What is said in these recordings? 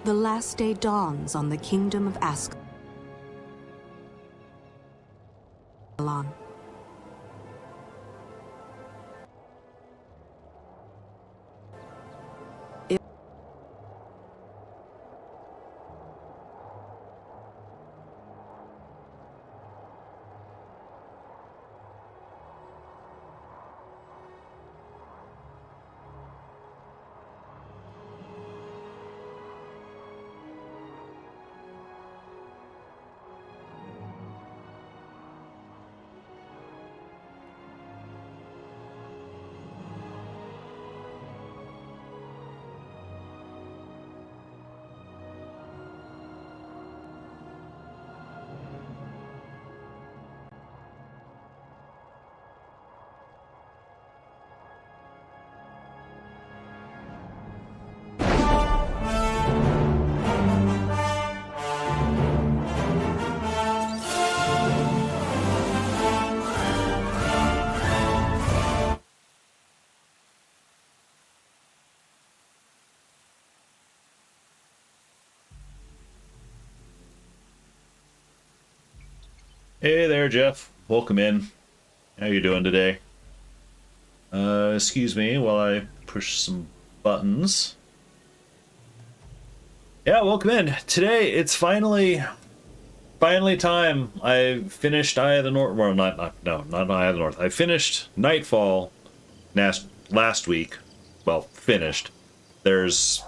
The last day dawns on the kingdom of Ascalon. Hey there, Jeff. Welcome in. How you doing today? Excuse me while I push some buttons. Yeah, welcome in. Today, it's finally time. I finished Eye of the North. Well, not Eye of the North. I finished Nightfall last week. Well, finished. There's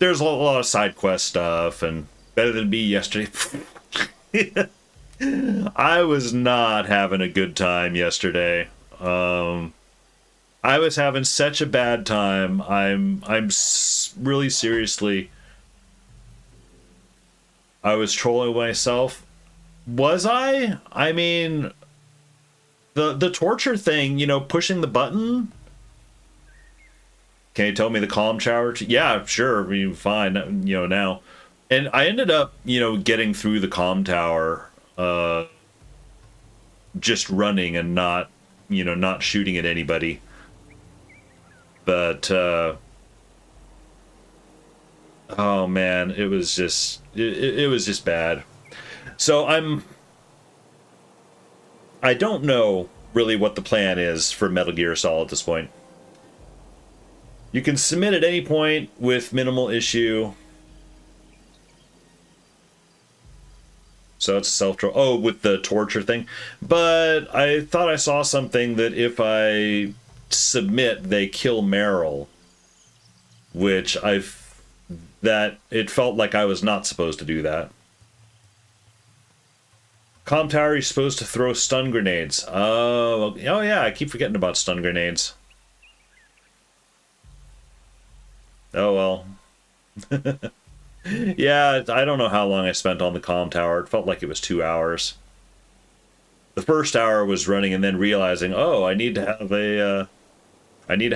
a lot of side quest stuff, and better than me yesterday. I was not having a good time yesterday. I was having such a bad time. I'm really seriously. I was trolling myself. Was I? I mean, the torture thing. Pushing the button. Can you tell me the calm shower? Yeah, sure. I mean, fine. Now, and I ended up getting through the calm tower. Just running and not shooting at anybody. But oh man, it was just bad. So I don't know really what the plan is for Metal Gear Solid at this point. You can submit at any point with minimal issue. So it's a self-troll. Oh, with the torture thing. But I thought I saw something that if I submit, they kill Meryl. Which it felt like I was not supposed to do that. Comm Tower, you're supposed to throw stun grenades. Oh yeah, I keep forgetting about stun grenades. Oh well. Yeah, I don't know how long I spent on the comm tower. It felt like it was 2 hours. The first hour was running and then realizing, oh, I need to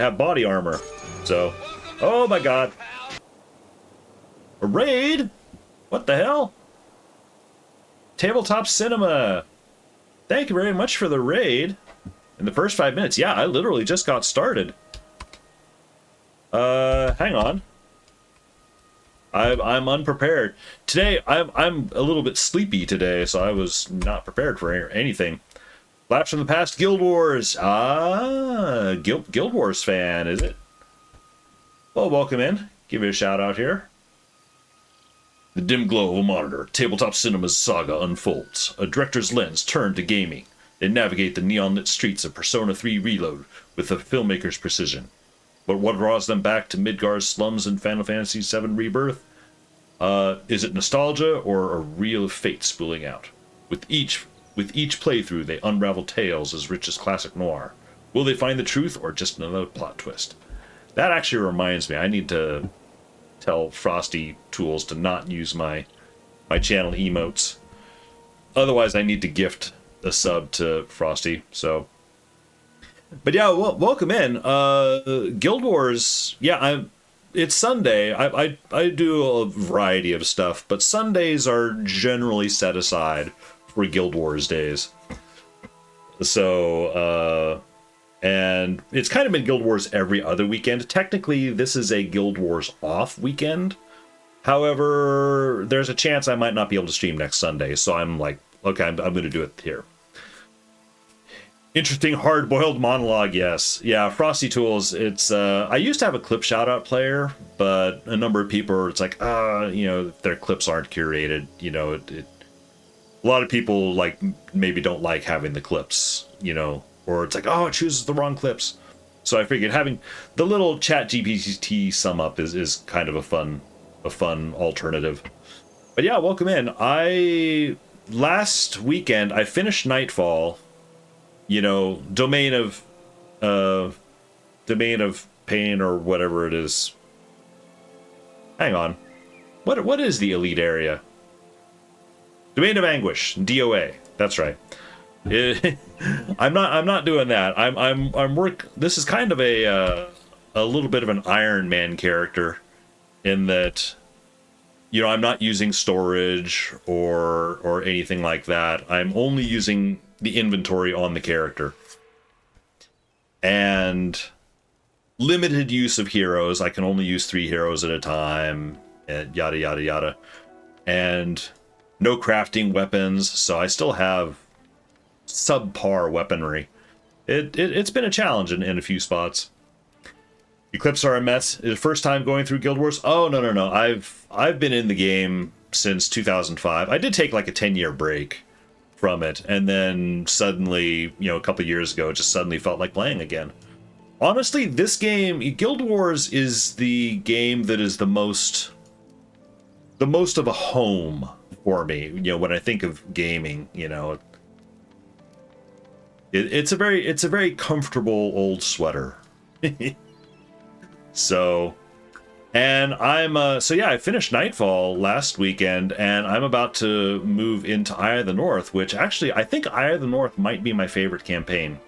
have body armor. So, oh my god. A raid? What the hell? Tabletop Cinema. Thank you very much for the raid. In the first 5 minutes. Yeah, I literally just got started. Hang on. I'm unprepared. Today, I'm a little bit sleepy today, so I was not prepared for anything. Flash from the past, Guild Wars. Ah, Guild Wars fan, is it? Well, welcome in. Give you a shout out here. The dim glow of a monitor, Tabletop Cinema's saga unfolds. A director's lens turned to gaming. They navigate the neon-lit streets of Persona 3 Reload with a filmmaker's precision. But what draws them back to Midgar's slums in Final Fantasy VII Rebirth? Is it nostalgia or a real fate spooling out? With each playthrough, they unravel tales as rich as classic noir. Will they find the truth or just another plot twist? That actually reminds me, I need to tell Frosty Tools to not use my channel emotes. Otherwise, I need to gift a sub to Frosty, so... But yeah, welcome in. Guild Wars, yeah, it's Sunday. I do a variety of stuff, but Sundays are generally set aside for Guild Wars days. So, and it's kind of been Guild Wars every other weekend. Technically, this is a Guild Wars off weekend, However, there's a chance I might not be able to stream next Sunday, so I'm like, okay, I'm going to do it here. Interesting hard-boiled monologue, yes. Yeah, Frosty Tools, it's, I used to have a clip shout-out player, but a number of people, it's like, you know, their clips aren't curated, you know, a lot of people, like, maybe don't like having the clips, you know, or it's like, oh, it chooses the wrong clips. So I figured having the little chat GPT sum up is kind of a fun alternative. But yeah, welcome in. Last weekend, I finished Nightfall, you know, Domain of Pain or whatever it is. Hang on. What is the elite area? Domain of Anguish, DOA. That's right. I'm not doing that. This is kind of a little bit of an Iron Man character in that, you know, I'm not using storage or anything like that. I'm only using the inventory on the character. And limited use of heroes. I can only use 3 heroes at a time, and yada yada yada. And no crafting weapons, so I still have subpar weaponry. It's been a challenge in a few spots. Eclipse are a mess. Is it first time going through Guild Wars? Oh, no. I've been in the game since 2005. I did take like a 10-year break from it, and then suddenly, you know, a couple years ago, it just suddenly felt like playing again. Honestly, this game, Guild Wars, is the game that is the most of a home for me. You know, when I think of gaming, you know, it's a very comfortable old sweater. So, and so yeah, I finished Nightfall last weekend, and I'm about to move into Eye of the North, which actually I think Eye of the North might be my favorite campaign.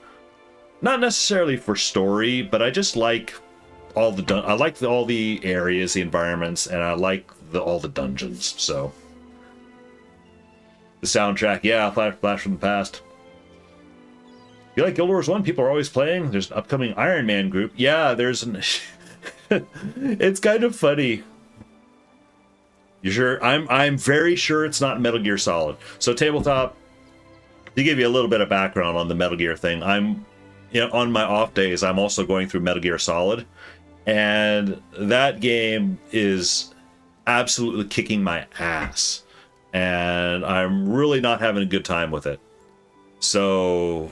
Not necessarily for story, but I just like all the areas, the environments, and I like all the dungeons. So the soundtrack, yeah, Flash from the Past. You like Guild Wars 1? People are always playing. There's an upcoming Iron Man group. Yeah, there's an it's kind of funny. You sure? I'm very sure it's not Metal Gear Solid. So Tabletop, to give you a little bit of background on the Metal Gear thing, you know, on my off days, I'm also going through Metal Gear Solid, and that game is absolutely kicking my ass, and I'm really not having a good time with it. So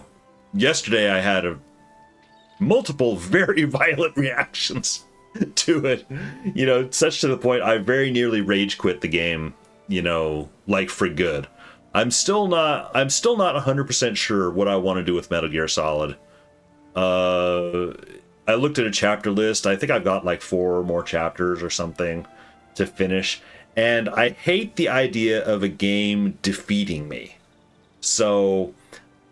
yesterday I had multiple very violent reactions to it, you know, such to the point I very nearly rage quit the game, you know, like for good. I'm still not 100% sure what I want to do with Metal Gear Solid. I looked at a chapter list. I think I've got like 4 more chapters or something to finish, and I hate the idea of a game defeating me. So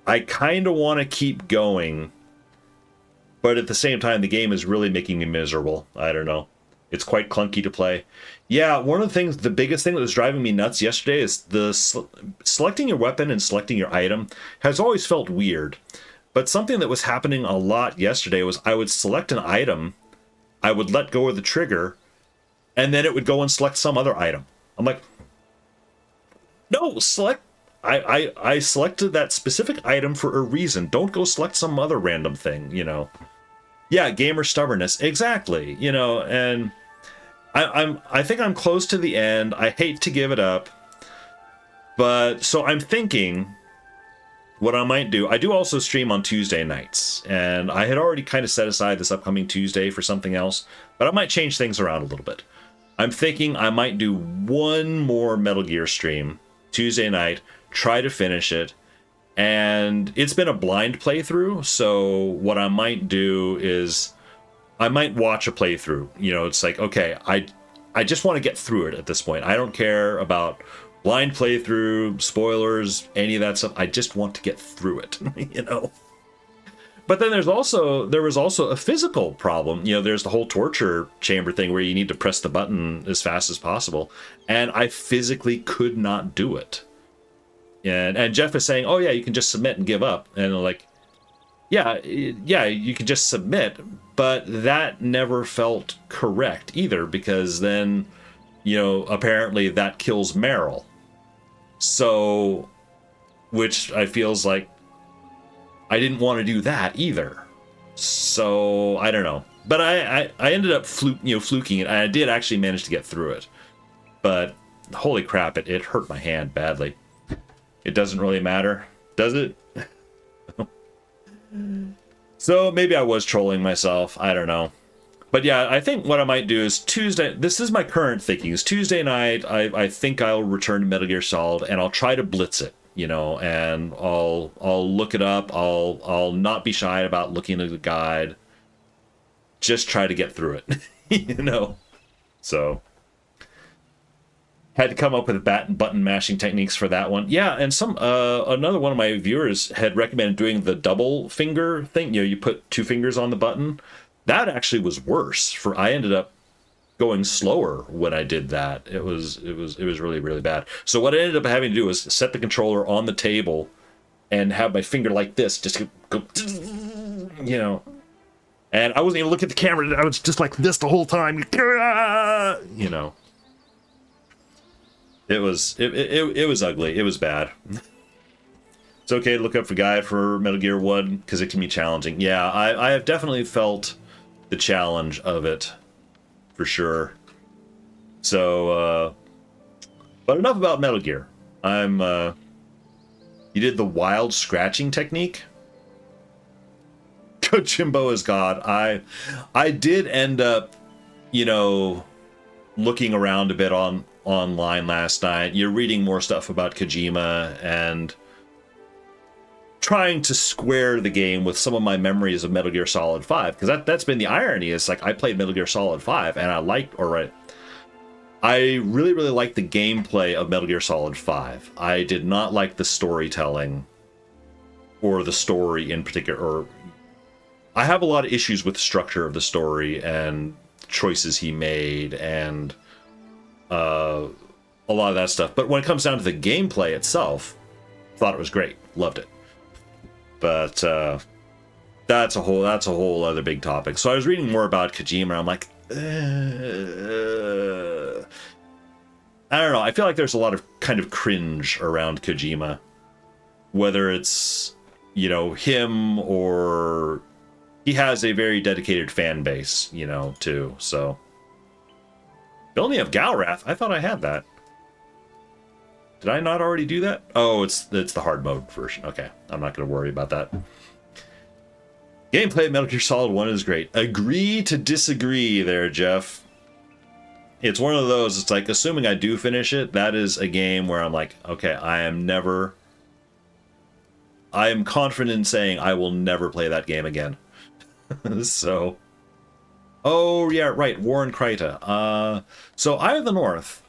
I kind of want to keep going, but at the same time, the game is really making me miserable. I don't know. It's quite clunky to play. Yeah, the biggest thing that was driving me nuts yesterday is selecting your weapon and selecting your item has always felt weird. But something that was happening a lot yesterday was I would select an item, I would let go of the trigger, and then it would go and select some other item. I'm like, no, I selected that specific item for a reason. Don't go select some other random thing, you know. Yeah, gamer stubbornness, exactly. You know, and I think I'm close to the end. I hate to give it up, but so I'm thinking what I might do. I do also stream on Tuesday nights, and I had already kind of set aside this upcoming Tuesday for something else, but I might change things around a little bit. I'm thinking I might do one more Metal Gear stream Tuesday night, try to finish it. And it's been a blind playthrough, so what I might do is I might watch a playthrough. You know, it's like, okay, I just want to get through it at this point. I don't care about blind playthrough, spoilers, any of that stuff. I just want to get through it, you know. But then there was also a physical problem. You know, there's the whole torture chamber thing where you need to press the button as fast as possible, and I physically could not do it. And Jeff is saying, oh yeah, you can just submit and give up. And I'm like, yeah, you can just submit, but that never felt correct either, because then you know, apparently that kills Meryl. So, which I feels like I didn't want to do that either. So I don't know, but I ended up fluking it. I did actually manage to get through it, but holy crap, it hurt my hand badly. It doesn't really matter, does it? So maybe I was trolling myself. I don't know. But yeah, I think what I might do is Tuesday. This is my current thinking. Is Tuesday night. I think I'll return to Metal Gear Solid and I'll try to blitz it. You know, and I'll look it up. I'll not be shy about looking at the guide. Just try to get through it. You know. So had to come up with button mashing techniques for that one. Yeah, and some another one of my viewers had recommended doing the double finger thing. You know, you put two fingers on the button. That actually was worse. I ended up going slower when I did that. It was really, really bad. So what I ended up having to do was set the controller on the table and have my finger like this, just go, you know. And I wasn't even looking at the camera. I was just like this the whole time. You know. It was ugly. It was bad. It's okay to look up the guide for Metal Gear 1 because it can be challenging. Yeah, I have definitely felt the challenge of it for sure. So, but enough about Metal Gear. You did the wild scratching technique. Kojimbo is God. I did end up, you know, looking around a bit online last night. You're reading more stuff about Kojima and trying to square the game with some of my memories of Metal Gear Solid 5, because that's been the irony. Is like I played Metal Gear Solid 5 and I really, really liked the gameplay of Metal Gear Solid 5. I did not like the storytelling or the story in particular. Or I have a lot of issues with the structure of the story and choices he made and a lot of that stuff. But when it comes down to the gameplay itself, thought it was great. Loved it. But that's a whole other big topic. So I was reading more about Kojima, and I'm like, I don't know. I feel like there's a lot of kind of cringe around Kojima, whether it's, you know, him or he has a very dedicated fan base, you know, too. So Villainy of Galrath. I thought I had that. Did I not already do that? Oh, it's the hard mode version. Okay, I'm not going to worry about that. Gameplay of Metal Gear Solid 1 is great. Agree to disagree there, Jeff. It's one of those, it's like, assuming I do finish it, that is a game where I'm like, okay, I am confident in saying I will never play that game again. So, oh yeah, right, Warren Kreita. So Eye of the North.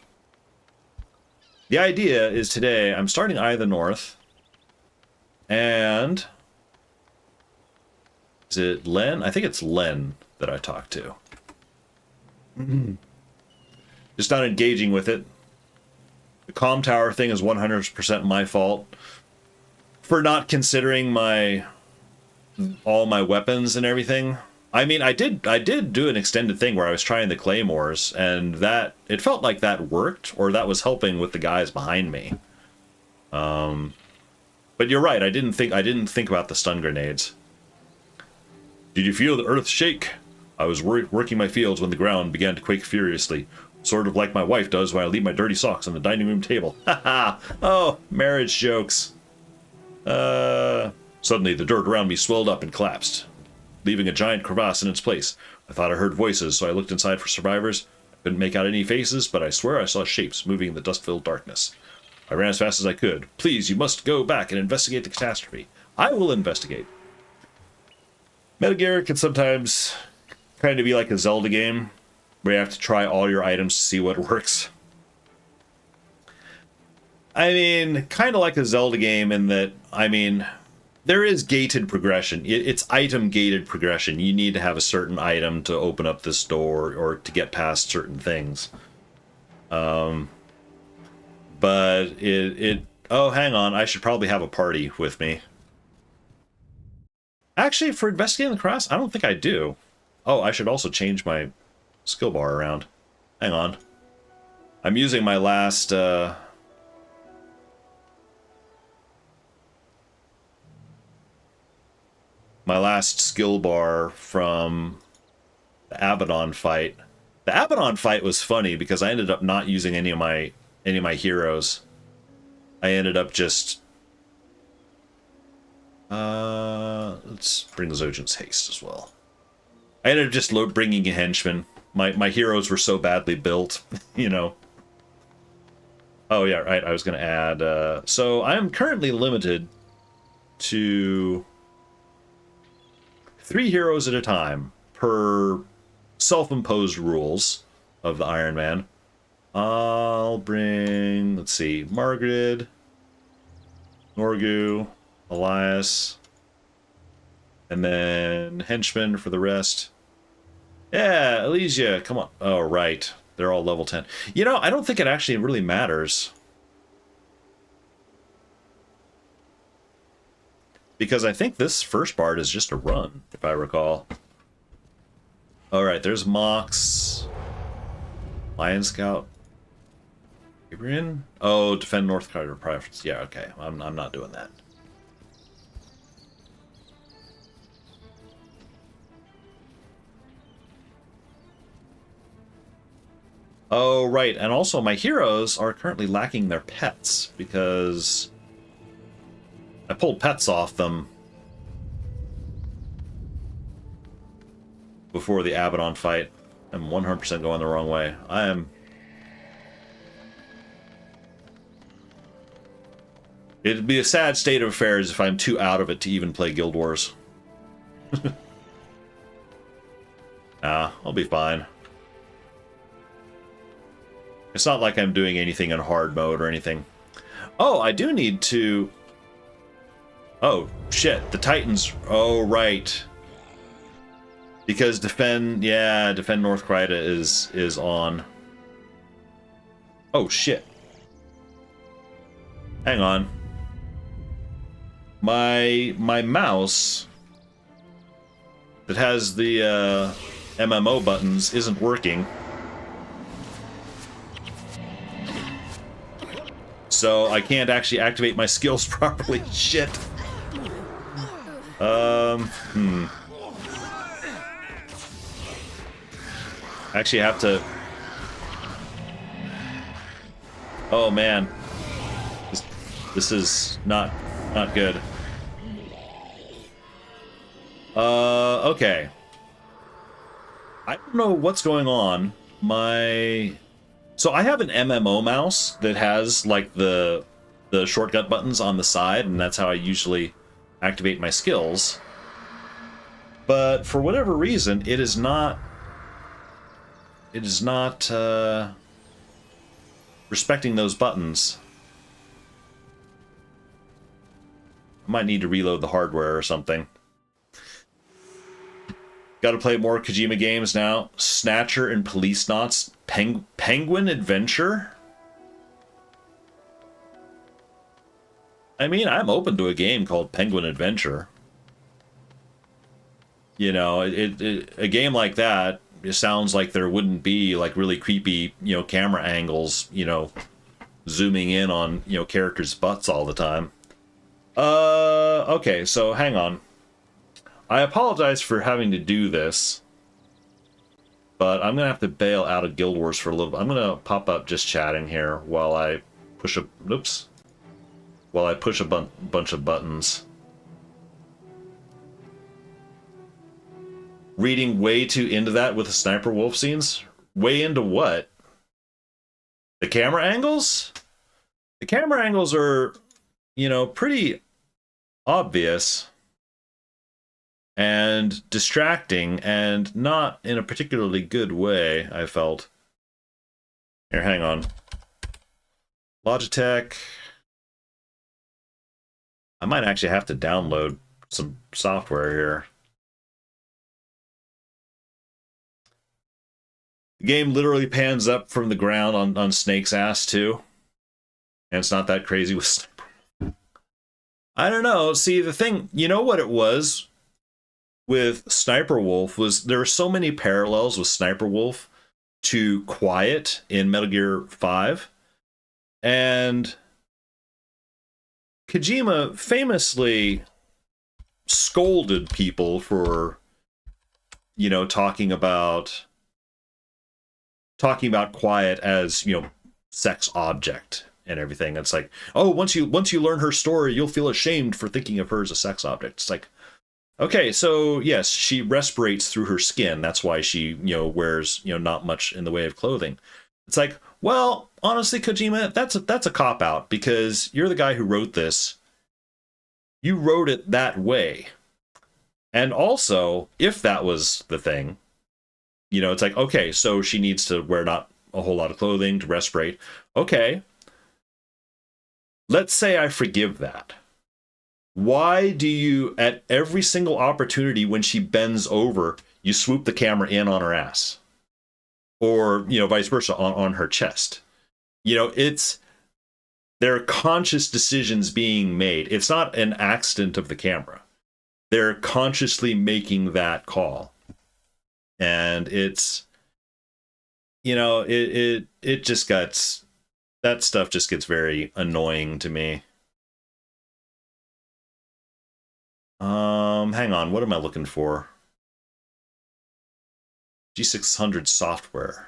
The idea is today I'm starting Eye of the North, and is it Len? I think it's Len that I talked to. Just not engaging with it. The comm tower thing is 100% my fault for not considering all my weapons and everything. I mean, I did do an extended thing where I was trying the claymores, and that it felt like that worked, or that was helping with the guys behind me. But you're right. I didn't think about the stun grenades. Did you feel the earth shake? I was working my fields when the ground began to quake furiously, sort of like my wife does when I leave my dirty socks on the dining room table. Ha ha! Oh, marriage jokes. Suddenly the dirt around me swelled up and collapsed, leaving a giant crevasse in its place. I thought I heard voices, so I looked inside for survivors. I couldn't make out any faces, but I swear I saw shapes moving in the dust-filled darkness. I ran as fast as I could. Please, you must go back and investigate the catastrophe. I will investigate. Metal Gear can sometimes kind of be like a Zelda game, where you have to try all your items to see what works. I mean, kind of like a Zelda game in that, I mean, there is gated progression. It's item-gated progression. You need to have a certain item to open up this door or to get past certain things. But oh, hang on. I should probably have a party with me. Actually, for investigating the cross, I don't think I do. Oh, I should also change my skill bar around. Hang on. I'm using my last skill bar from the Abaddon fight. The Abaddon fight was funny because I ended up not using any of my heroes. I ended up just let's bring Zojin's haste as well. I ended up just bringing in henchmen. My heroes were so badly built, you know. Oh yeah, right. I was gonna add. So I am currently limited to 3 heroes at a time per self-imposed rules of the Iron Man. I'll bring, let's see, Margaret, Norgu, Elias, and then henchmen for the rest. Yeah, Elysia, come on. Oh, right. They're all level 10. You know, I don't think it actually really matters. Because I think this first part is just a run, if I recall. Alright, there's Mox. Lion Scout. Gabriel? Oh, defend North Carter preference. Yeah, okay. I'm not doing that. Oh, right. And also, my heroes are currently lacking their pets because I pulled pets off them before the Abaddon fight. I'm 100% going the wrong way. I am... It'd be a sad state of affairs if I'm too out of it to even play Guild Wars. Nah, I'll be fine. It's not like I'm doing anything in hard mode or anything. Oh, I do need to... Oh, shit. The Titans... Oh, right. Because defend North Kryta is on. Oh, shit. Hang on. My mouse that has the MMO buttons isn't working. So I can't actually activate my skills properly. Shit. Actually have to... Oh man. This is not good. Okay. I don't know what's going on. So I have an MMO mouse that has like the shortcut buttons on the side, and that's how I usually activate my skills. But for whatever reason, it is not respecting those buttons. I might need to reload the hardware or something. Got to play more Kojima games now. Snatcher and Police Knots. Penguin Adventure? I mean, I'm open to a game called Penguin Adventure. You know, a game like that, it sounds like there wouldn't be like really creepy, you know, camera angles, you know, zooming in on, you know, characters' butts all the time. Okay, so hang on. I apologize for having to do this, but I'm gonna have to bail out of Guild Wars for a little bit. I'm gonna pop up just chatting here while I push a... Oops. While I push a bunch of buttons. Reading way too into that with the Sniper Wolf scenes? Way into what? The camera angles? The camera angles are, you know, pretty obvious and distracting, and not in a particularly good way, I felt. Here, hang on. Logitech. I might actually have to download some software here. The game literally pans up from the ground on Snake's ass, too. And it's not that crazy with Sniper. I don't know. See, the thing, you know what it was with Sniper Wolf was there were so many parallels with Sniper Wolf to Quiet in Metal Gear 5. And Kojima famously scolded people for, you know, talking about Quiet as, you know, sex object and everything. It's like, oh, once you learn her story, you'll feel ashamed for thinking of her as a sex object. It's like, okay, so yes, she respirates through her skin. That's why she, you know, wears, you know, not much in the way of clothing. It's like, well, honestly, Kojima, that's a cop out, because you're the guy who wrote this. You wrote it that way. And also, if that was the thing, you know, it's like, okay, so she needs to wear not a whole lot of clothing to respirate. Okay. Let's say I forgive that. Why do you, at every single opportunity when she bends over, you swoop the camera in on her ass? Or, you know, vice versa, on her chest? You know, there are conscious decisions being made. It's not an accident of the camera. They're consciously making that call. And it's, you know, it just gets, that stuff just gets very annoying to me. Hang on, what am I looking for? G600 software.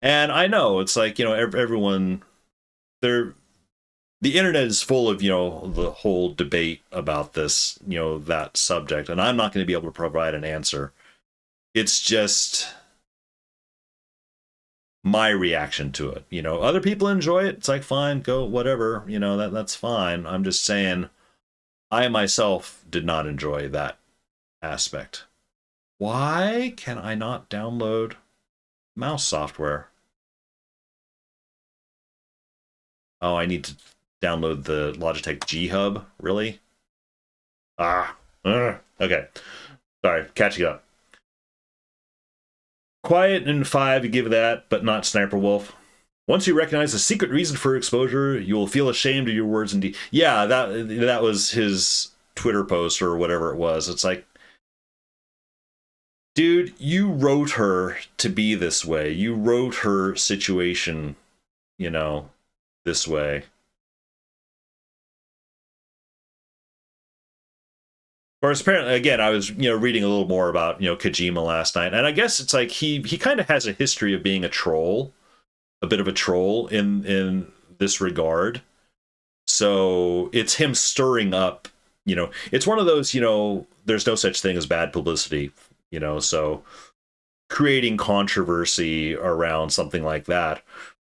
And I know it's like, you know, everyone, the internet is full of, you know, the whole debate about this, you know, that subject, and I'm not going to be able to provide an answer. It's just my reaction to it. You know, other people enjoy it. It's like, fine, go, whatever, you know, that's fine. I'm just saying, I myself did not enjoy that aspect. Why can I not download mouse software? Oh, I need to download the Logitech G Hub? Really? Okay. Sorry, catching up. Quiet in 5, you give that, but not Sniper Wolf. Once you recognize the secret reason for exposure, you will feel ashamed of your words and deeds. Yeah, that was his Twitter post or whatever it was. It's like, dude, you wrote her to be this way. You wrote her situation, you know, this way. Of course, apparently, again, I was, you know, reading a little more about, you know, Kojima last night, and I guess it's like he kind of has a history of being a troll, a bit of a troll in this regard. So it's him stirring up, you know, it's one of those, you know, there's no such thing as bad publicity, you know, so creating controversy around something like that,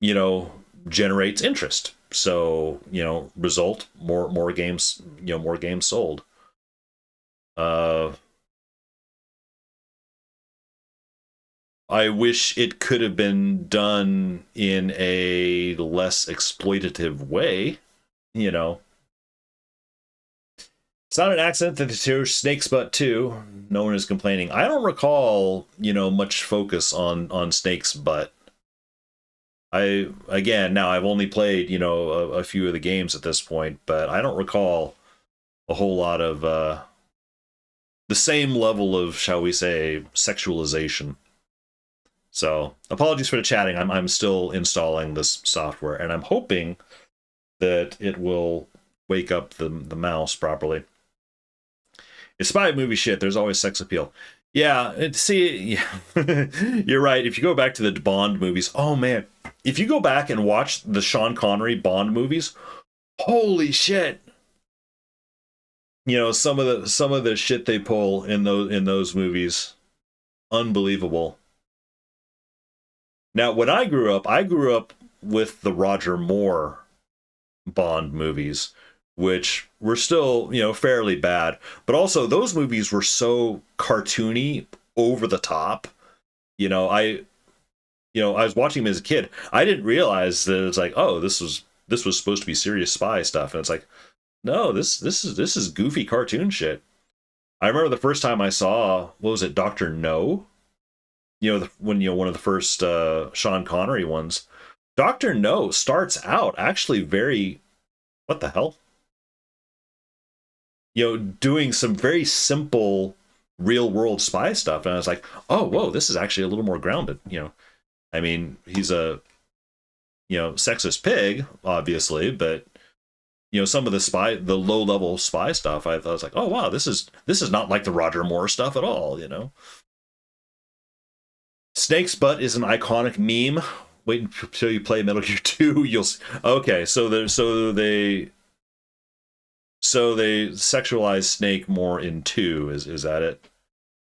you know, generates interest. So, you know, result more games, you know, more games sold. I wish it could have been done in a less exploitative way, you know. It's not an accident that there's Snake's Butt 2. No one is complaining. I don't recall, you know, much focus on Snake's Butt. Now I've only played, you know, a few of the games at this point, but I don't recall a whole lot of the same level of, shall we say, sexualization. So apologies for the chatting. I'm still installing this software, and I'm hoping that it will wake up the mouse properly. It's spy movie shit. There's always sex appeal. Yeah, yeah. You're right. If you go back to the Bond movies, oh man, if you go back and watch the Sean Connery Bond movies, holy shit. You know, some of the shit they pull in those movies, unbelievable. Now, when I grew up with the Roger Moore Bond movies, which were still, you know, fairly bad, but also those movies were so cartoony, over the top. You know, I was watching them as a kid. I didn't realize that it's like, oh, this was supposed to be serious spy stuff, and it's like, no, this is goofy cartoon shit. I remember the first time I saw, what was it, Dr. No? You know, one of the first Sean Connery ones. Dr. No starts out actually very, what the hell? You know, doing some very simple real world spy stuff, and I was like, oh, whoa, this is actually a little more grounded. You know, I mean, he's a, sexist pig, obviously, but some of the low level spy stuff, I was like, oh wow, this is not like the Roger Moore stuff at all. Snake's butt is an iconic meme. Wait until you play Metal Gear 2, you'll okay. So they sexualize Snake more in 2. Is that it?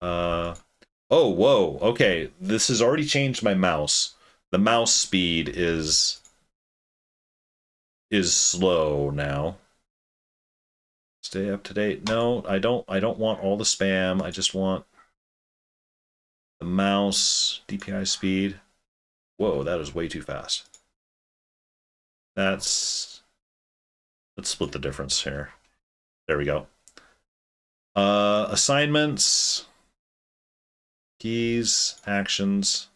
Oh, whoa. Okay, this has already changed my mouse. The mouse speed is slow now. Stay up to date. No, I don't want all the spam. I just want the mouse DPI speed. Whoa, that is way too fast. Let's split the difference here. There we go. Assignments, keys, actions.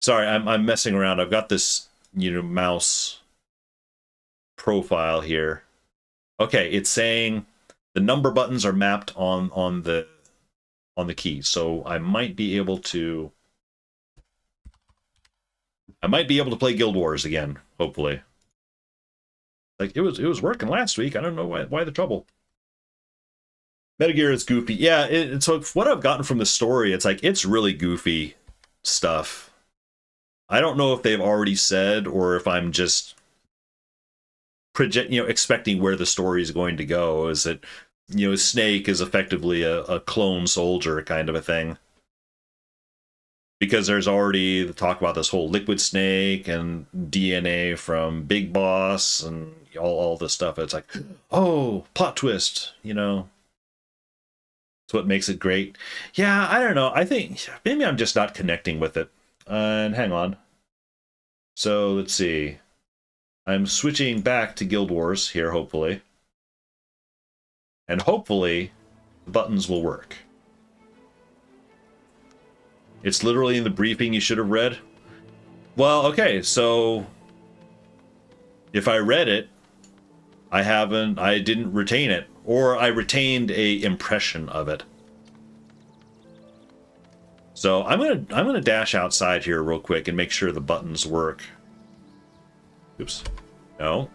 Sorry, I'm messing around. I've got this, mouse profile here. Okay, it's saying the number buttons are mapped on the key, so I might be able to play Guild Wars again, hopefully. Like it was working last week. I don't know why the trouble. Metal Gear is goofy. Yeah, so what I've gotten from the story, it's like it's really goofy stuff. I don't know if they've already said or if I'm just expecting where the story is going to go. Is that Snake is effectively a clone soldier kind of a thing. Because there's already the talk about this whole Liquid Snake and DNA from Big Boss and all this stuff. It's like, oh, plot twist, It's what makes it great. Yeah, I don't know. I think maybe I'm just not connecting with it. And hang on. So let's see. I'm switching back to Guild Wars here, hopefully. And hopefully, the buttons will work. It's literally in the briefing you should have read. Well, okay, so if I read it, I didn't retain it, or I retained a impression of it. So I'm gonna dash outside here real quick and make sure the buttons work. Oops. No.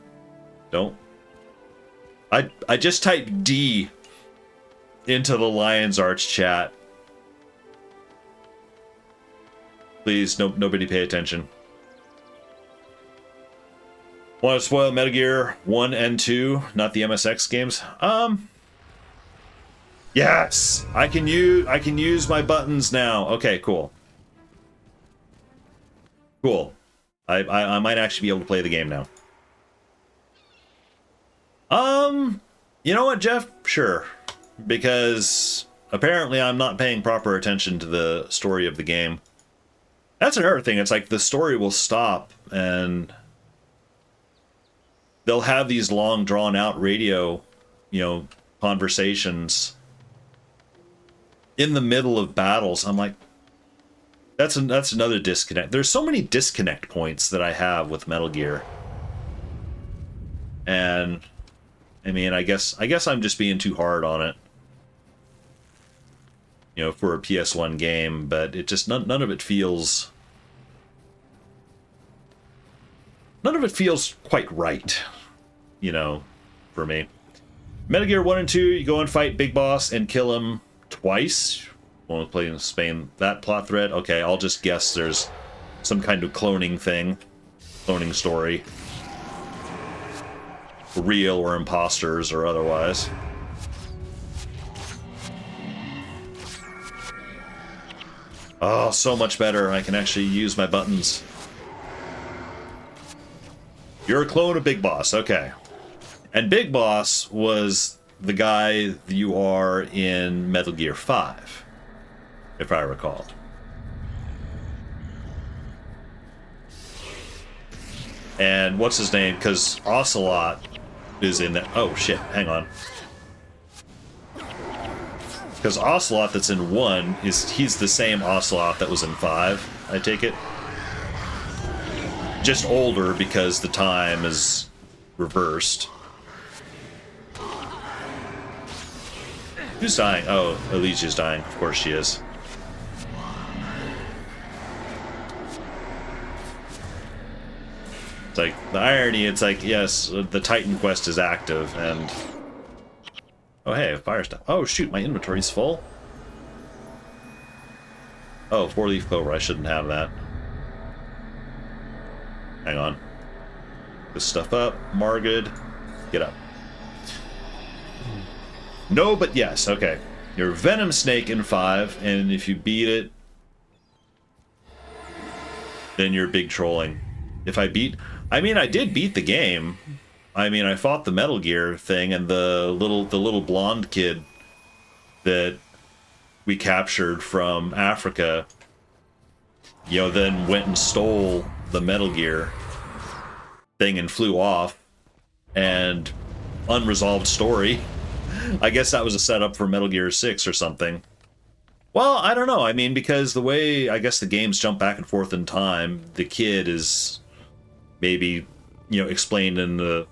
Don't. I just typed D into the Lion's Arch chat. Please, nobody pay attention. Want to spoil Metal Gear 1 and 2, not the MSX games? Yes! I can use my buttons now. Okay, cool. Cool. I might actually be able to play the game now. You know what, Jeff? Sure. Because apparently I'm not paying proper attention to the story of the game. That's another thing. It's like the story will stop and they'll have these long drawn out radio, conversations in the middle of battles. I'm like, that's another disconnect. There's so many disconnect points that I have with Metal Gear. And I mean, I guess I'm just being too hard on it. For a PS1 game, but it just none of it feels quite right, for me. Metal Gear 1 and 2, you go and fight Big Boss and kill him twice. Want to play in Spain, that plot thread? Okay, I'll just guess there's some kind of cloning story. Real or imposters or otherwise. Oh, so much better. I can actually use my buttons. You're a clone of Big Boss, okay. And Big Boss was the guy you are in Metal Gear 5, if I recall. And what's his name? Because Ocelot is in that. Oh shit, hang on. Because Ocelot that's in 1 he's the same Ocelot that was in 5, I take it. Just older because the time is reversed. Who's dying? Oh, Alicia's dying. Of course she is. The irony, it's like, yes, the Titan quest is active, and... Oh, hey, fire stuff. Oh, shoot, my inventory's full. Oh, 4-leaf clover, I shouldn't have that. Hang on. This stuff up. Margid. Get up. No, but yes, okay. You're Venom Snake in 5, and if you beat it, then you're big trolling. If I beat... I mean, I did beat the game. I mean, I fought the Metal Gear thing, and the little blonde kid that we captured from Africa, you know, then went and stole the Metal Gear thing and flew off, and unresolved story. I guess that was a setup for Metal Gear 6 or something. Well, I don't know. I mean, because the way, I guess, the games jump back and forth in time, the kid is maybe, you know, explained in the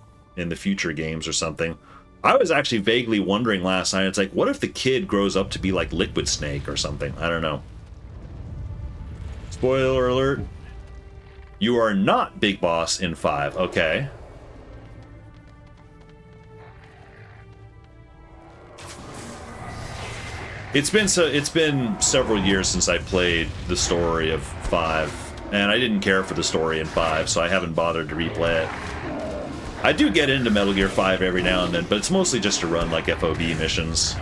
future games or something. I was actually vaguely wondering last night, it's like, what if the kid grows up to be like Liquid Snake or something? I don't know. Spoiler alert. You are not Big Boss in 5. Okay. It's been several years since I played the story of 5. And I didn't care for the story in 5, so I haven't bothered to replay it. I do get into Metal Gear 5 every now and then, but it's mostly just to run, like, FOB missions.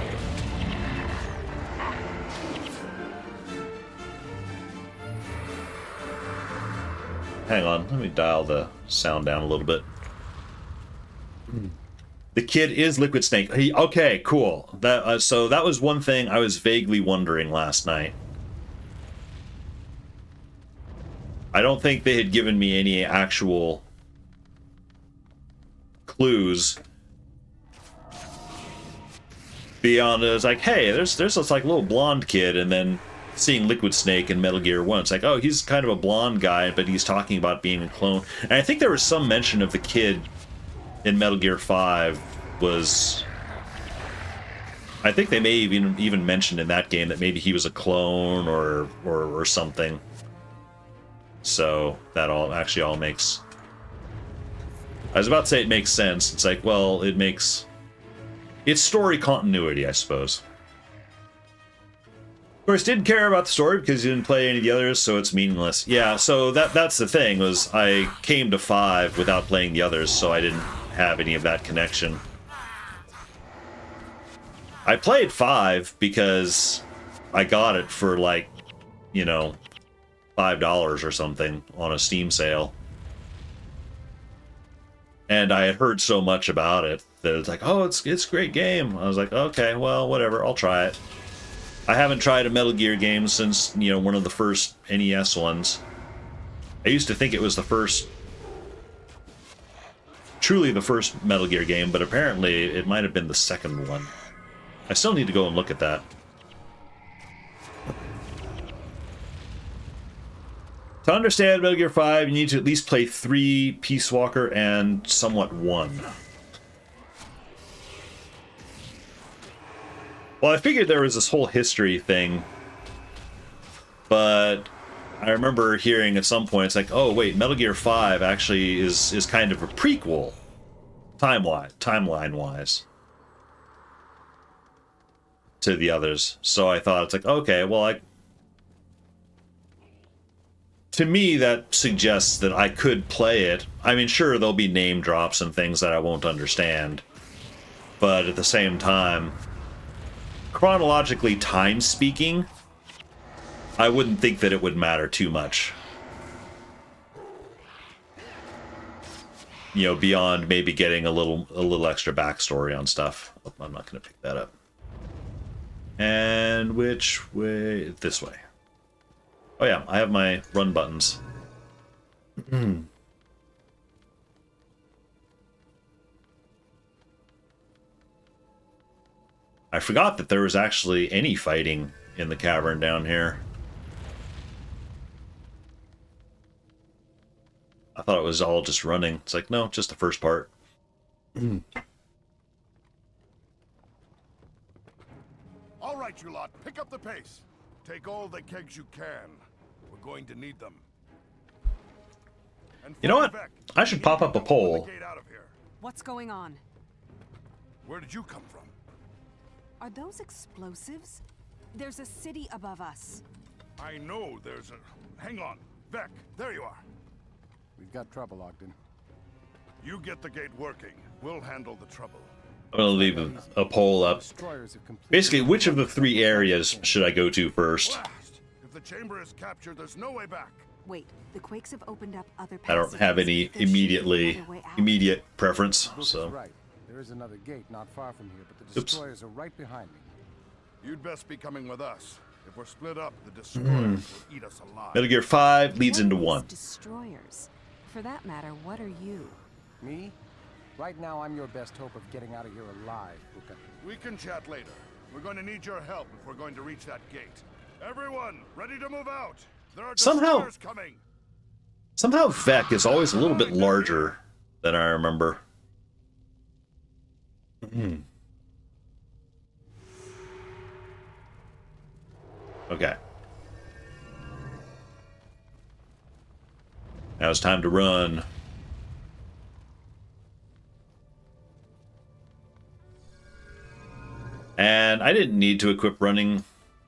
Hang on, let me dial the sound down a little bit. The kid is Liquid Snake. Okay, cool. So that was one thing I was vaguely wondering last night. I don't think they had given me any actual clues beyond it was like, hey, there's this like little blonde kid, and then seeing Liquid Snake in Metal Gear 1, it's like, oh, he's kind of a blonde guy, but he's talking about being a clone. And I think there was some mention of the kid in Metal Gear 5 was... I think they may even mentioned in that game that maybe he was a clone or something. So that all makes... I was about to say it makes sense. It's like, well, it makes... It's story continuity, I suppose. Of course, didn't care about the story because you didn't play any of the others, so it's meaningless. Yeah, so that's the thing, was I came to 5 without playing the others, so I didn't have any of that connection. I played 5 because I got it for, like, you know, $5 or something on a Steam sale. And I had heard so much about it that it's like, oh, it's a great game. I was like, okay, well, whatever, I'll try it. I haven't tried a Metal Gear game since, you know, one of the first NES ones. I used to think it was the first, truly the first Metal Gear game, but apparently it might have been the second one. I still need to go and look at that. To understand Metal Gear 5, you need to at least play 3, Peace Walker, and somewhat 1. Well, I figured there was this whole history thing, but I remember hearing at some point, it's like, oh wait, Metal Gear 5 actually is kind of a prequel, timeline-wise, to the others. So I thought, it's like, okay, well, to me, that suggests that I could play it. I mean, sure, there'll be name drops and things that I won't understand, but at the same time, chronologically time speaking, I wouldn't think that it would matter too much. You know, beyond maybe getting a little extra backstory on stuff. Oh, I'm not going to pick that up. And which way? This way. Oh yeah, I have my run buttons. I forgot that there was actually any fighting in the cavern down here. I thought it was all just running. It's like, no, just the first part. All right, you lot, pick up the pace. Take all the kegs you can. We're going to need them. And You know find what? Vec. I should pop up a poll. Get out of here. What's going on? Where did you come from? Are those explosives? There's a city above us. I know there's a... Hang on. Vec, there you are. We've got trouble, Ogden. You get the gate working. We'll handle the trouble. I'm gonna leave a poll up. Destroyers have completed... Basically, which of the 3 areas should I go to first? Blast! If the chamber is captured, there's no way back. Wait, the quakes have opened up other I don't have any passages. There should be immediate preference, Brooke is so right. There is another gate not far from here, but the Oops. destroyers are right behind me. You'd best be coming with us. If we're split up, the destroyers will eat us alive. Metal Gear 5 leads What into is 1. Destroyers. For that matter, what are you? Me? Right now, I'm your best hope of getting out of here alive, Buka. We can chat later. We're going to need your help if we're going to reach that gate. Everyone, ready to move out. There are Somehow- destroyers coming. Somehow Vec is always a little bit larger than I remember. Okay. Now it's time to run. And I didn't need to equip running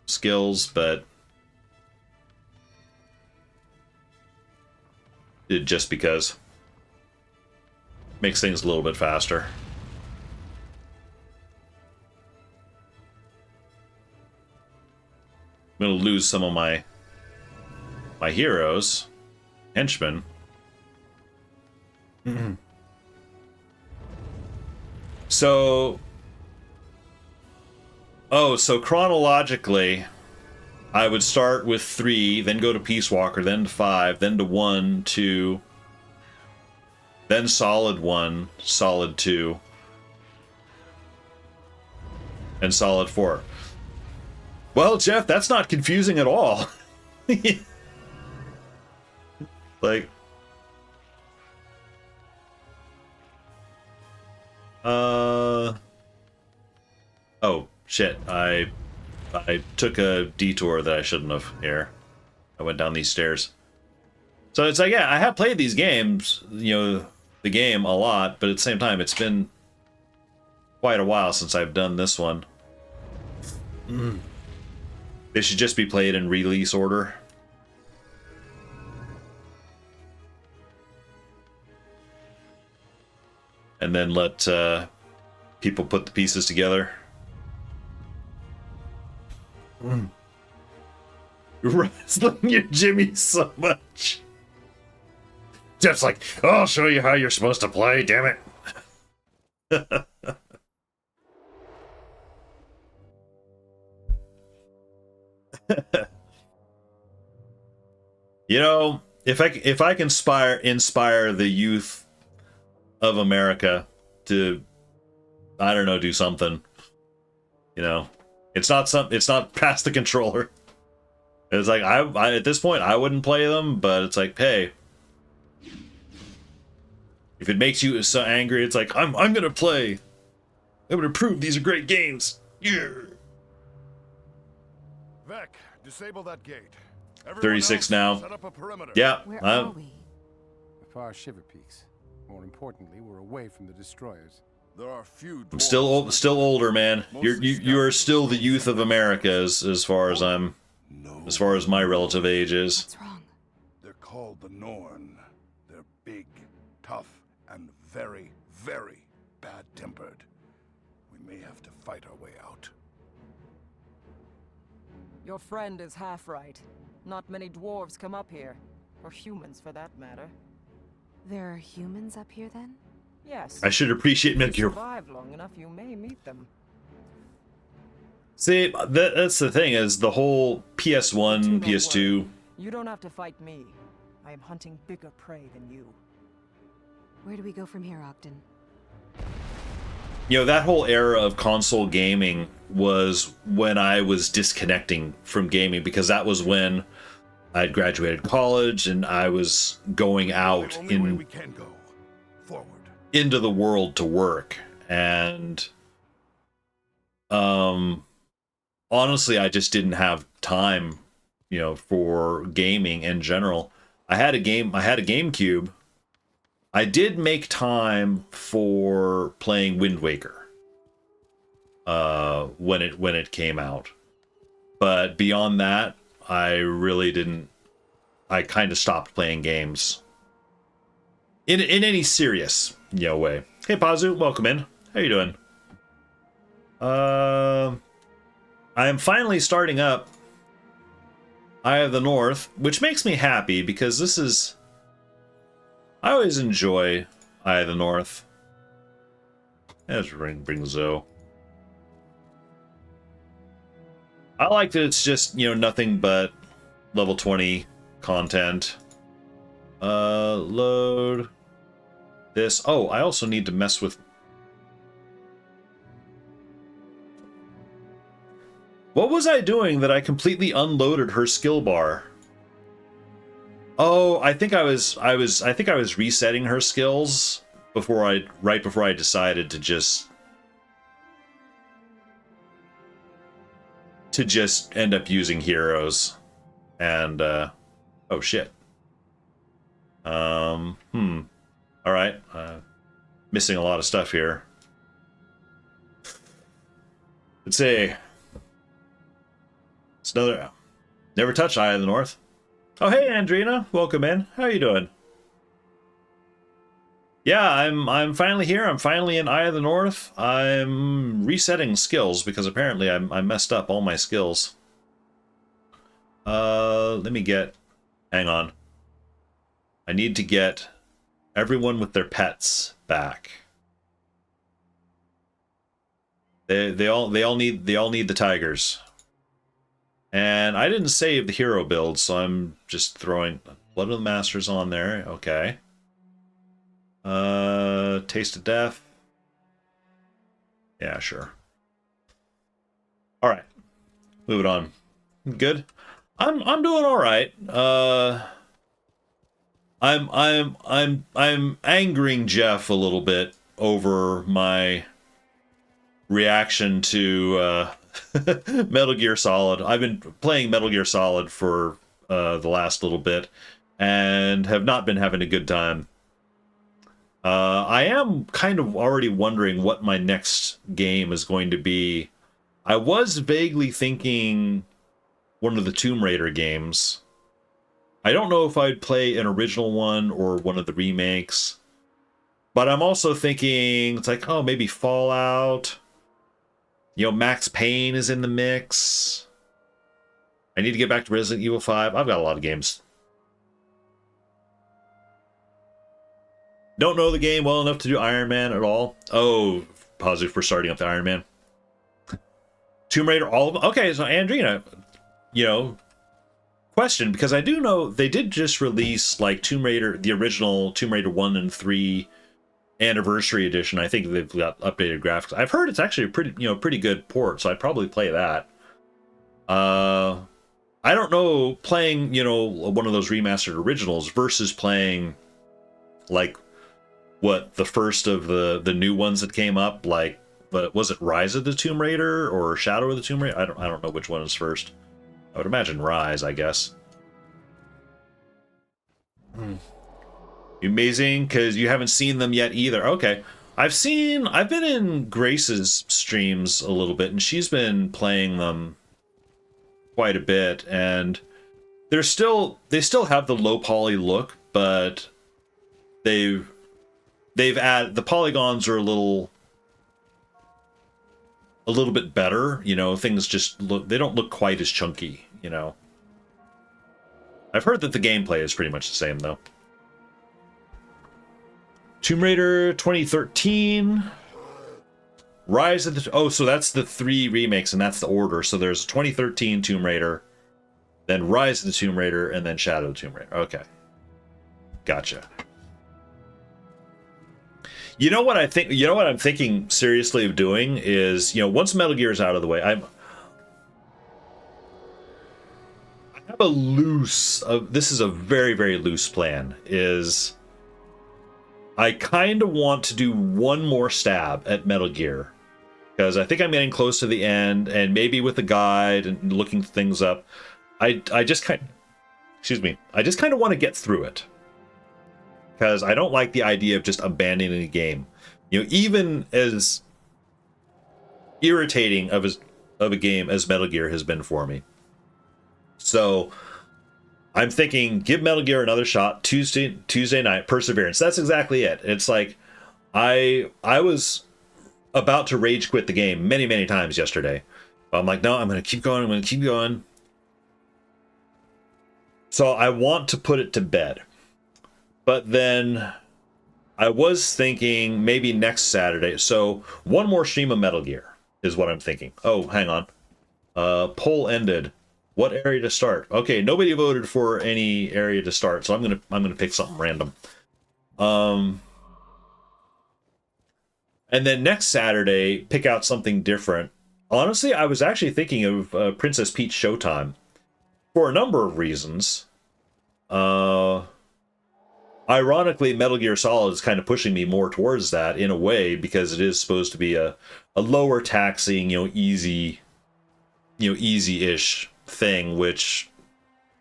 skills, but did just because. Makes things a little bit faster. I'm gonna lose some of my heroes, henchmen. So, so chronologically, I would start with 3, then go to Peace Walker, then to 5, then to 1, 2, then Solid 1, Solid 2, and Solid 4. Well, Jeff, that's not confusing at all. Like, oh shit! I took a detour that I shouldn't have. Here, I went down these stairs. So it's like, yeah, I have played these games, you know, the game a lot, but at the same time, it's been quite a while since I've done this one. They should just be played in release order. And then let people put the pieces together. You're wrestling your Jimmy so much. Jeff's like, I'll show you how you're supposed to play, damn it. You know, if I can inspire the youth of America to, I don't know, do something, you know, it's not past the controller. It's like I at this point I wouldn't play them, but it's like, hey, if it makes you so angry, it's like I'm gonna play. I'm gonna prove these are great games. Yeah. Vec, disable that gate. Everyone 36 else, now. Set up a perimeter. Yeah. Where are we? The far Shiver Peaks. More importantly, we're away from the destroyers. There are few. I'm still older, man. You are still the youth of America as far as I'm, No. as far as my relative age is. What's wrong? They're called the Norn. They're big, tough, and very, very bad-tempered. We may have to fight our way out. Your friend is half right. Not many dwarves come up here. Or humans, for that matter. There are humans up here then? Yes. I should appreciate If Metal you Gear. survive long enough, you may meet them. See, that's the thing, is the whole PS1, Do not PS2. worry. You don't have to fight me. I am hunting bigger prey than you. Where do we go from here, Ogden? You know, that whole era of console gaming was when I was disconnecting from gaming, because that was when I'd graduated college and I was going out The only way we in can go. Forward. into the world to work. And honestly, I just didn't have time, you know, for gaming in general. I had a GameCube I did make time for playing Wind Waker when it came out. But beyond that, I really didn't. I kind of stopped playing games in any serious way. Hey Pazu, welcome in. How you doing? I am finally starting up Eye of the North, which makes me happy because this is. I always enjoy Eye of the North. Let's bring Zoe. I like that it's just, nothing but level 20 content. Load this. Oh, I also need to mess with... What was I doing that I completely unloaded her skill bar? Oh, I think I was resetting her skills right before I decided to just end up using heroes. And oh shit. All right. Missing a lot of stuff here. Let's see. It's another. Never touched Eye of the North. Oh hey, Andrina, welcome in. How you doing? Yeah, I'm finally here. I'm finally in Eye of the North. I'm resetting skills because apparently I messed up all my skills. Let me get. Hang on. I need to get everyone with their pets back. They all need the tigers. And I didn't save the hero build, so I'm just throwing Blood of the Masters on there. Okay. Taste of Death. Yeah, sure. All right. Move it on. Good. I'm doing all right. I'm angering Jeff a little bit over my reaction to Metal Gear Solid. I've been playing Metal Gear Solid for the last little bit and have not been having a good time. I am kind of already wondering what my next game is going to be. I was vaguely thinking one of the Tomb Raider games. I don't know if I'd play an original one or one of the remakes. But I'm also thinking, it's like, oh, maybe Fallout. Max Payne is in the mix. I need to get back to Resident Evil 5. I've got a lot of games. Don't know the game well enough to do Iron Man at all. Oh, positive for starting up the Iron Man. Tomb Raider, all of them. Okay, so Andrina, question, because I do know they did just release like Tomb Raider, the original Tomb Raider 1 and 3 Anniversary Edition. I think they've got updated graphics. I've heard it's actually a pretty good port, so I'd probably play that. I don't know, playing, one of those remastered originals versus playing like what the first of the new ones that came up, like, but was it Rise of the Tomb Raider or Shadow of the Tomb Raider? I don't know which one is first. I would imagine Rise, I guess. Amazing, because you haven't seen them yet either. Okay. I've been in Grace's streams a little bit, and she's been playing them quite a bit, and they still have the low poly look, but they've added, the polygons are a little bit better, things just they don't look quite as chunky, I've heard that the gameplay is pretty much the same though. Tomb Raider 2013, Rise of the... Oh, so that's the 3 remakes, and that's the order. So there's 2013 Tomb Raider, then Rise of the Tomb Raider, and then Shadow of the Tomb Raider. Okay. Gotcha. You know what I'm thinking seriously of doing is, once Metal Gear is out of the way, I have a loose... this is a very, very loose plan, is... I kind of want to do one more stab at Metal Gear, because I think I'm getting close to the end, and maybe with the guide and looking things up, I just kind of want to get through it. because I don't like the idea of just abandoning a game. You know, even as irritating of a game as Metal Gear has been for me. So I'm thinking, give Metal Gear another shot. Tuesday night, Perseverance. That's exactly it. It's like I was about to rage quit the game many times yesterday. I'm like, no, I'm gonna keep going. I'm gonna keep going. So I want to put it to bed, but then I was thinking maybe next Saturday. So one more stream of Metal Gear is what I'm thinking. Oh, hang on. Poll ended. What area to start? Okay, nobody voted for any area to start, so I'm gonna pick something random. And then next Saturday, pick out something different. Honestly, I was actually thinking of Princess Peach Showtime for a number of reasons. Ironically, Metal Gear Solid is kind of pushing me more towards that in a way, because it is supposed to be a lower taxing, easy, easy-ish thing, which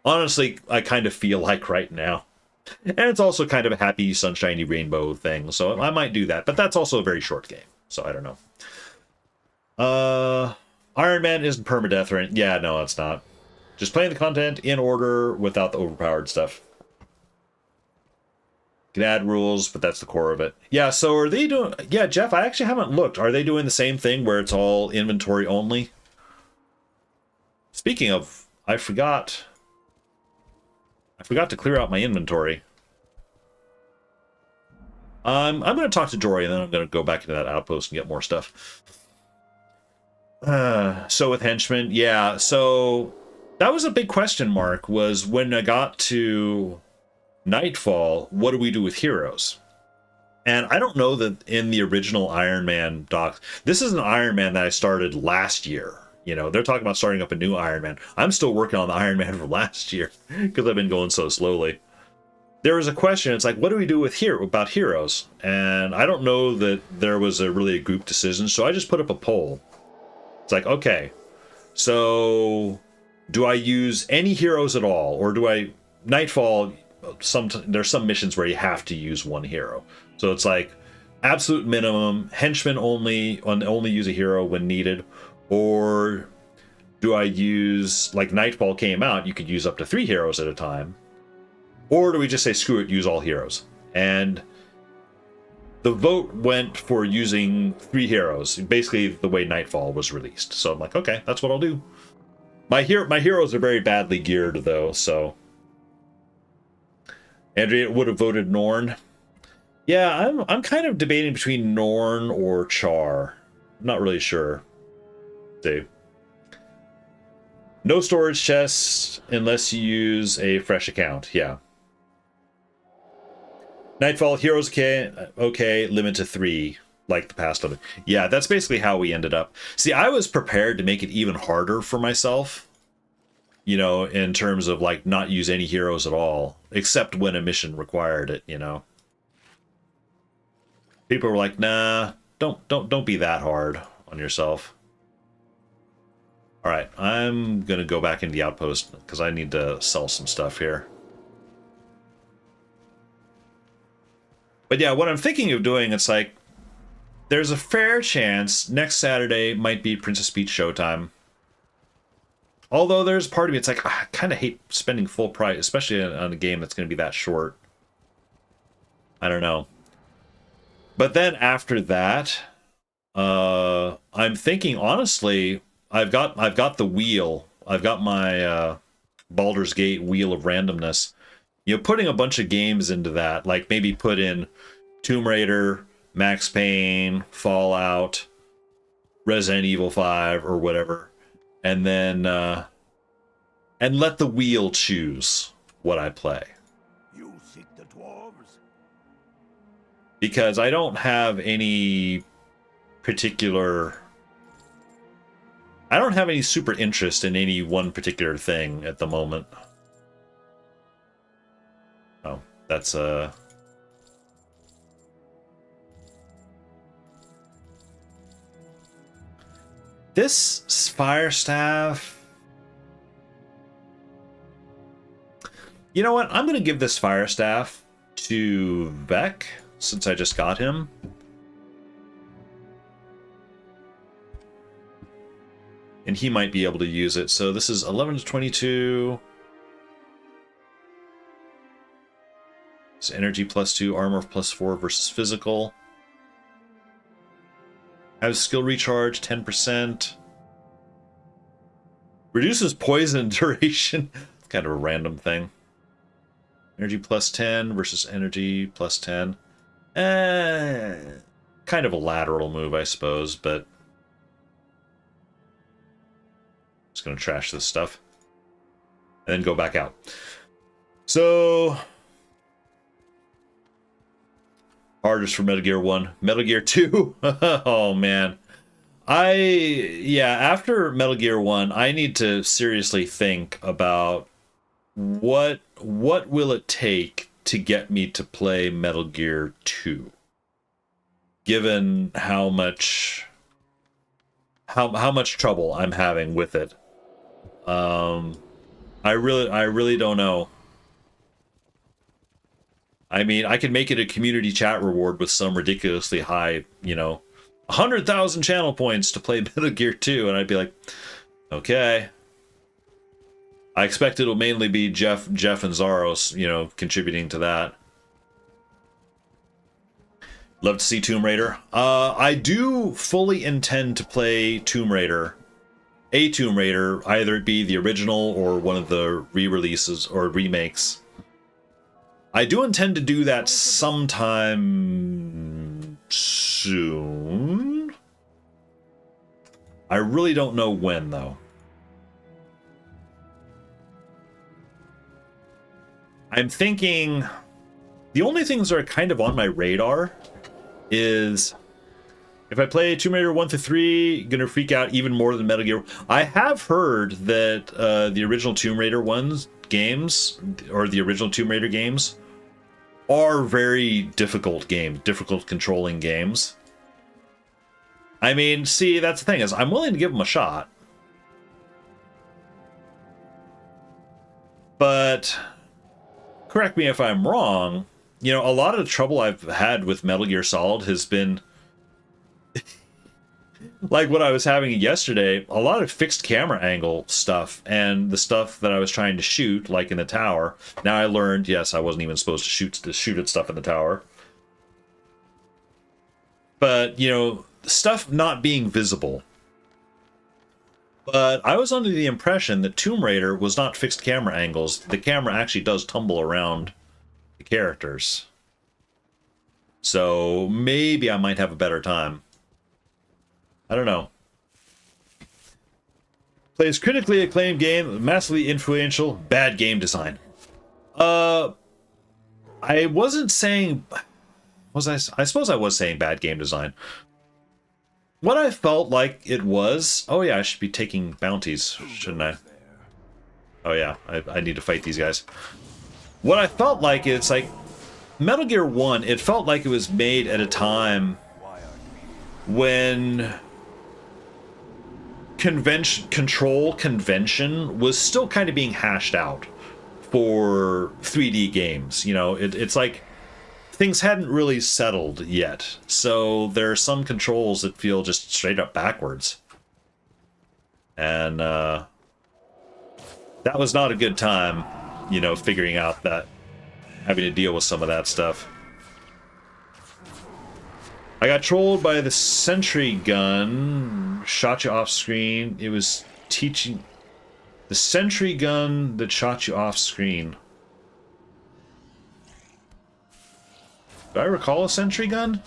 honestly I kind of feel like right now. And it's also kind of a happy, sunshiny rainbow thing, so I might do that. But that's also a very short game, so I don't know. Iron Man isn't permadeath, right? Yeah, no, it's not. Just playing the content in order without the overpowered stuff. Can add rules, but that's the core of it. Yeah, so are they doing... Yeah, Jeff, I actually haven't looked. Are they doing the same thing where it's all inventory only? Speaking of, I forgot to clear out my inventory. I'm going to talk to Jory, and then I'm going to go back into that outpost and get more stuff. So with henchmen, yeah, so that was a big question mark, was when I got to Nightfall, what do we do with heroes? And I don't know that in the original Iron Man docs, this is an Iron Man that I started last year. They're talking about starting up a new Iron Man. I'm still working on the Iron Man from last year because I've been going so slowly. There was a question, it's like, what do we do with about heroes? And I don't know that there was really a group decision, so I just put up a poll. It's like, okay, so do I use any heroes at all? Or do I... Nightfall, there's some missions where you have to use one hero. So it's like, absolute minimum, henchmen only use a hero when needed. Or do I use, like Nightfall came out, you could use up to 3 heroes at a time. Or do we just say, screw it, use all heroes? And the vote went for using 3 heroes, basically the way Nightfall was released. So I'm like, okay, that's what I'll do. My heroes are very badly geared, though, so... Andrea would have voted Norn. Yeah, I'm kind of debating between Norn or Char. I'm not really sure. See. No storage chests unless you use a fresh account. Yeah. Nightfall, heroes okay, limit to 3, like the past other. Yeah, that's basically how we ended up. See, I was prepared to make it even harder for myself, in terms of like not use any heroes at all, except when a mission required it, People were like, nah, don't be that hard on yourself. All right, I'm gonna go back into the outpost because I need to sell some stuff here. But yeah, what I'm thinking of doing, it's like, there's a fair chance next Saturday might be Princess Peach Showtime. Although there's part of me, it's like, I kind of hate spending full price, especially on a game that's going to be that short. I don't know. But then after that, I'm thinking, honestly, I've got the wheel. I've got my Baldur's Gate Wheel of Randomness. Putting a bunch of games into that, like maybe put in Tomb Raider, Max Payne, Fallout, Resident Evil 5, or whatever, and then and let the wheel choose what I play. You seek the dwarves? Because I don't have any particular... I don't have any super interest in any one particular thing at the moment. Oh, that's this fire staff. You know what? I'm going to give this fire staff to Vec, since I just got him. And he might be able to use it. So this is 11 to 22. It's energy +2, armor +4 versus physical. Has skill recharge 10%. Reduces poison duration. Kind of a random thing. Energy +10 versus energy +10. Kind of a lateral move, I suppose, but just gonna trash this stuff and then go back out. So hardest for Metal Gear 1. Metal Gear 2. Oh man. After Metal Gear 1, I need to seriously think about what will it take to get me to play Metal Gear 2, given how much trouble I'm having with it. I really don't know. I mean, I could make it a community chat reward with some ridiculously high, 100,000 channel points to play Metal Gear 2, and I'd be like, okay. I expect it'll mainly be Jeff and Zaros, contributing to that. Love to see Tomb Raider. I do fully intend to play Tomb Raider. A Tomb Raider, either it be the original or one of the re-releases or remakes. I do intend to do that sometime soon. I really don't know when, though. I'm thinking the only things that are kind of on my radar is if I play Tomb Raider 1 to 3, gonna freak out even more than Metal Gear. I have heard that the original Tomb Raider games, or the original Tomb Raider games, are very difficult controlling games. I mean, see, that's the thing, is I'm willing to give them a shot. But correct me if I'm wrong, a lot of the trouble I've had with Metal Gear Solid has been like what I was having yesterday, a lot of fixed camera angle stuff, and the stuff that I was trying to shoot, like in the tower. Now I learned, yes, I wasn't even supposed to shoot at stuff in the tower. But, stuff not being visible. But I was under the impression that Tomb Raider was not fixed camera angles. The camera actually does tumble around the characters. So maybe I might have a better time. I don't know. Plays critically acclaimed game, massively influential, bad game design. I wasn't saying... I suppose I was saying bad game design. What I felt like it was... Oh yeah, I should be taking bounties, shouldn't I? Oh yeah, I need to fight these guys. What I felt like, it's like... Metal Gear 1, it felt like it was made at a time when control convention was still kind of being hashed out for 3D games. It's like things hadn't really settled yet. So there are some controls that feel just straight up backwards. And that was not a good time, figuring out that, having to deal with some of that stuff. I got trolled by the sentry gun, shot you off screen. It was teaching the sentry gun that shot you off screen. Do I recall a sentry gun?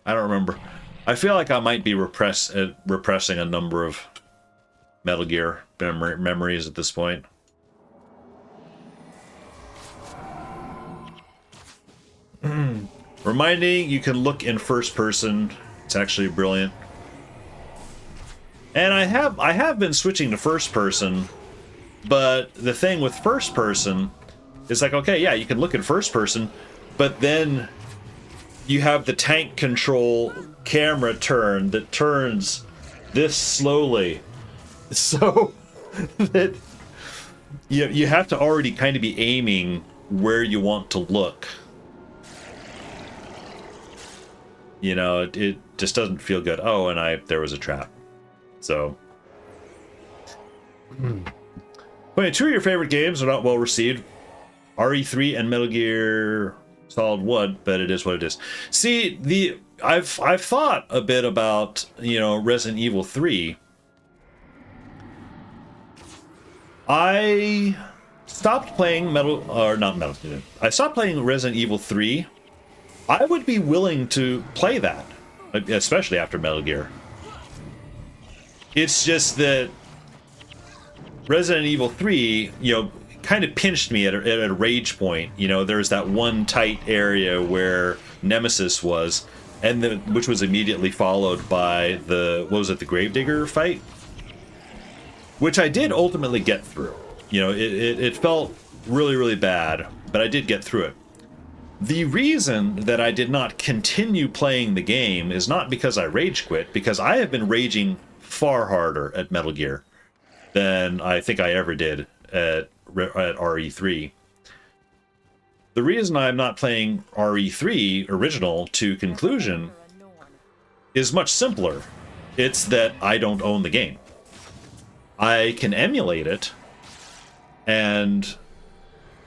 I don't remember. I feel like I might be repressing a number of Metal Gear memories at this point. Reminding you can look in first person. It's actually brilliant. And I have been switching to first person, but the thing with first person is like, okay, yeah, you can look in first person, but then you have the tank control camera turn that turns this slowly, so that you have to already kind of be aiming where you want to look. You know, it just doesn't feel good. Oh, and there was a trap. So, wait, two of your favorite games are not well received. RE3 and Metal Gear Solid 1, but it is what it is. See, I've thought a bit about, you know, Resident Evil 3. I stopped playing I stopped playing Resident Evil 3. I would be willing to play that, especially after Metal Gear. It's just that Resident Evil 3, you know, kind of pinched me at a rage point. You know, there's that one tight area where Nemesis was, and which was immediately followed by the Gravedigger fight, which I did ultimately get through. You know, it felt really, really bad, but I did get through it. The reason that I did not continue playing the game is not because I rage quit, because I have been raging far harder at Metal Gear than I think I ever did at RE3. The reason I'm not playing RE3 original to conclusion is much simpler. It's that I don't own the game. I can emulate it, and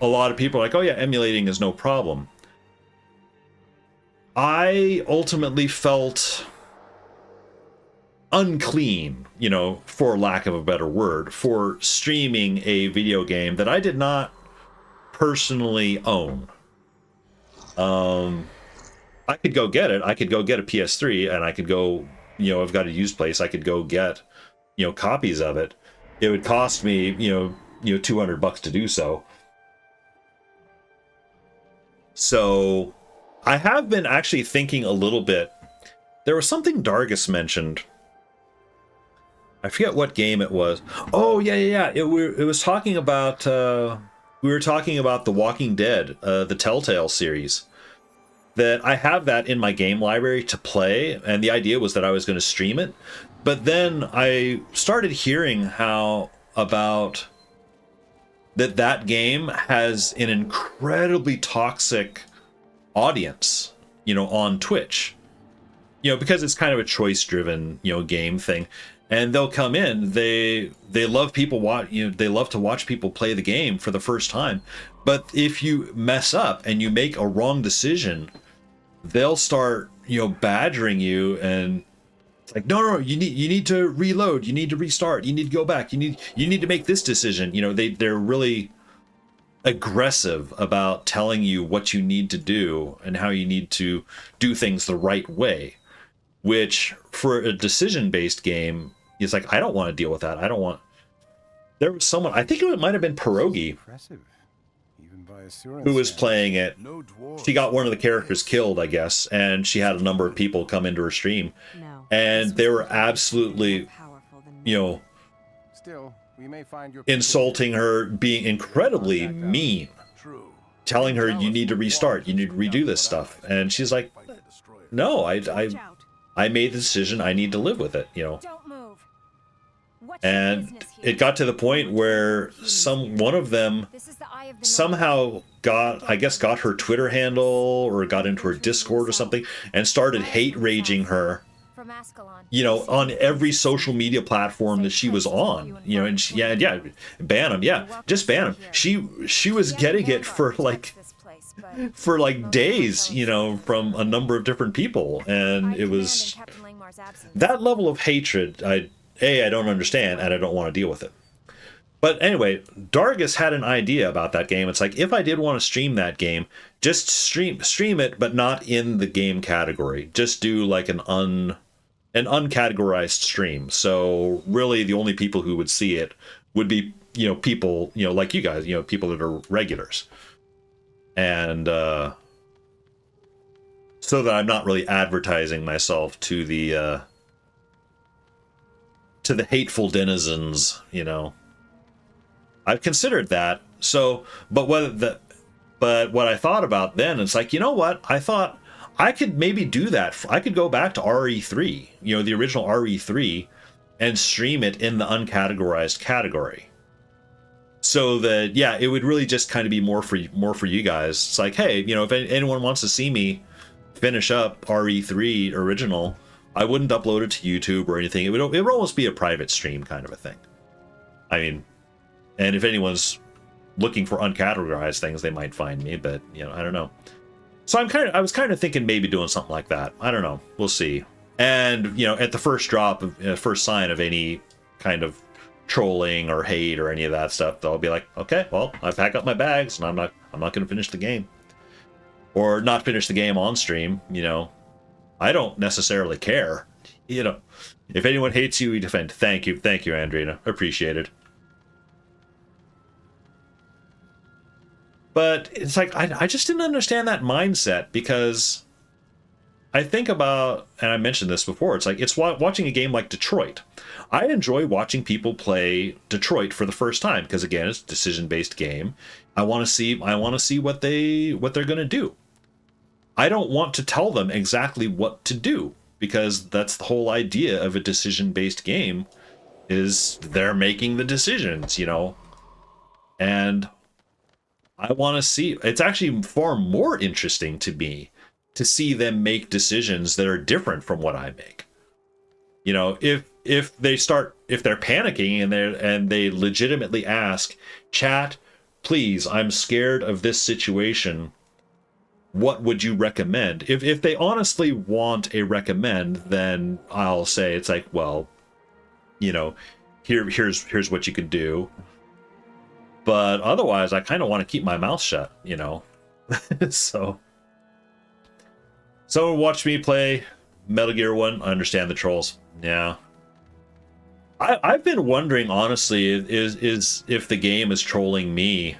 a lot of people are like, oh yeah, emulating is no problem. I ultimately felt unclean, you know, for lack of a better word, for streaming a video game that I did not personally own. I could go get it. I could go get a PS3, and I could go, you know, I've got a used place. I could go get, you know, copies of it. It would cost me, you know, $200 to do so. So I have been actually thinking a little bit. There was something Dargus mentioned. I forget what game it was. Oh yeah. It was talking about. We were talking about The Walking Dead, the Telltale series. That I have that in my game library to play, and the idea was that I was going to stream it. But then I started hearing about that game has an incredibly toxic audience, you know, on Twitch. You know, because it's kind of a choice-driven, you know, game thing. And they'll come in, they love people they love to watch people play the game for the first time. But if you mess up and you make a wrong decision, they'll start, you know, badgering you, and it's like, no, you need to reload, you need to restart, you need to go back, you need to make this decision. You know, they're really aggressive about telling you what you need to do and how you need to do things the right way, which for a decision-based game is like, I don't want to deal with that. There was someone, I think it might have been Pierogi, Impressive. Even by Assurance who was standards. playing it. No dwarves. She got one of the characters killed, I guess, and she had a number of people come into her stream, No. and this they was were absolutely, more powerful than me. you know, Still, we may find your people- insulting her, being incredibly mean, True. telling her you need to restart, you need to redo this stuff. And she's like, Fight the destroyer. no, Watch out. I made the decision, I need to live with it, you know. Don't move. What's your And business here? it got to the point where one of them This is the eye of the somehow got her Twitter handle or got into her Discord or something and started hate raging her, from Ascalon. you know, on every social media platform that she was on, you know. And she, yeah, ban him, yeah, just ban him. She was getting it for like days, you know, from a number of different people, and it was that level of hatred. I don't understand, and I don't want to deal with it. But anyway, Dargus had an idea about that game. It's like, if I did want to stream that game, just stream it, but not in the game category. Just do like an uncategorized stream. So really, the only people who would see it would be, you know, people, you know, like you guys, you know, people that are regulars, and so that I'm not really advertising myself to the hateful denizens, you know. I've considered that. So, but what I thought about then, it's like, you know what? I thought I could maybe do that. I could go back to RE3, you know, the original RE3, and stream it in the uncategorized category. so that, yeah, it would really just kind of be more for you guys. It's like, hey, you know, if anyone wants to see me finish up RE3 original, I wouldn't upload it to YouTube or anything. It would almost be a private stream kind of a thing. I mean, and if anyone's looking for uncategorized things, they might find me, but you know, I don't know. So I was kind of thinking maybe doing something like that. I don't know. We'll see. And you know, at the first first sign of any kind of trolling or hate or any of that stuff, they'll be like, okay, well, I pack up my bags and I'm not going to finish the game, or not finish the game on stream. You know, I don't necessarily care. You know, if anyone hates you, we defend. Thank you, Andrina. Appreciate it. But it's like, I just didn't understand that mindset, because I think about, and I mentioned this before, it's like, it's watching a game like Detroit. I enjoy watching people play Detroit for the first time, because again, it's a decision-based game. I want to see what they're going to do. I don't want to tell them exactly what to do, because that's the whole idea of a decision-based game, is they're making the decisions, you know. And I want to see, it's actually far more interesting to me to see them make decisions that are different from what I make. You know, if they're panicking and they legitimately ask, chat, please, I'm scared of this situation, what would you recommend? If they honestly want a recommend, then I'll say, it's like, well, you know, here's what you could do. But otherwise, I kind of want to keep my mouth shut, you know. So watch me play Metal Gear 1, understand the trolls. Yeah. I've been wondering, honestly, is if the game is trolling me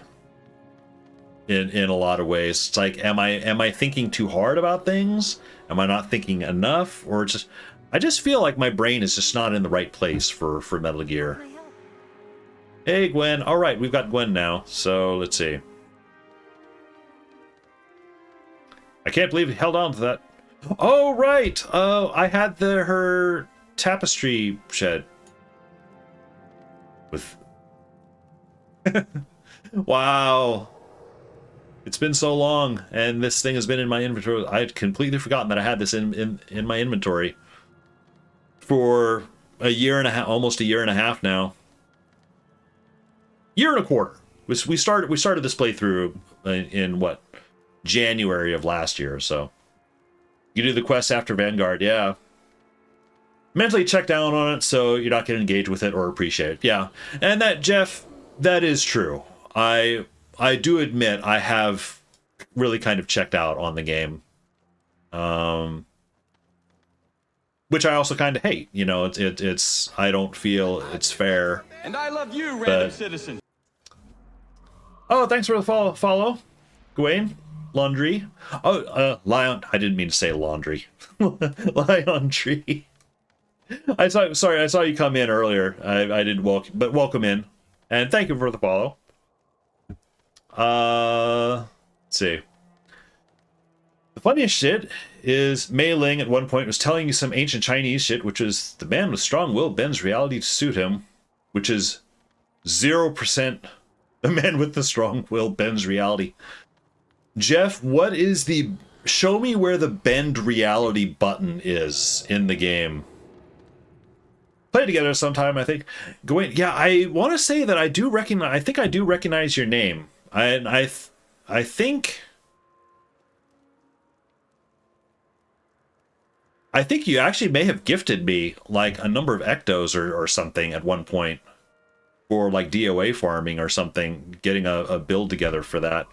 in a lot of ways. It's like, am I thinking too hard about things? Am I not thinking enough? Or just, I just feel like my brain is just not in the right place for Metal Gear. Hey, Gwen. All right, we've got Gwen now. So let's see. I can't believe he held on to that. Oh, right. I had her tapestry shed. With. Wow. It's been so long, and this thing has been in my inventory. I'd completely forgotten that I had this in my inventory for a year and a half, almost a year and a half now. Year and a quarter. We started this playthrough in what, January of last year. So you do the quests after Vanguard, yeah. Mentally check down on it, so you're not going to engage with it or appreciate it. Yeah, and that, Jeff, that is true. I do admit I have really kind of checked out on the game, which I also kind of hate. You know, it's I don't feel it's fair. And I love you, random citizen. Oh, thanks for the follow, Gawain. Laundry. Oh, Lion. I didn't mean to say laundry. Lion Tree. I saw you come in earlier. I didn't welcome in, and thank you for the follow. Let's see. The funniest shit is Mei Ling at one point was telling you some ancient Chinese shit, which is the man with strong will bends reality to suit him, which is 0%. The man with the strong will bends reality. Jeff, what is the... Show me where the bend reality button is in the game. Play together sometime, I think. Gawain, yeah, I want to say that I do recognize... I think I do recognize your name. I think... I think you actually may have gifted me, like, a number of ectos or something at one point. For, like, DOA farming or something. Getting a build together for that.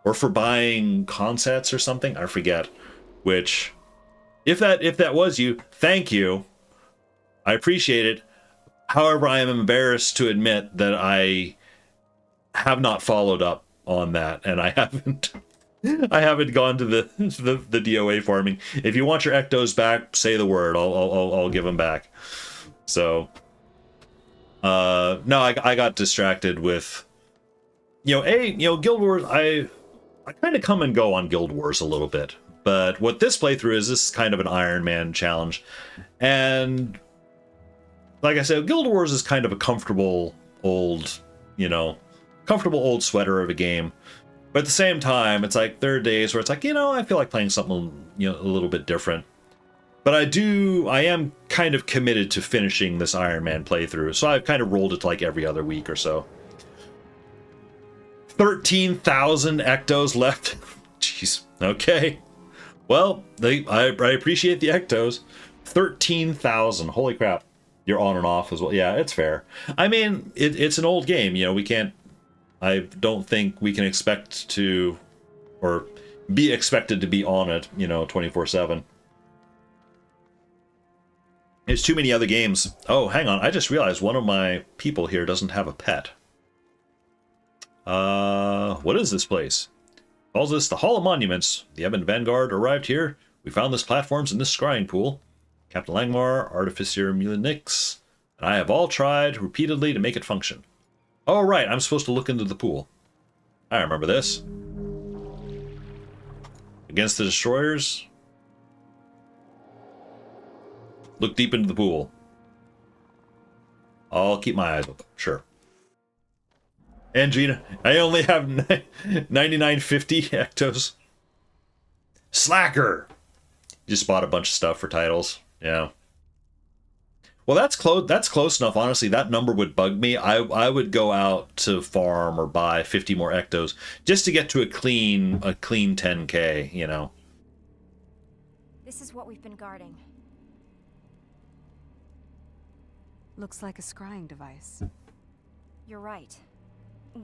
Or for buying consets or something, I forget. Which, if that was you, thank you. I appreciate it. However, I am embarrassed to admit that I have not followed up on that, and I haven't gone to the DOA farming. If you want your ectos back, say the word. I'll give them back. So, no, I got distracted with, Guild Wars. I kind of come and go on Guild Wars a little bit, but what this playthrough is, this is kind of an Iron Man challenge, and like I said, Guild Wars is kind of a comfortable old, comfortable old sweater of a game. But at the same time, it's like there are days where it's like, I feel like playing something, a little bit different. But I am kind of committed to finishing this Iron Man playthrough, so I've kind of rolled it to like every other week or so. 13,000 ectos left. Jeez. Okay. Well, I appreciate the ectos. 13,000. Holy crap. You're on and off as well. Yeah, it's fair. I mean, it's an old game. We can't... I don't think we can expect to... or be expected to be on it, 24/7. There's too many other games. Oh, hang on. I just realized one of my people here doesn't have a pet. What is this place? Calls this the Hall of Monuments. The Ebon Vanguard arrived here. We found this platforms in this scrying pool. Captain Langmar, Artificer Mulinix, and I have all tried repeatedly to make it function. Oh, right, I'm supposed to look into the pool. I remember this. Against the destroyers. Look deep into the pool. I'll keep my eyes open, sure. Andrina, I only have 9950 ectos. Slacker! Just bought a bunch of stuff for titles. Yeah. Well, that's close enough. Honestly, that number would bug me. I would go out to farm or buy 50 more ectos just to get to a clean 10k. This is what we've been guarding. Looks like a scrying device. You're right.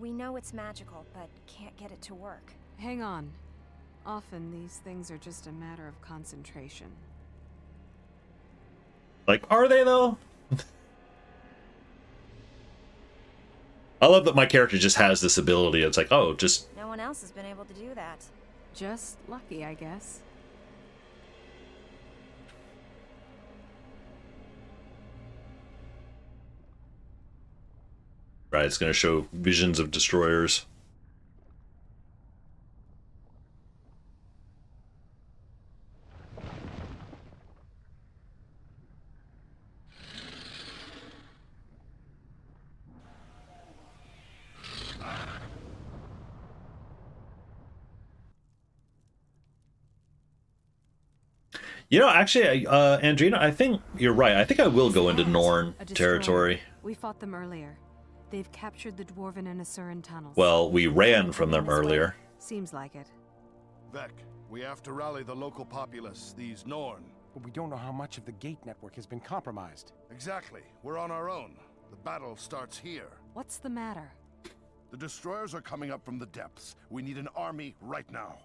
We know it's magical, but can't get it to work. Hang on. Often these things are just a matter of concentration. Like, are they though? I love that my character just has this ability. It's like, oh, just... No one else has been able to do that. Just lucky, I guess. Right, it's going to show visions of destroyers. Actually, Andrina, I think you're right. I think I will go into Norn territory. We fought them earlier. They've captured the Dwarven and Asuran tunnels. Well, we ran from them earlier. Seems like it. Vec, we have to rally the local populace, these Norn. But we don't know how much of the gate network has been compromised. Exactly. We're on our own. The battle starts here. What's the matter? The destroyers are coming up from the depths. We need an army right now.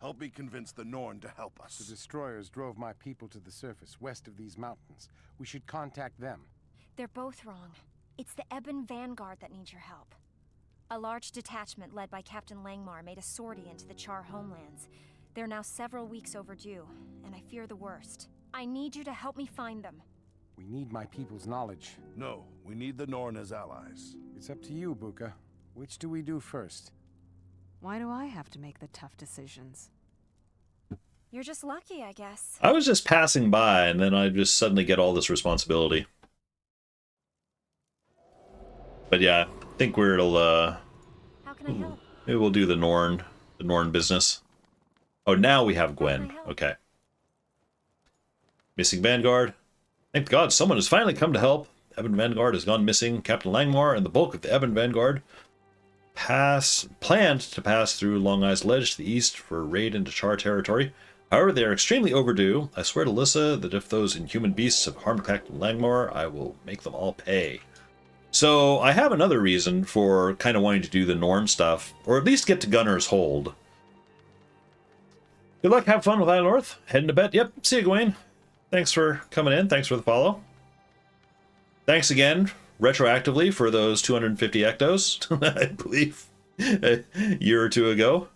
Help me convince the Norn to help us. The destroyers drove my people to the surface, west of these mountains. We should contact them. They're both wrong. It's the Ebon Vanguard that needs your help. A large detachment led by Captain Langmar made a sortie into the Char homelands. They're now several weeks overdue, and I fear the worst. I need you to help me find them. We need my people's knowledge. No, we need the Norn as allies. It's up to you, Buka. Which do we do first? Why do I have to make the tough decisions? You're just lucky, I guess. I was just passing by, and then I just suddenly get all this responsibility. But yeah, I think it'll, How can I help? maybe we'll do the Norn business. Oh, now we have Gwen. Okay. Missing Vanguard. Thank God someone has finally come to help. Ebon Vanguard has gone missing. Captain Langmar and the bulk of the Ebon Vanguard planned to pass through Long Eyes Ledge to the east for a raid into Char territory. However, they are extremely overdue. I swear to Lissa that if those inhuman beasts have harmed Captain Langmar, I will make them all pay. So I have another reason for kind of wanting to do the Norn stuff, or at least get to Gunner's Hold. Good luck, have fun with Isle North. Heading to bed. Yep, see you, Gawain. Thanks for coming in. Thanks for the follow. Thanks again, retroactively, for those 250 ectos, I believe, a year or two ago.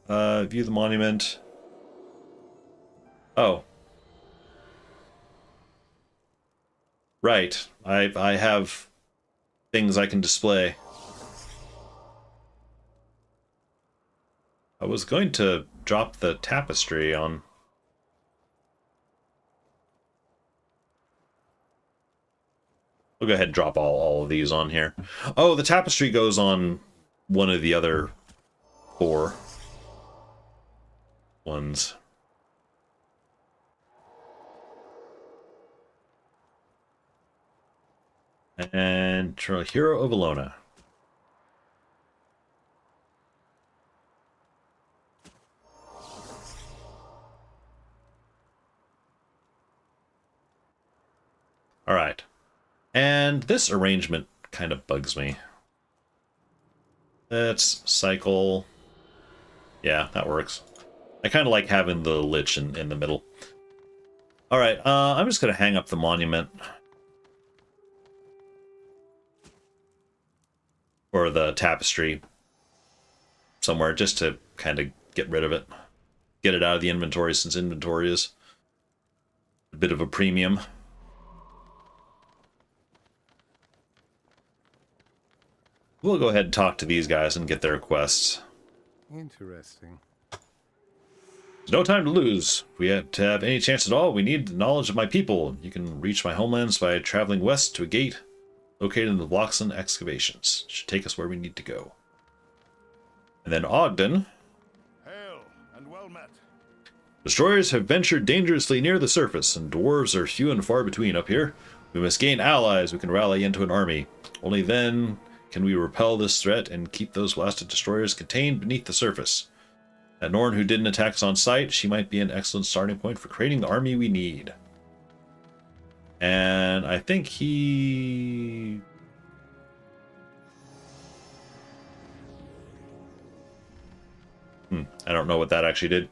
View the monument. Oh. Right. I have things I can display. I was going to drop the tapestry on... We'll go ahead and drop all of these on here. Oh, the tapestry goes on one of the other 4 ones. And Hero of Alona. All right. And this arrangement kind of bugs me. Let's cycle. Yeah, that works. I kind of like having the Lich in the middle. All right, I'm just going to hang up the monument. Or the tapestry somewhere just to kind of get rid of it. Get it out of the inventory since inventory is a bit of a premium. We'll go ahead and talk to these guys and get their quests. Interesting. There's no time to lose. If we have to have any chance at all, we need the knowledge of my people. You can reach my homelands by traveling west to a gate located in the Bloxon excavations. Should take us where we need to go. And then Ogden. Hail and well met. Destroyers have ventured dangerously near the surface, and dwarves are few and far between up here. We must gain allies we can rally into an army. Only then can we repel this threat and keep those blasted destroyers contained beneath the surface. At Norn, who didn't attack us on sight, she might be an excellent starting point for creating the army we need. And I think he... I don't know what that actually did.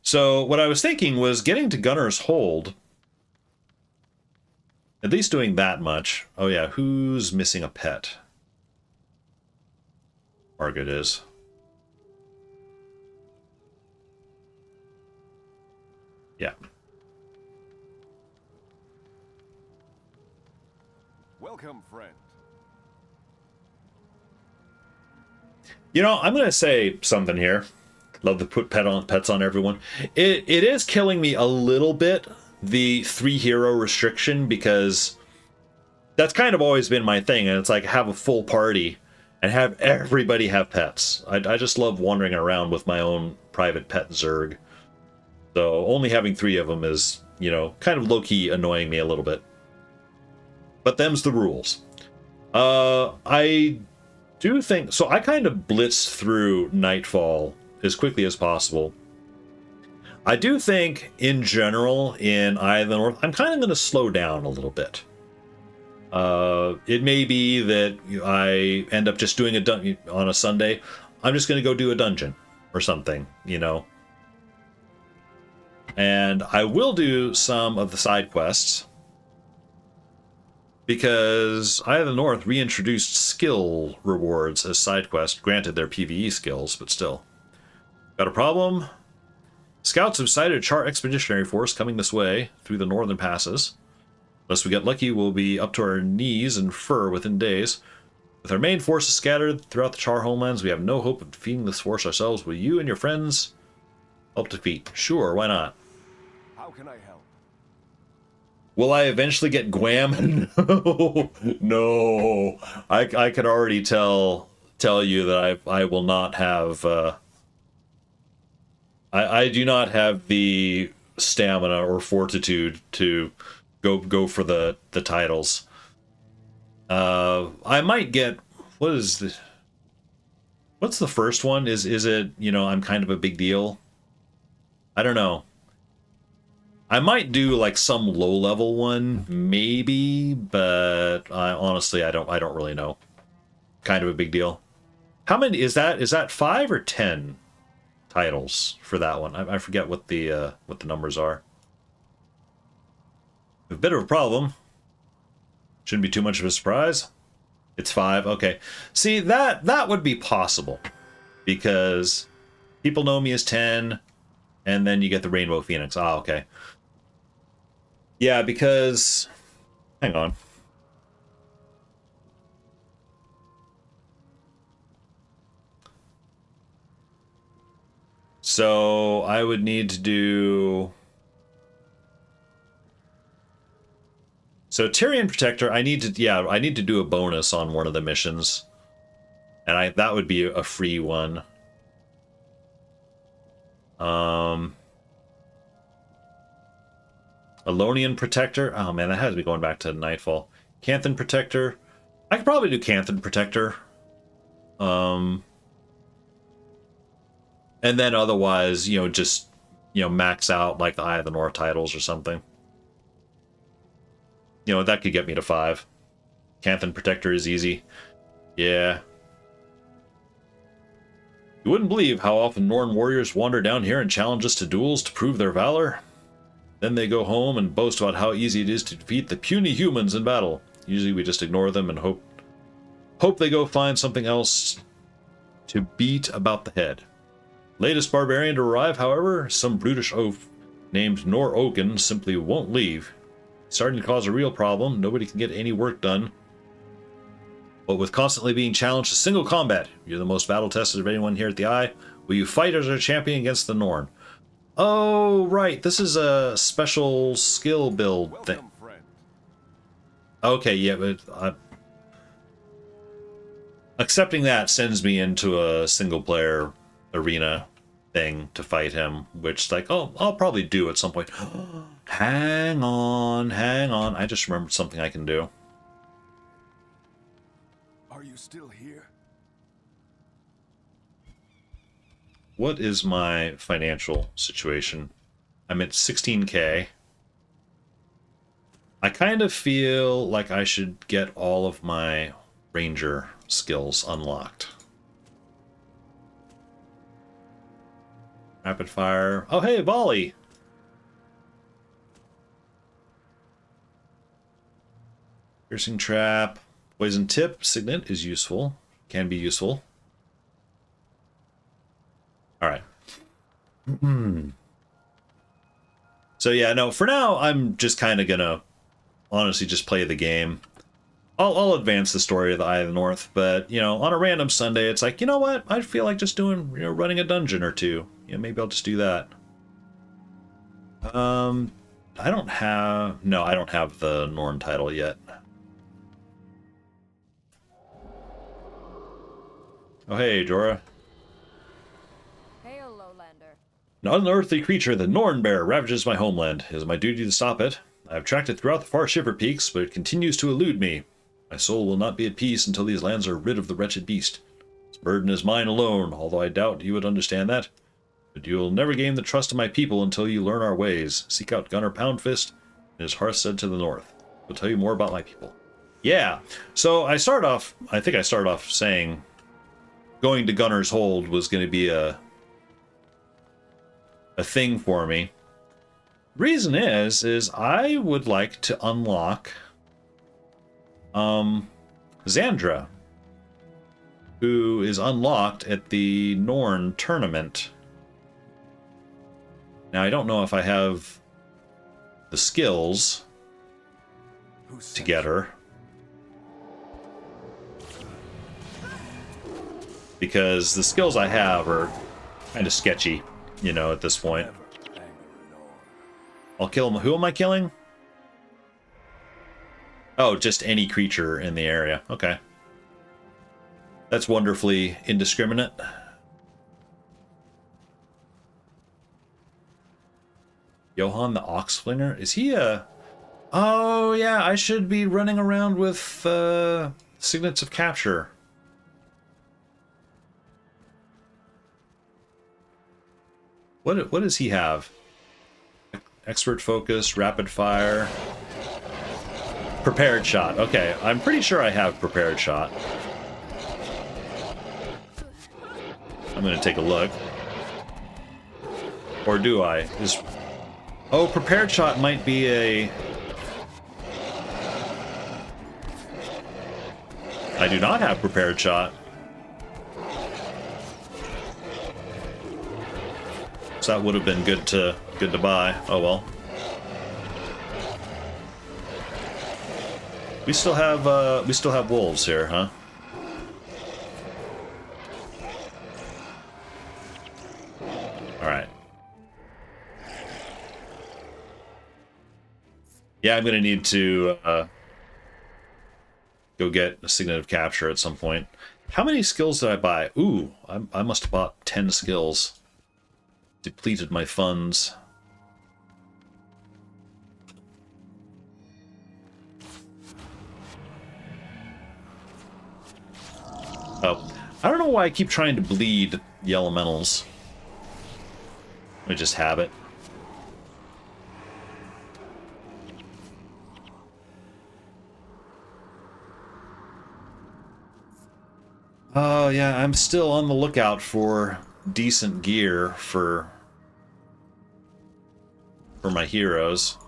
So what I was thinking was getting to Gunner's Hold. At least doing that much. Oh yeah, who's missing a pet? Margaret is. Yeah. Welcome, friend. You know, I'm going to say something here. Love to put pets on everyone. It is killing me a little bit, the 3 hero restriction, because that's kind of always been my thing. And it's like have a full party and have everybody have pets. I just love wandering around with my own private pet Zerg. So only having 3 of them is, you know, kind of low-key annoying me a little bit. But them's the rules. I do think... So I kind of blitzed through Nightfall as quickly as possible. I do think, in general, in Eye of the North, I'm kind of going to slow down a little bit. It may be that I end up just doing a dungeon on a Sunday. I'm just going to go do a dungeon or something, you know. And I will do some of the side quests, because Eye of the North reintroduced skill rewards as side quests. Granted, they're PvE skills, but still. Got a problem? Scouts have sighted a Char expeditionary force coming this way through the northern passes. Unless we get lucky, we'll be up to our knees in fur within days. With our main forces scattered throughout the Char homelands, we have no hope of defeating this force ourselves. Will you and your friends help defeat? Sure, why not? How can I help? Will I eventually get Gwam? No, no. I could already tell you that I will not have. I do not have the stamina or fortitude to go for the titles. I might get, what's the first one? Is it, you know, I'm kind of a big deal? I don't know. I might do like some low level one, maybe, but honestly I don't really know. Kind of a big deal. How many is that? Is that 5 or 10 titles for that one? I forget what the numbers are. A bit of a problem. Shouldn't be too much of a surprise. It's 5. Okay. See, that would be possible, because people know me as 10, and then you get the Rainbow Phoenix. Ah, okay. Yeah, because... Hang on. So, I would need to do... So Tyrion Protector, I need to do a bonus on one of the missions. And that would be a free one. Alonian Protector. Oh man, that has to be going back to Nightfall. Canthan Protector. I could probably do Canthan Protector. And then otherwise, just, max out like the Eye of the North titles or something. That could get me to 5. Canthan Protector is easy. Yeah. You wouldn't believe how often Norn warriors wander down here and challenge us to duels to prove their valor. Then they go home and boast about how easy it is to defeat the puny humans in battle. Usually we just ignore them and hope they go find something else to beat about the head. Latest barbarian to arrive, however, some brutish oaf named Nor Oaken simply won't leave. Starting to cause a real problem. Nobody can get any work done. But with constantly being challenged to single combat, you're the most battle-tested of anyone here at the Eye. Will you fight as our champion against the Norn? Oh, right. This is a special skill build thing. Okay, yeah, but accepting that sends me into a single-player arena thing to fight him, which, like, I'll probably do at some point. Hang on. I just remembered something I can do. Are you still here? What is my financial situation? I'm at 16K. I kind of feel like I should get all of my ranger skills unlocked. Rapid fire. Oh, hey, volley. Piercing trap. Poison tip. Signet is useful. Can be useful. All right. So yeah, no, for now, I'm just kind of gonna honestly just play the game. I'll advance the story of the Eye of the North, but, on a random Sunday, it's like, you know what? I feel like just doing, running a dungeon or two. Maybe I'll just do that. I don't have the Norn title yet. Oh, hey, Jorah. Hail, Lowlander. An unearthly creature, the Norn Bear, ravages my homeland. It is my duty to stop it. I have tracked it throughout the far Shiver Peaks, but it continues to elude me. My soul will not be at peace until these lands are rid of the wretched beast. Its burden is mine alone, although I doubt you would understand that. But you will never gain the trust of my people until you learn our ways. Seek out Gunnar Poundfist and his Hearthstead to the north. He'll tell you more about my people. Yeah, so I think I started off saying going to Gunnar's Hold was going to be a thing for me. Reason is I would like to unlock Xandra, who is unlocked at the Norn tournament. Now I don't know if I have the skills to get her, because the skills I have are kind of sketchy, at this point. I'll kill him. Who am I killing? Oh, just any creature in the area. Okay. That's wonderfully indiscriminate. Johann the Oxflinger? Is he a... Oh, yeah, I should be running around with Signets of Capture. What does he have? Expert Focus, Rapid Fire... Prepared Shot. Okay, I'm pretty sure I have Prepared Shot. I'm gonna take a look. Or do I? Oh, Prepared Shot might be a... I do not have Prepared Shot. So that would have been good to buy. Oh well. We still have wolves here, huh? All right. Yeah, I'm gonna need to go get a Signet of Capture at some point. How many skills did I buy? Ooh, I must have bought 10 skills. Depleted my funds. Oh, I don't know why I keep trying to bleed the elementals. I just have it. Oh yeah, I'm still on the lookout for decent gear for my heroes.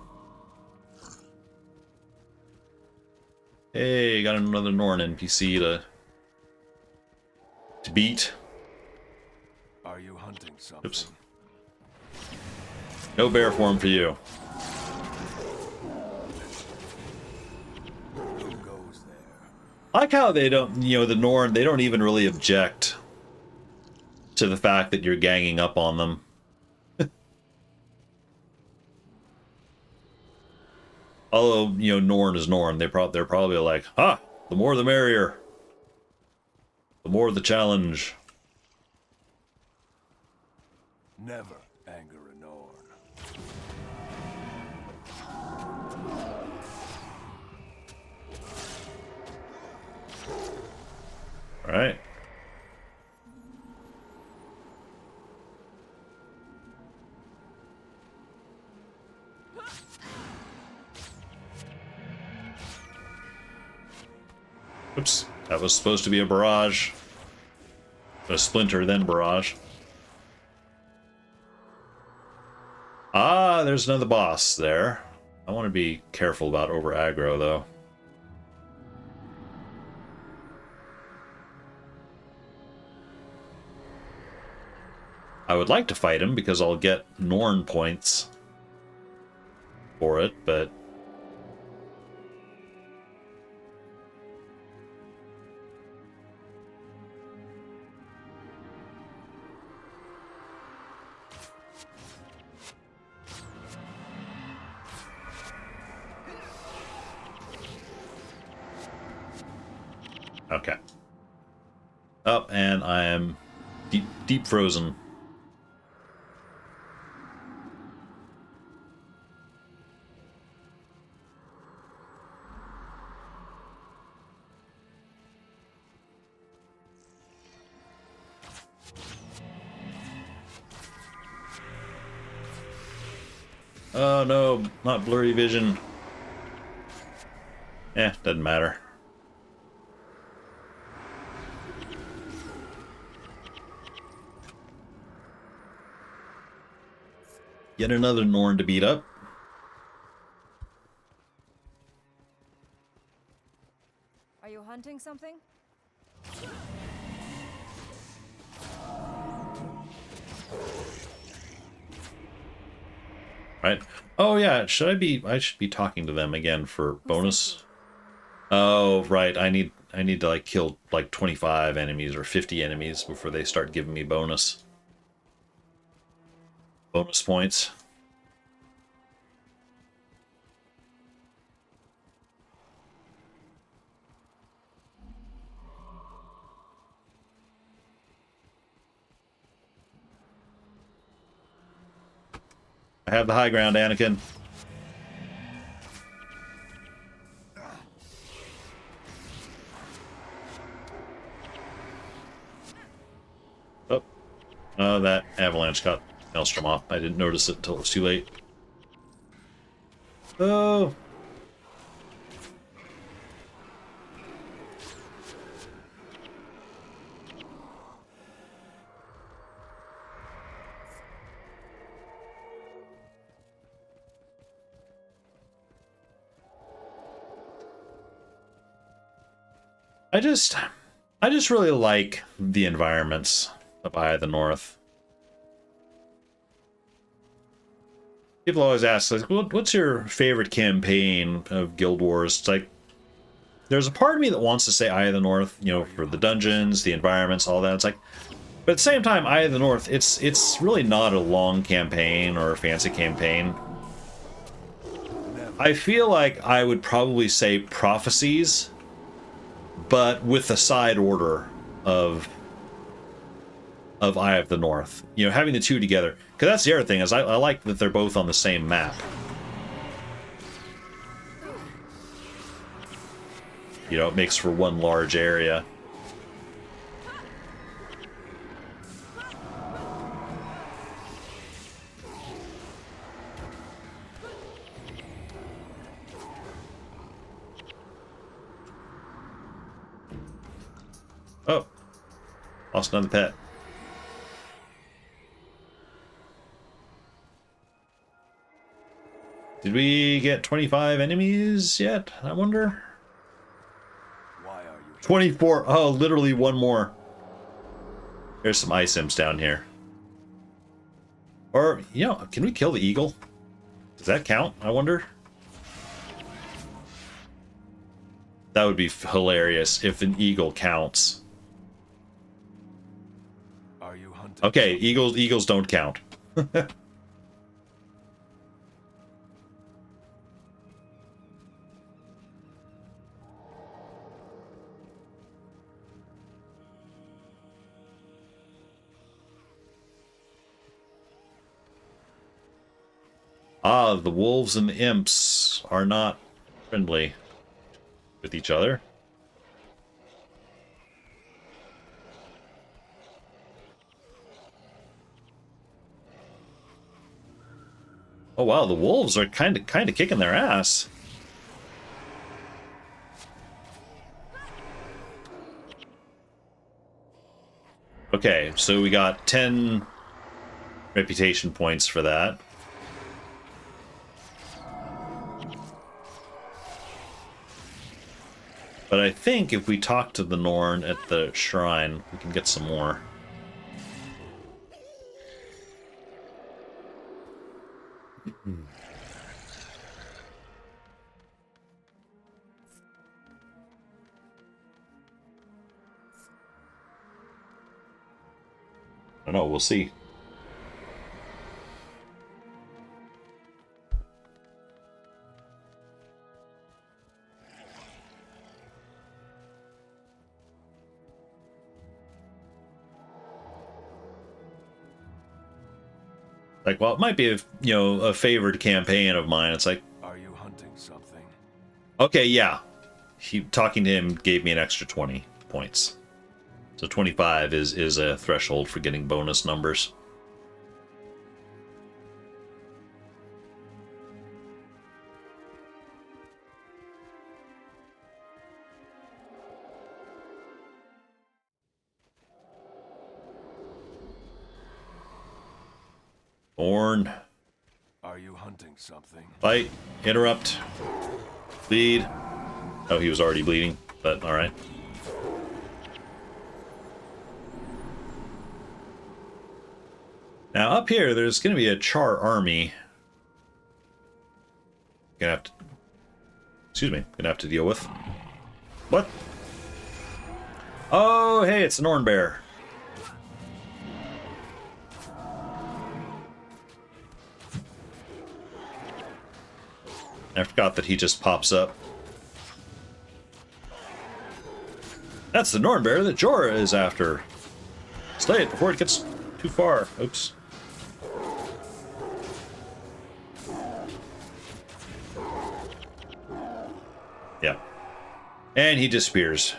Hey, got another Norn NPC to beat. Are you hunting something? Oops. No bear form for you. Who goes there? I like how they don't, you know, the Norn, they don't even really object to the fact that you're ganging up on them. Although, you know, Norn is Norn, they're probably like, ah, the more the merrier. The more the challenge. Never anger a Norn. All right. Oops, that was supposed to be a barrage. A splinter, then barrage. Ah, there's another boss there. I want to be careful about over aggro, though. I would like to fight him because I'll get Norn points for it, but... Okay. Up, and I am deep frozen. Oh no, not blurry vision. Doesn't matter. Yet another Norn to beat up. Are you hunting something? Right. Oh yeah, I should be talking to them again for bonus. Oh, right. I need to like kill like 25 enemies or 50 enemies before they start giving me bonus points. I have the high ground, Anakin. Oh, that avalanche got Maelstrom off. I didn't notice it until it was too late. Oh. I just really like the environments of Eye of the North. People always ask, like, what's your favorite campaign of Guild Wars? It's like, there's a part of me that wants to say Eye of the North, you know, for the dungeons, the environments, all that. It's like, but at the same time, Eye of the North, it's really not a long campaign or a fancy campaign. Never I feel like I would probably say prophecies, but with a side order of Eye of the North. You know, having the two together. Because that's the other thing, is I like that they're both on the same map. You know, it makes for one large area. Oh, lost another pet. Did we get 25 enemies yet? I wonder. Why are you 24. Oh, literally one more. There's some ice imps down here. Or, you know, can we kill the eagle? Does that count? I wonder. That would be hilarious if an eagle counts. Are you hunting? Okay, eagles don't count. Ah, the wolves and the imps are not friendly with each other. Oh wow, the wolves are kind of kicking their ass. Okay, so we got 10 reputation points for that. But I think if we talk to the Norn at the shrine, we can get some more. I don't know, we'll see. Like, well, it might be a favored campaign of mine. It's like, Are you hunting something? okay, yeah. Talking to him gave me an extra 20 points. So 25 is a threshold for getting bonus numbers. Orn. Are you hunting something? Fight. Interrupt. Bleed. Oh, he was already bleeding, but alright. Now, up here, there's going to be a Char army. Gonna have to... Excuse me. Gonna have to deal with. What? Oh, hey, it's an Norn bear. I forgot that he just pops up. That's the Norn bear that Jorah is after. Slay it before it gets too far. Oops. Yeah. And he disappears.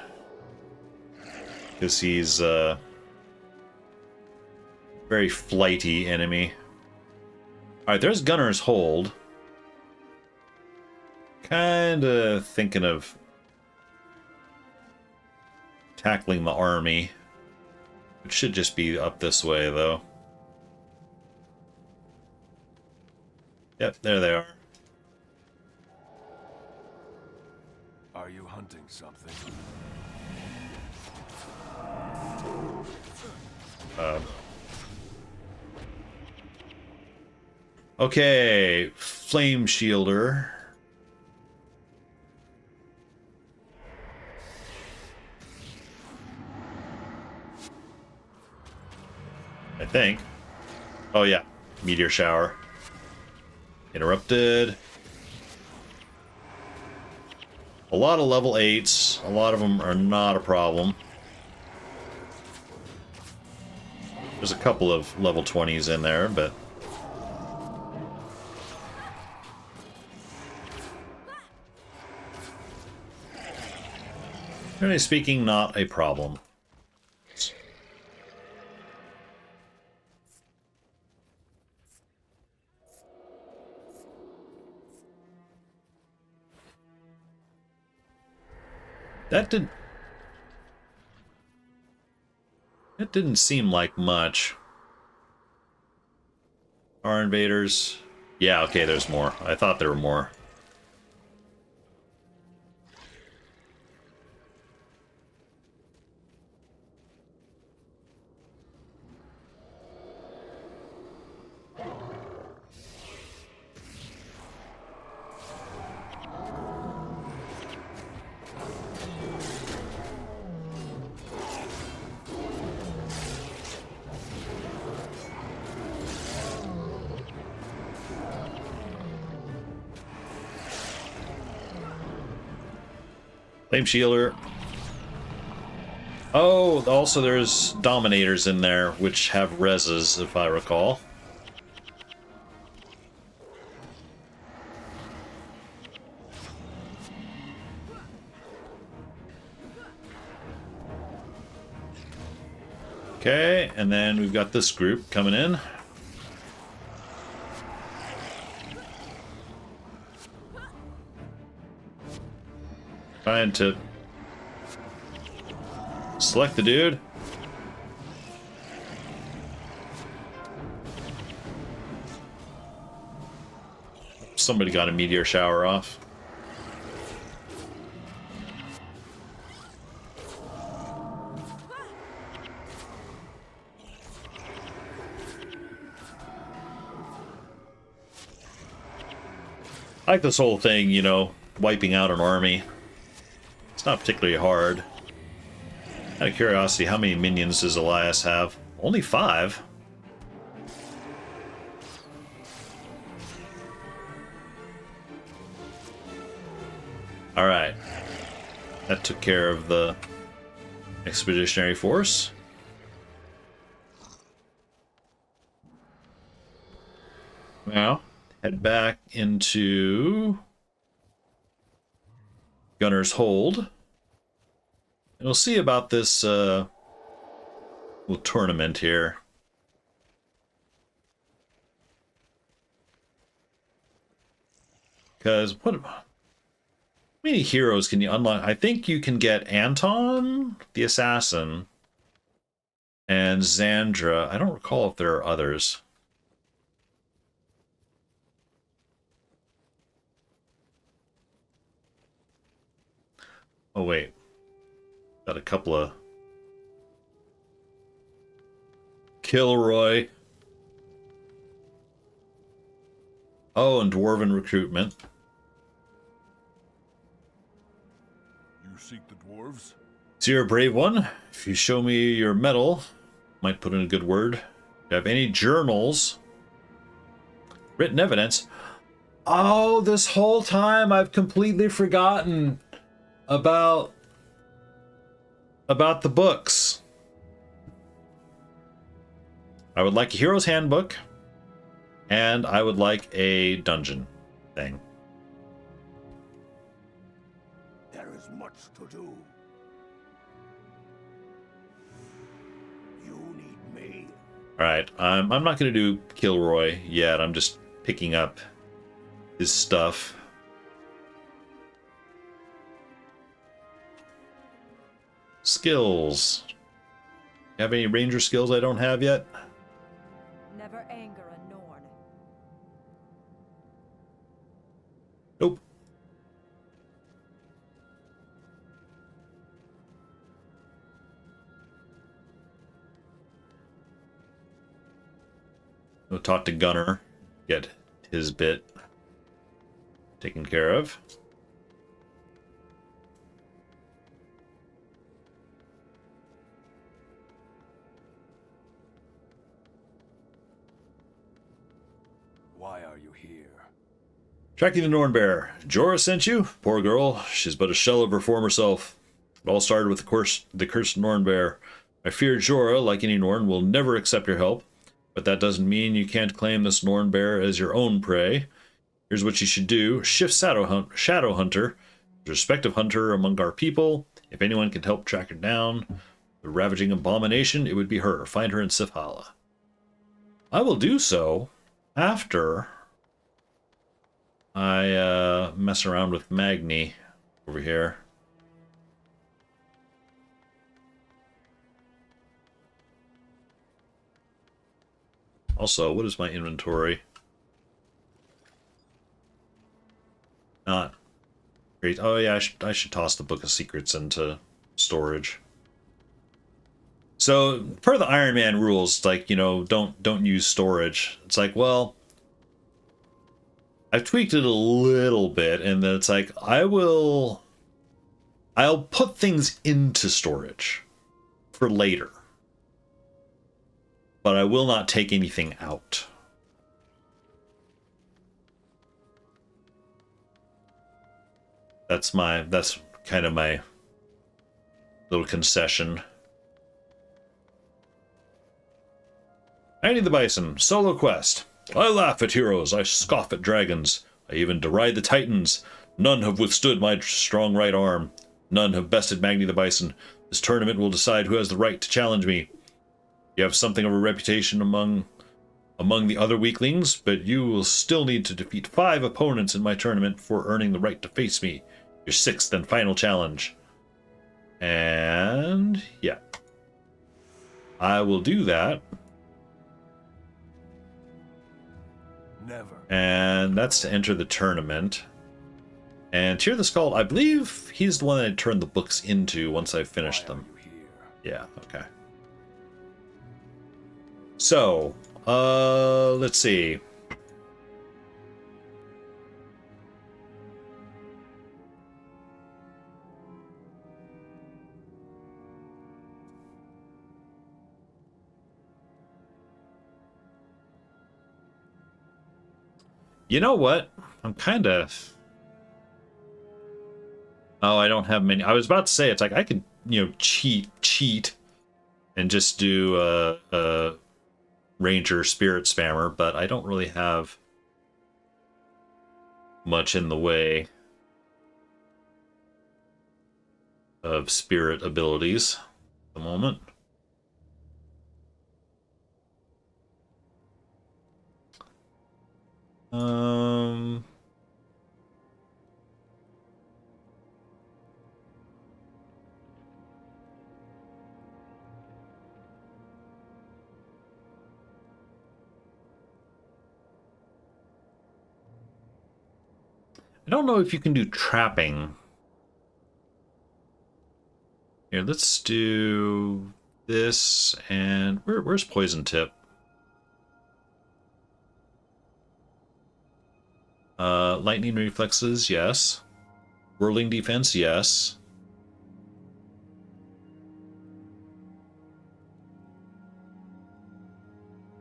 Because he's a very flighty enemy. Alright, there's Gunner's Hold. Kinda thinking of tackling the army. It should just be up this way, though. Yep, there they are. Are you hunting something? Okay, Flame Shielder. I think. Oh yeah, Meteor Shower. Interrupted. A lot of level 8s. A lot of them are not a problem. There's a couple of level 20s in there, but... generally speaking, not a problem. That didn't seem like much. Our invaders. Yeah, okay, there's more. I thought there were more. Flame Shieldar. Oh, also there's Dominators in there, which have reses, if I recall. Okay, and then we've got this group coming in. Trying to select the dude. Somebody got a meteor shower off. I like this whole thing, you know, wiping out an army. It's not particularly hard. Out of curiosity, how many minions does Elias have? Only 5. Alright. That took care of the expeditionary force. Now, head back into Gunner's Hold. And we'll see about this little tournament here. Because how many heroes can you unlock? I think you can get Anton, the assassin, and Xandra. I don't recall if there are others. Oh, wait. Got a couple of... Kilroy. Oh, and Dwarven recruitment. You seek the dwarves? So you're a brave one. If you show me your medal, might put in a good word. Do you have any journals? Written evidence? Oh, this whole time I've completely forgotten about the books. I would like a hero's handbook, and I would like a dungeon thing. There is much to do. You need me. Alright, I'm not going to do Kilroy yet. I'm just picking up his stuff. Skills. You have any ranger skills I don't have yet? Never anger a Norn. Nope. We'll talk to Gunner, get his bit taken care of. Why are you here? Tracking the Nornbear. Jorah sent you? Poor girl. She's but a shell of her former self. It all started with the cursed Nornbear. I fear Jorah, like any Norn, will never accept your help. But that doesn't mean you can't claim this Nornbear as your own prey. Here's what you should do. Shift Shadowhunter, the respective hunter among our people. If anyone can help track her down, the ravaging abomination, it would be her. Find her in Sifhala. I will do so after I mess around with Magni over here. Also, what is my inventory? Not great. Oh yeah, I should toss the Book of Secrets into storage. So, per the Iron Man rules, like, you know, don't use storage. It's like, well, I've tweaked it a little bit, and then it's like, I'll put things into storage for later. But I will not take anything out. That's kind of my little concession. Annie the Bison, solo quest. I laugh at heroes, I scoff at dragons, I even deride the titans. None have withstood my strong right arm. None have bested Magni the Bison. This tournament will decide who has the right to challenge me. You have something of a reputation among the other weaklings, but you will still need to defeat 5 opponents in my tournament before earning the right to face me. Your 6th and final challenge. And yeah. I will do that. Never. And that's to enter the tournament. And Tear the Skull, I believe he's the one that I turned the books into once I finished them. Yeah, okay. So, let's see. You know what? I'm kind of... Oh, I don't have many. I was about to say, it's like I could, you know, cheat and just do a Ranger Spirit Spammer, but I don't really have much in the way of spirit abilities at the moment. I don't know if you can do trapping. Here, let's do this, and where's Poison Tip? Lightning reflexes, yes. Whirling defense, yes.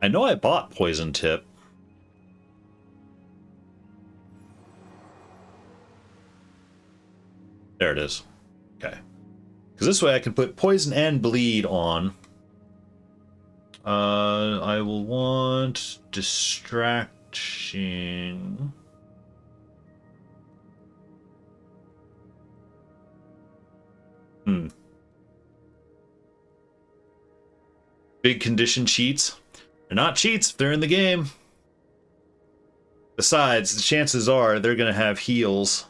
I know I bought Poison Tip. There it is. Okay. Because this way I can put Poison and Bleed on. I will want Distracting. Big condition cheats. They're not cheats if they're in the game. Besides, the chances are they're going to have heals,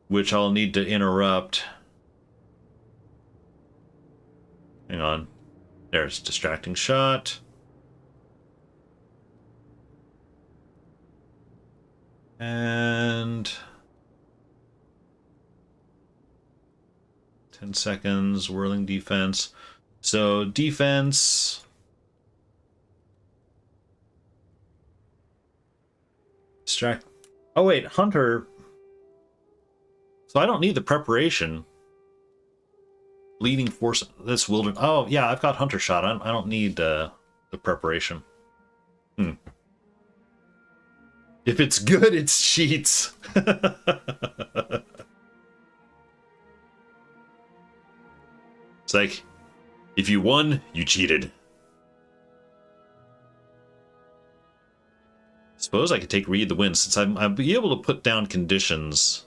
which I'll need to interrupt. Hang on. There's Distracting Shot. And 10 seconds, Whirling Defense. So defense. Distract. Oh wait, Hunter. So I don't need the preparation. Leading force. This wilderness. Oh yeah, I've got Hunter Shot. I don't need the preparation. If it's good, it's cheats. It's like, if you won, you cheated. Suppose I could take Read the Wind, since I'll be able to put down conditions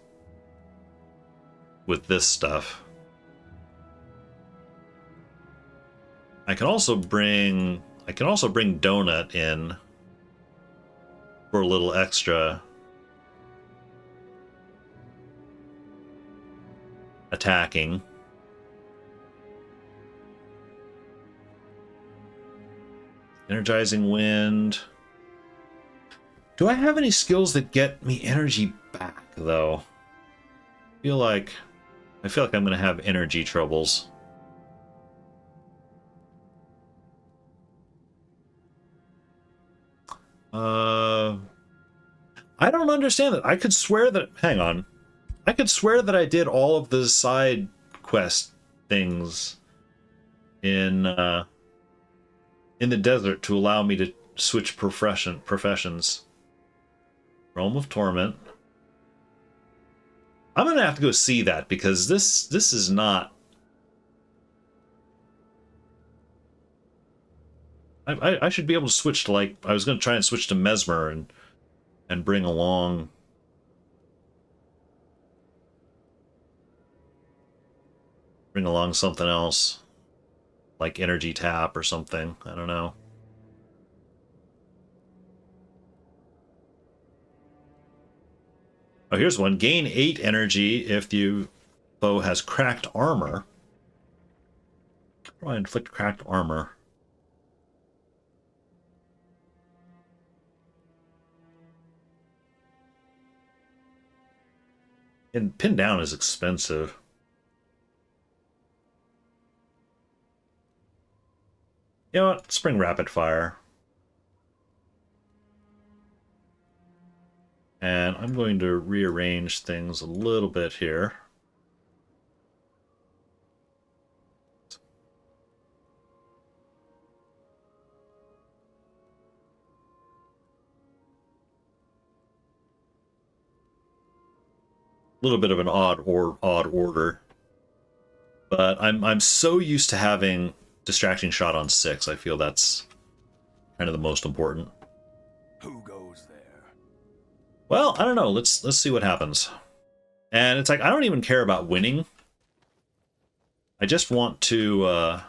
with this stuff. I can also bring Donut in for a little extra attacking. Energizing Wind. Do I have any skills that get me energy back, though? I feel like I'm gonna have energy troubles. I don't understand that. I could swear that. Hang on. I could swear that I did all of the side quest things in the desert to allow me to switch professions. Realm of Torment. I'm gonna have to go see that, because this is not. I should be able to switch to, like, I was gonna try and switch to Mesmer and bring along something else, like Energy Tap or something. I don't know. Oh, here's one. Gain 8 energy if the foe has cracked armor. Try and inflict cracked armor. And pin down is expensive. You know what? Let's bring Rapid Fire. And I'm going to rearrange things a little bit here. A little bit of an odd order. But I'm so used to having Distracting Shot on 6. I feel that's kind of the most important. Who goes there? Well, I don't know. Let's see what happens. And it's like, I don't even care about winning. I just want to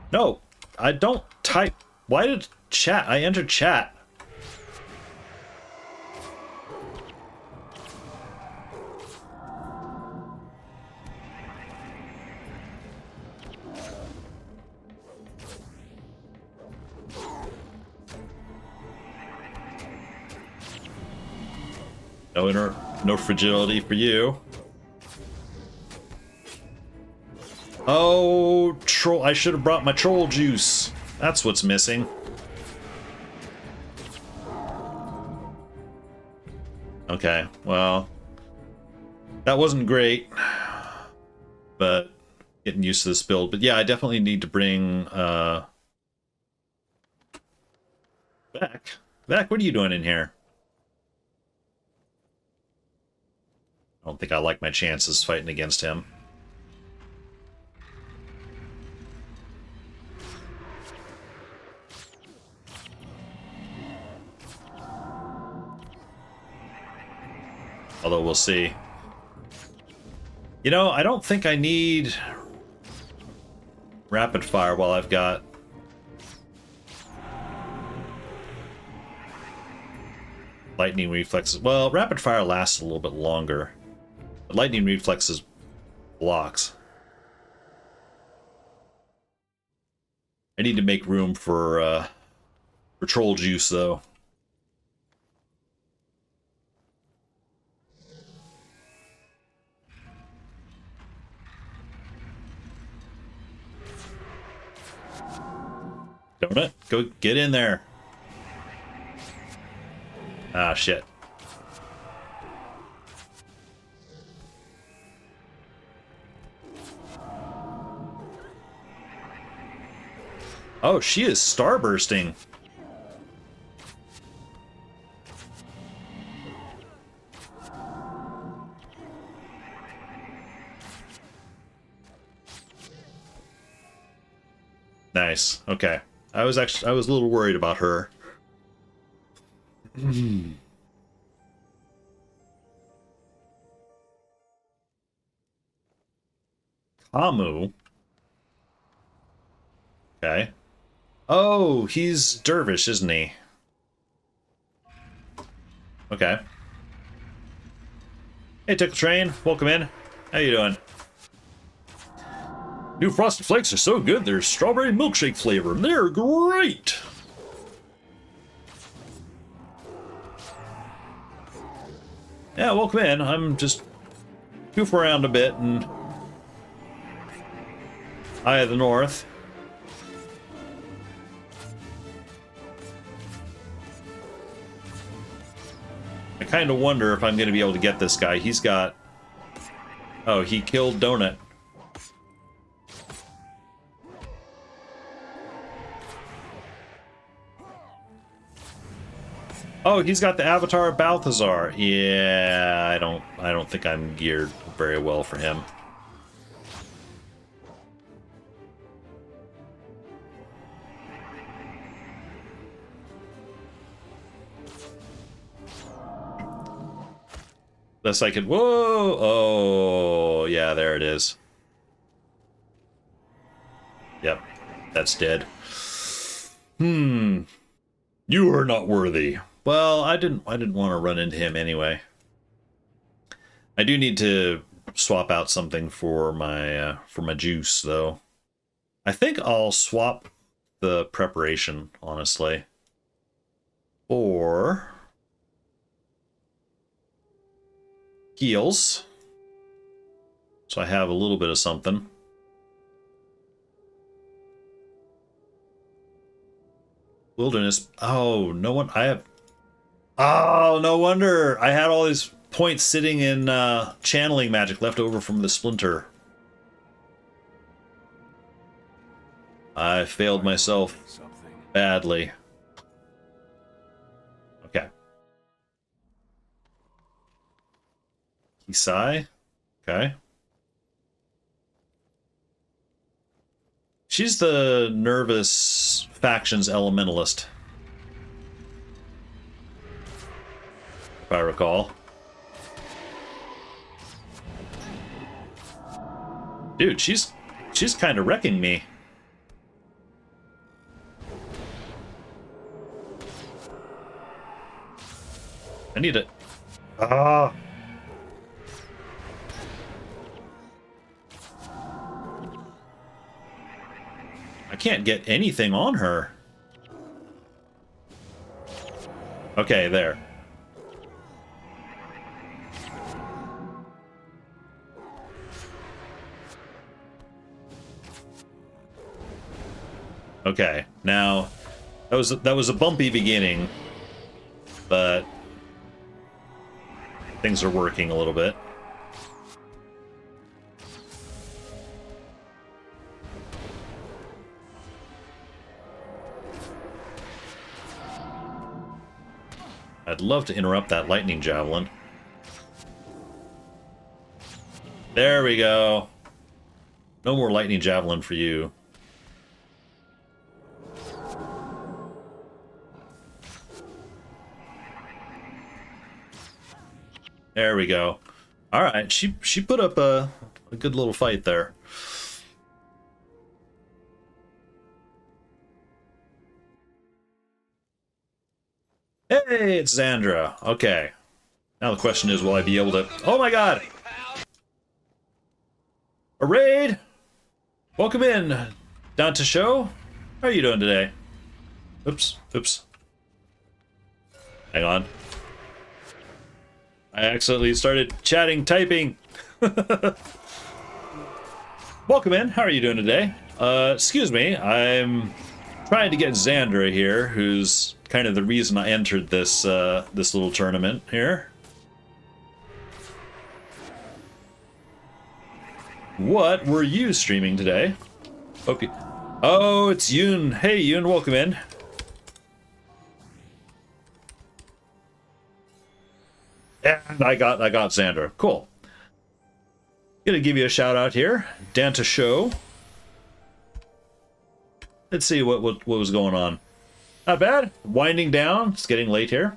No, I don't type. Why did chat? I entered chat. No fragility for you. Oh, troll! I should have brought my troll juice. That's what's missing. Okay, well, that wasn't great, but getting used to this build. But yeah, I definitely need to bring Vek. Vek, what are you doing in here? I don't think I like my chances fighting against him. Although we'll see. You know, I don't think I need Rapid Fire while I've got Lightning Reflexes. Well, Rapid Fire lasts a little bit longer. But Lightning Reflexes blocks. I need to make room for Troll Juice, though. Donut, go get in there. Ah, shit. Oh, she is starbursting. Nice. Okay. I was a little worried about her. Kamu. Okay. Oh, he's Dervish, isn't he? Okay. Hey, Tickle Train. Welcome in. How you doing? New Frosted Flakes are so good. They're strawberry milkshake flavor. They're great. Yeah, welcome in. I'm just goof around a bit and Eye of the North. I kind of wonder if I'm going to be able to get this guy. He's got... Oh, he killed Donut. Oh, he's got the Avatar of Balthazar. Yeah, I don't think I'm geared very well for him. Unless I could... Whoa! Oh, yeah, there it is. Yep, that's dead. You are not worthy. Well, I didn't want to run into him anyway. I do need to swap out something for my juice, though. I think I'll swap the preparation, honestly. Or... heals. So I have a little bit of something. Wilderness. Oh, no one. I have. Oh, no wonder. I had all these points sitting in channeling magic left over from the splinter. I failed myself badly. Okay. Kisai. Okay. She's the nervous factions elementalist, if I recall. Dude, she's kind of wrecking me. I need it. Ah. I can't get anything on her. Okay, there. Okay, now that was a bumpy beginning, but things are working a little bit. I'd love to interrupt that lightning javelin. There we go. No more lightning javelin for you. There we go. All right, she put up a good little fight there. Hey, it's Xandra. Okay. Now the question is, will I be able to... Oh my god! A raid! Welcome in, down to show. How are you doing today? Oops, oops. Hang on. I accidentally started chatting, typing. Welcome in. How are you doing today? Excuse me. I'm trying to get Xandra here, who's kind of the reason I entered this this little tournament here. What were you streaming today? Oh, it's Yoon. Hey, Yoon, welcome in. And I got Xandra. Cool. Gonna give you a shout out here. Danta Show. Let's see what was going on. Not bad. Winding down. It's getting late here.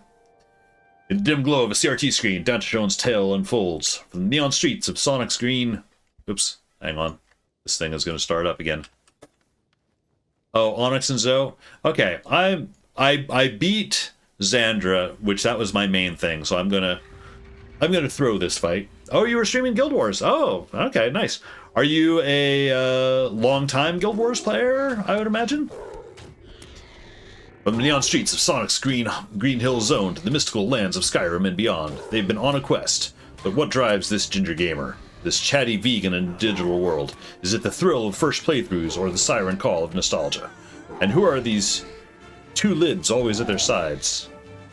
In the dim glow of a CRT screen, Danta Show's tale unfolds from the neon streets of Sonic's green. Oops, hang on. This thing is going to start up again. Oh, Onyx and Zoe. Okay, I beat Xandra, which that was my main thing. So I'm gonna throw this fight. Oh, you were streaming Guild Wars. Oh, okay, nice. Are you a long-time Guild Wars player? I would imagine. From the neon streets of Sonic's Green Hill Zone to the mystical lands of Skyrim and beyond, they've been on a quest. But what drives this ginger gamer, this chatty vegan in a digital world? Is it the thrill of first playthroughs or the siren call of nostalgia? And who are these two lids always at their sides?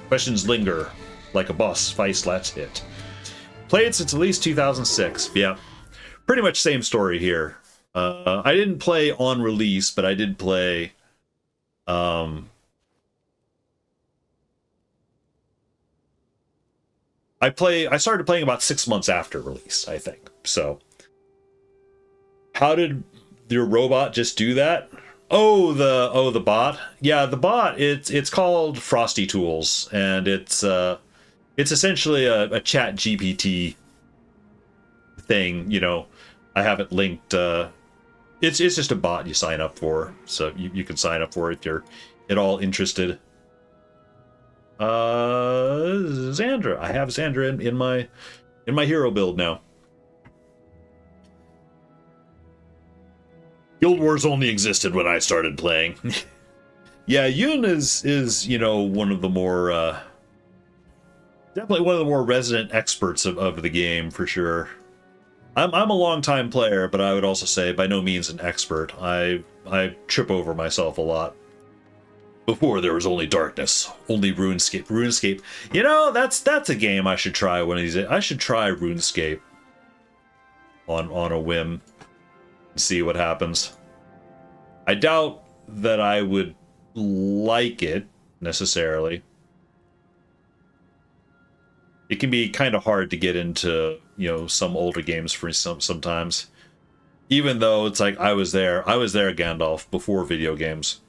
Questions linger like a boss fight last hit. Played since at least 2006. Yeah, pretty much same story here. I didn't play on release, but I did play. I started playing about 6 months after release, I think. So, how did your robot just do that? Oh, the bot. Yeah, the bot. It's called Frosty Tools, and it's essentially a Chat GPT thing. You know, I have it linked. It's just a bot you sign up for, so you can sign up for it if you're at all interested. Xandra. I have Xandra in my hero build now. Guild Wars only existed when I started playing. Yeah, Yoon is you know, one of the more definitely one of the more resident experts of the game for sure. I'm a long time player, but I would also say by no means an expert. I trip over myself a lot. Before there was only darkness, only RuneScape. RuneScape, you know, that's a game I should try one of these days. I should try RuneScape on a whim and see what happens. I doubt that I would like it necessarily. It can be kind of hard to get into, you know, some older games for sometimes. Even though it's like I was there, Gandalf, before video games.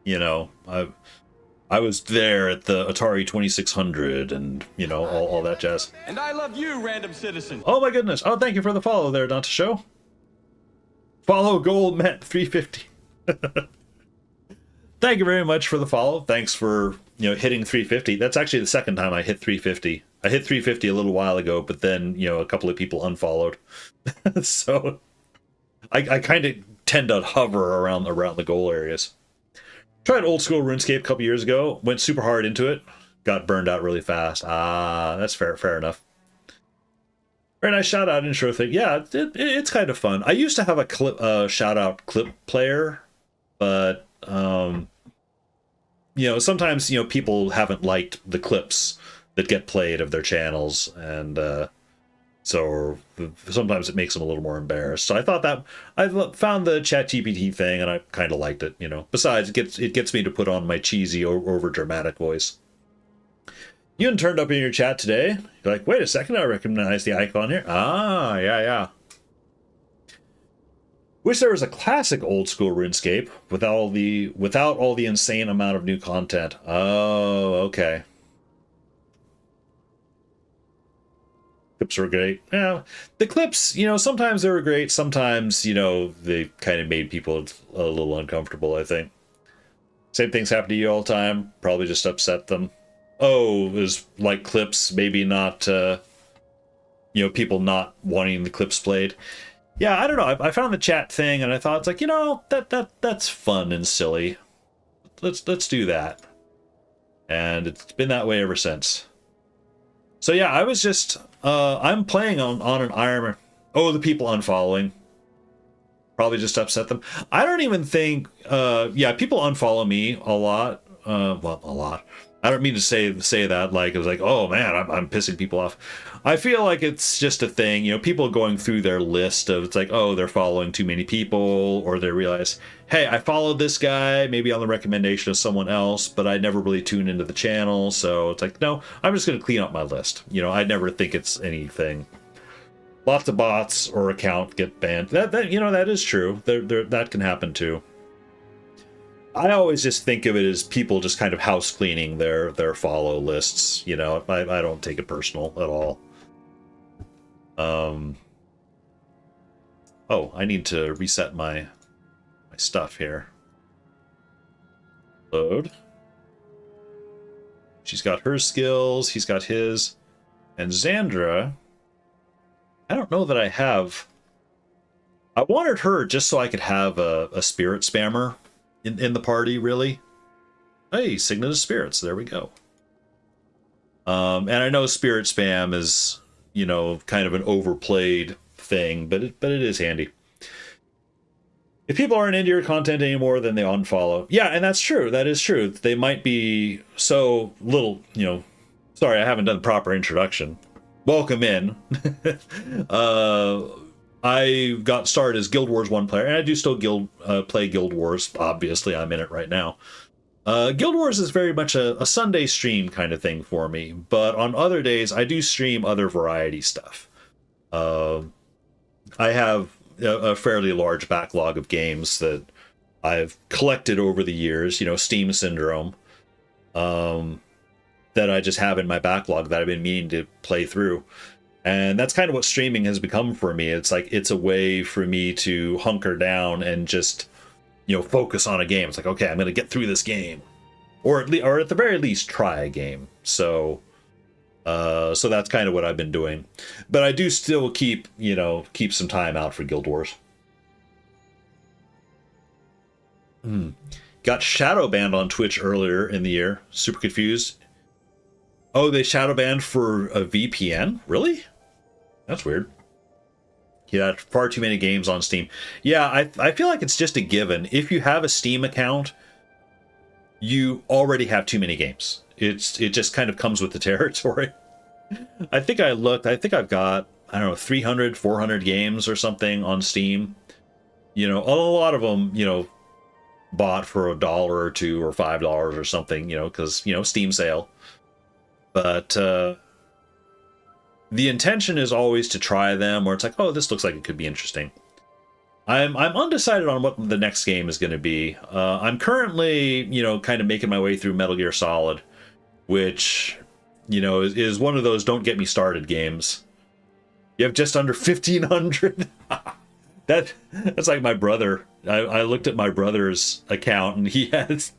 You know, I was there at the Atari 2600 and, you know, all that jazz. And I love you, random citizen. Oh my goodness. Oh, thank you for the follow there, Danta Show. Follow Gold Met 350. Thank you very much for the follow. Thanks for, you know, hitting 350. That's actually the second time I hit 350. I hit 350 a little while ago, but then, you know, a couple of people unfollowed. So I kind of tend to hover around the goal areas. Tried old school RuneScape a couple years ago. Went super hard into it. Got burned out really fast. Ah, that's fair enough. Very nice shout out intro thing. Yeah, it's kind of fun. I used to have a clip shout out clip player, but you know, sometimes, you know, people haven't liked the clips that get played of their channels, and so sometimes it makes them a little more embarrassed. So I thought that I found the ChatGPT thing, and I kind of liked it. You know, besides it gets me to put on my cheesy over dramatic voice. You turned up in your chat today. You're like, wait a second, I recognize the icon here. Ah, yeah. Wish there was a classic old school RuneScape without all the insane amount of new content. Oh, okay. Clips were great. Yeah, the clips, you know, sometimes they were great. Sometimes, you know, they kind of made people a little uncomfortable, I think. Same things happen to you all the time. Probably just upset them. Oh, it was like clips, maybe not, you know, people not wanting the clips played. Yeah, I don't know. I found the chat thing, and I thought, it's like, you know, that's fun and silly. Let's do that. And it's been that way ever since. So yeah, I was just I'm playing on an Iron. Oh, the people unfollowing probably just upset them. I don't even think. Yeah, people unfollow me a lot. Well, a lot. I don't mean to say that like it was like, oh man, I'm pissing people off. I feel like it's just a thing, you know, people going through their list of, it's like, oh, they're following too many people, or they realize, hey, I followed this guy maybe on the recommendation of someone else, but I never really tuned into the channel, so it's like, no, I'm just going to clean up my list. You know, I never think it's anything. Lots of bots or account get banned. That you know, that is true. That can happen too. I always just think of it as people just kind of house cleaning their follow lists. You know, I don't take it personal at all. Oh, I need to reset my stuff here. Load. She's got her skills. He's got his. And Xandra, I don't know that I have. I wanted her just so I could have a spirit spammer in the party, really. Hey, Signet of Spirits, there we go. And I know spirit spam is, you know, kind of an overplayed thing, but it is handy. If people aren't into your content anymore, then they unfollow. Yeah, and that's true. That is true. They might be so little, you know. Sorry, I haven't done the proper introduction. Welcome in. I got started as Guild Wars 1 player, and I do still play Guild Wars. Obviously, I'm in it right now. Guild Wars is very much a Sunday stream kind of thing for me, but on other days, I do stream other variety stuff. I have a fairly large backlog of games that I've collected over the years, you know, Steam Syndrome, that I just have in my backlog that I've been meaning to play through. And that's kind of what streaming has become for me. It's like, it's a way for me to hunker down and just, you know, focus on a game. It's like, okay, I'm going to get through this game, or at the very least try a game. So that's kind of what I've been doing, but I do still keep some time out for Guild Wars. Got shadow banned on Twitch earlier in the year. Super confused. Oh, they shadow banned for a VPN? Really? That's weird. Yeah, far too many games on Steam. Yeah, I feel like it's just a given. If you have a Steam account, you already have too many games. It just kind of comes with the territory. I think I looked. I think I've got, I don't know, 300, 400 games or something on Steam. You know, a lot of them, you know, bought for $1 or $2 or $5 or something, you know, because, you know, Steam sale. But the intention is always to try them, or it's like, oh, this looks like it could be interesting. I'm undecided on what the next game is going to be. I'm currently, you know, kind of making my way through Metal Gear Solid, which, you know, is one of those don't get me started games. You have just under 1,500. That's like my brother. I looked at my brother's account, and he has.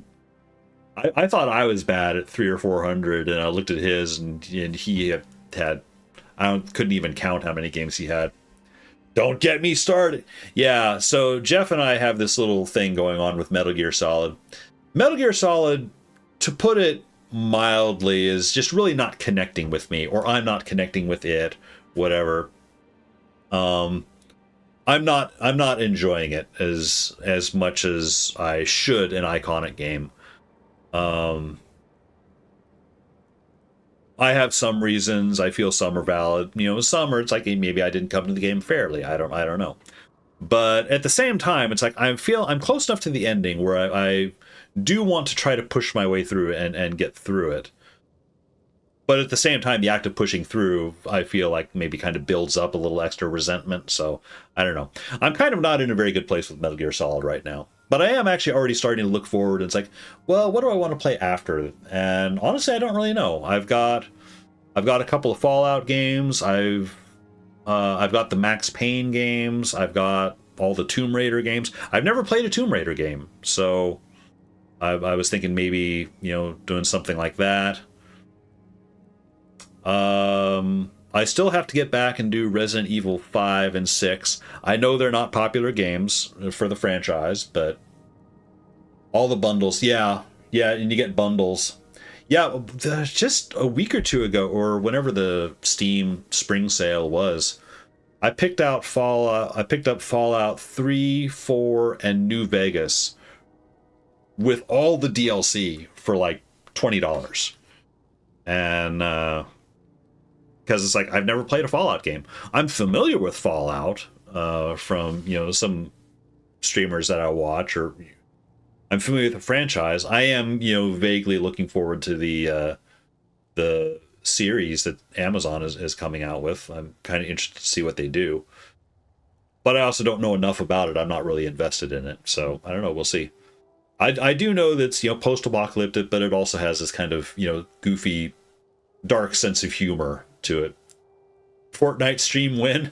I thought I was bad at 300 or 400, and I looked at his, and he had couldn't even count how many games he had. Don't get me started. Yeah, so Jeff and I have this little thing going on with Metal Gear Solid. Metal Gear Solid, to put it mildly, is just really not connecting with me, or I'm not connecting with it, whatever. I'm not enjoying it as much as I should an iconic game. I have some reasons. I feel some are valid. You know, some are, it's like maybe I didn't come to the game fairly. I don't know. But at the same time, it's like I'm close enough to the ending where I do want to try to push my way through and get through it. But at the same time, the act of pushing through, I feel like maybe kind of builds up a little extra resentment. So I don't know. I'm kind of not in a very good place with Metal Gear Solid right now. But I am actually already starting to look forward. It's like, well, what do I want to play after? And honestly, I don't really know. I've got a couple of Fallout games. I've got the Max Payne games. I've got all the Tomb Raider games. I've never played a Tomb Raider game, so I was thinking maybe, you know, doing something like that. I still have to get back and do Resident Evil 5 and 6. I know they're not popular games for the franchise, but all the bundles, yeah, and you get bundles. Yeah, just a week or two ago, or whenever the Steam spring sale was, I picked up Fallout 3, 4, and New Vegas with all the DLC for like $20. And because it's like, I've never played a Fallout game. I'm familiar with Fallout from, you know, some streamers that I watch, or I'm familiar with the franchise. I am, you know, vaguely looking forward to the series that Amazon is coming out with. I'm kind of interested to see what they do. But I also don't know enough about it. I'm not really invested in it. So I don't know. We'll see. I do know that it's, you know, post-apocalyptic, but it also has this kind of, you know, goofy, dark sense of humor to it. Fortnite stream win.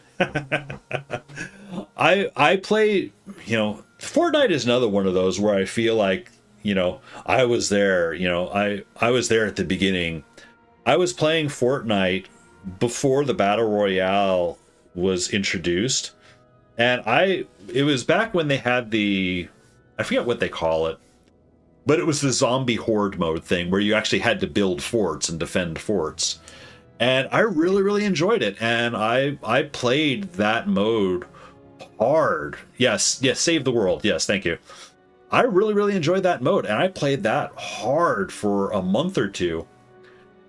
I play, you know, Fortnite is another one of those where I feel like, you know, I was there, you know, I was there at the beginning. I was playing Fortnite before the Battle Royale was introduced. And it was back when they had I forget what they call it, but it was the zombie horde mode thing where you actually had to build forts and defend forts. And I really, really enjoyed it. And I played that mode hard. Yes, save the world. Yes, thank you. I really, really enjoyed that mode. And I played that hard for a month or two.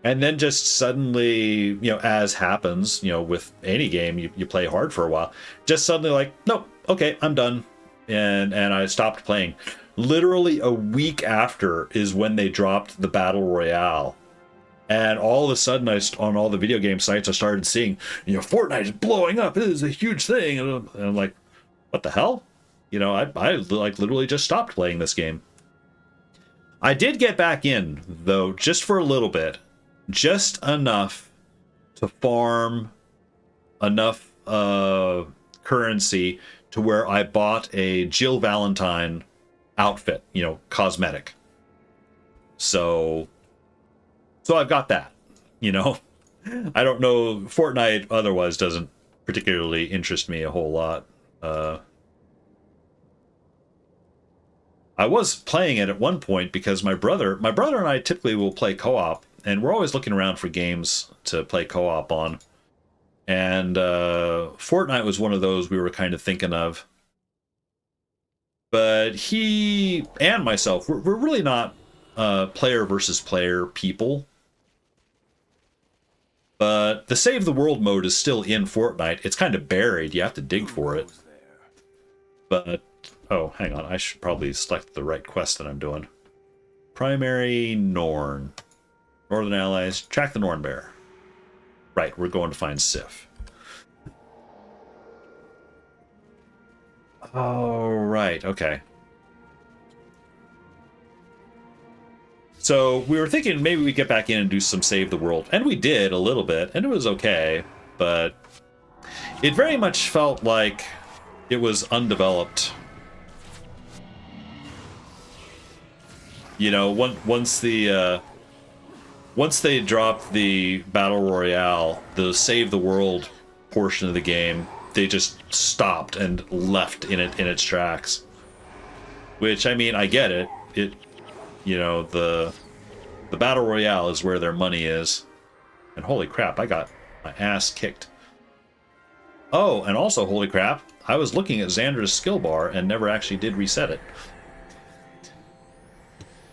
And then just suddenly, you know, as happens, you know, with any game, you play hard for a while. Just suddenly like, nope, okay, I'm done. And I stopped playing. Literally a week after is when they dropped the Battle Royale. And all of a sudden, on all the video game sites, I started seeing, you know, Fortnite is blowing up. It is a huge thing. And I'm like, what the hell? You know, I like literally just stopped playing this game. I did get back in, though, just for a little bit. Just enough to farm enough currency to where I bought a Jill Valentine outfit, you know, cosmetic. So I've got that, you know. I don't know, Fortnite otherwise doesn't particularly interest me a whole lot. I was playing it at one point because my brother and I typically will play co-op, and we're always looking around for games to play co-op on. And Fortnite was one of those we were kind of thinking of. But he and myself, we're really not player versus player people. But the Save the World mode is still in Fortnite. It's kind of buried. You have to dig for it. But, oh, hang on. I should probably select the right quest that I'm doing. Primary Norn. Northern Allies. Track the Norn Bear. Right, we're going to find Sif. Oh, right, okay. So we were thinking maybe we get back in and do some Save the World. And we did a little bit, and it was okay. But it very much felt like it was undeveloped. You know, once they dropped the Battle Royale, the Save the World portion of the game, they just stopped and left in its tracks. Which, I mean, I get it. You know, the Battle Royale is where their money is. And holy crap, I got my ass kicked. Oh, and also, holy crap, I was looking at Xander's skill bar and never actually did reset it.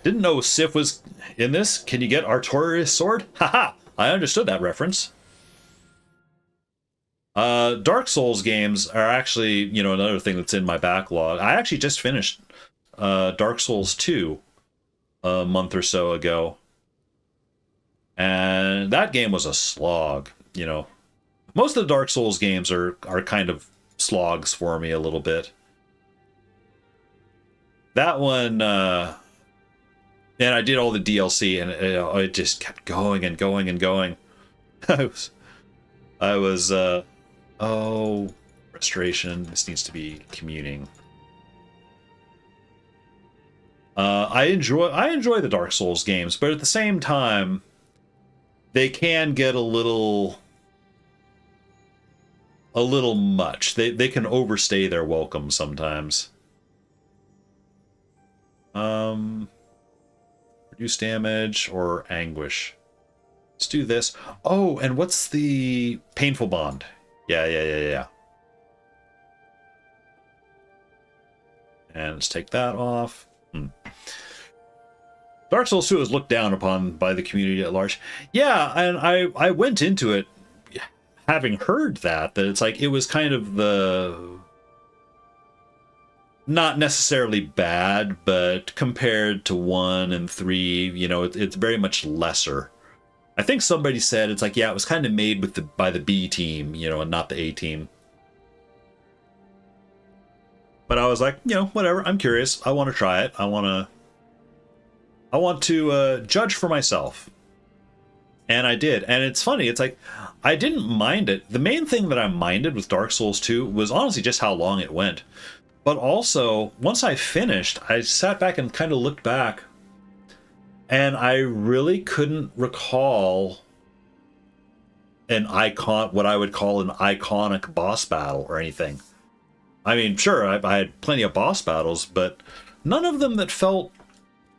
Didn't know Sif was in this. Can you get Artorias' sword? Haha! I understood that reference. Dark Souls games are actually, you know, another thing that's in my backlog. I actually just finished Dark Souls 2 a month or so ago. And that game was a slog, you know. Most of the Dark Souls games are kind of slogs for me a little bit. That one, and I did all the DLC, and it just kept going and going and going. I was, oh, frustration. This needs to be commuting. I enjoy the Dark Souls games, but at the same time, they can get a little much. They can overstay their welcome sometimes. Reduce damage or anguish. Let's do this. Oh, and what's the painful bond? Yeah. And let's take that off. Dark Souls 2 is looked down upon by the community at large. Yeah, and I went into it having heard that it's like it was kind of the not necessarily bad, but compared to 1 and 3, you know, it's very much lesser. I think somebody said it's like, yeah, it was kind of made with by the B team, you know, and not the A team. But I was like, you know, whatever. I'm curious. I want to try it. I want to judge for myself. And I did. And it's funny. It's like, I didn't mind it. The main thing that I minded with Dark Souls 2 was honestly just how long it went. But also, once I finished, I sat back and kind of looked back. And I really couldn't recall what I would call an iconic boss battle or anything. I mean, sure, I had plenty of boss battles, but none of them that felt,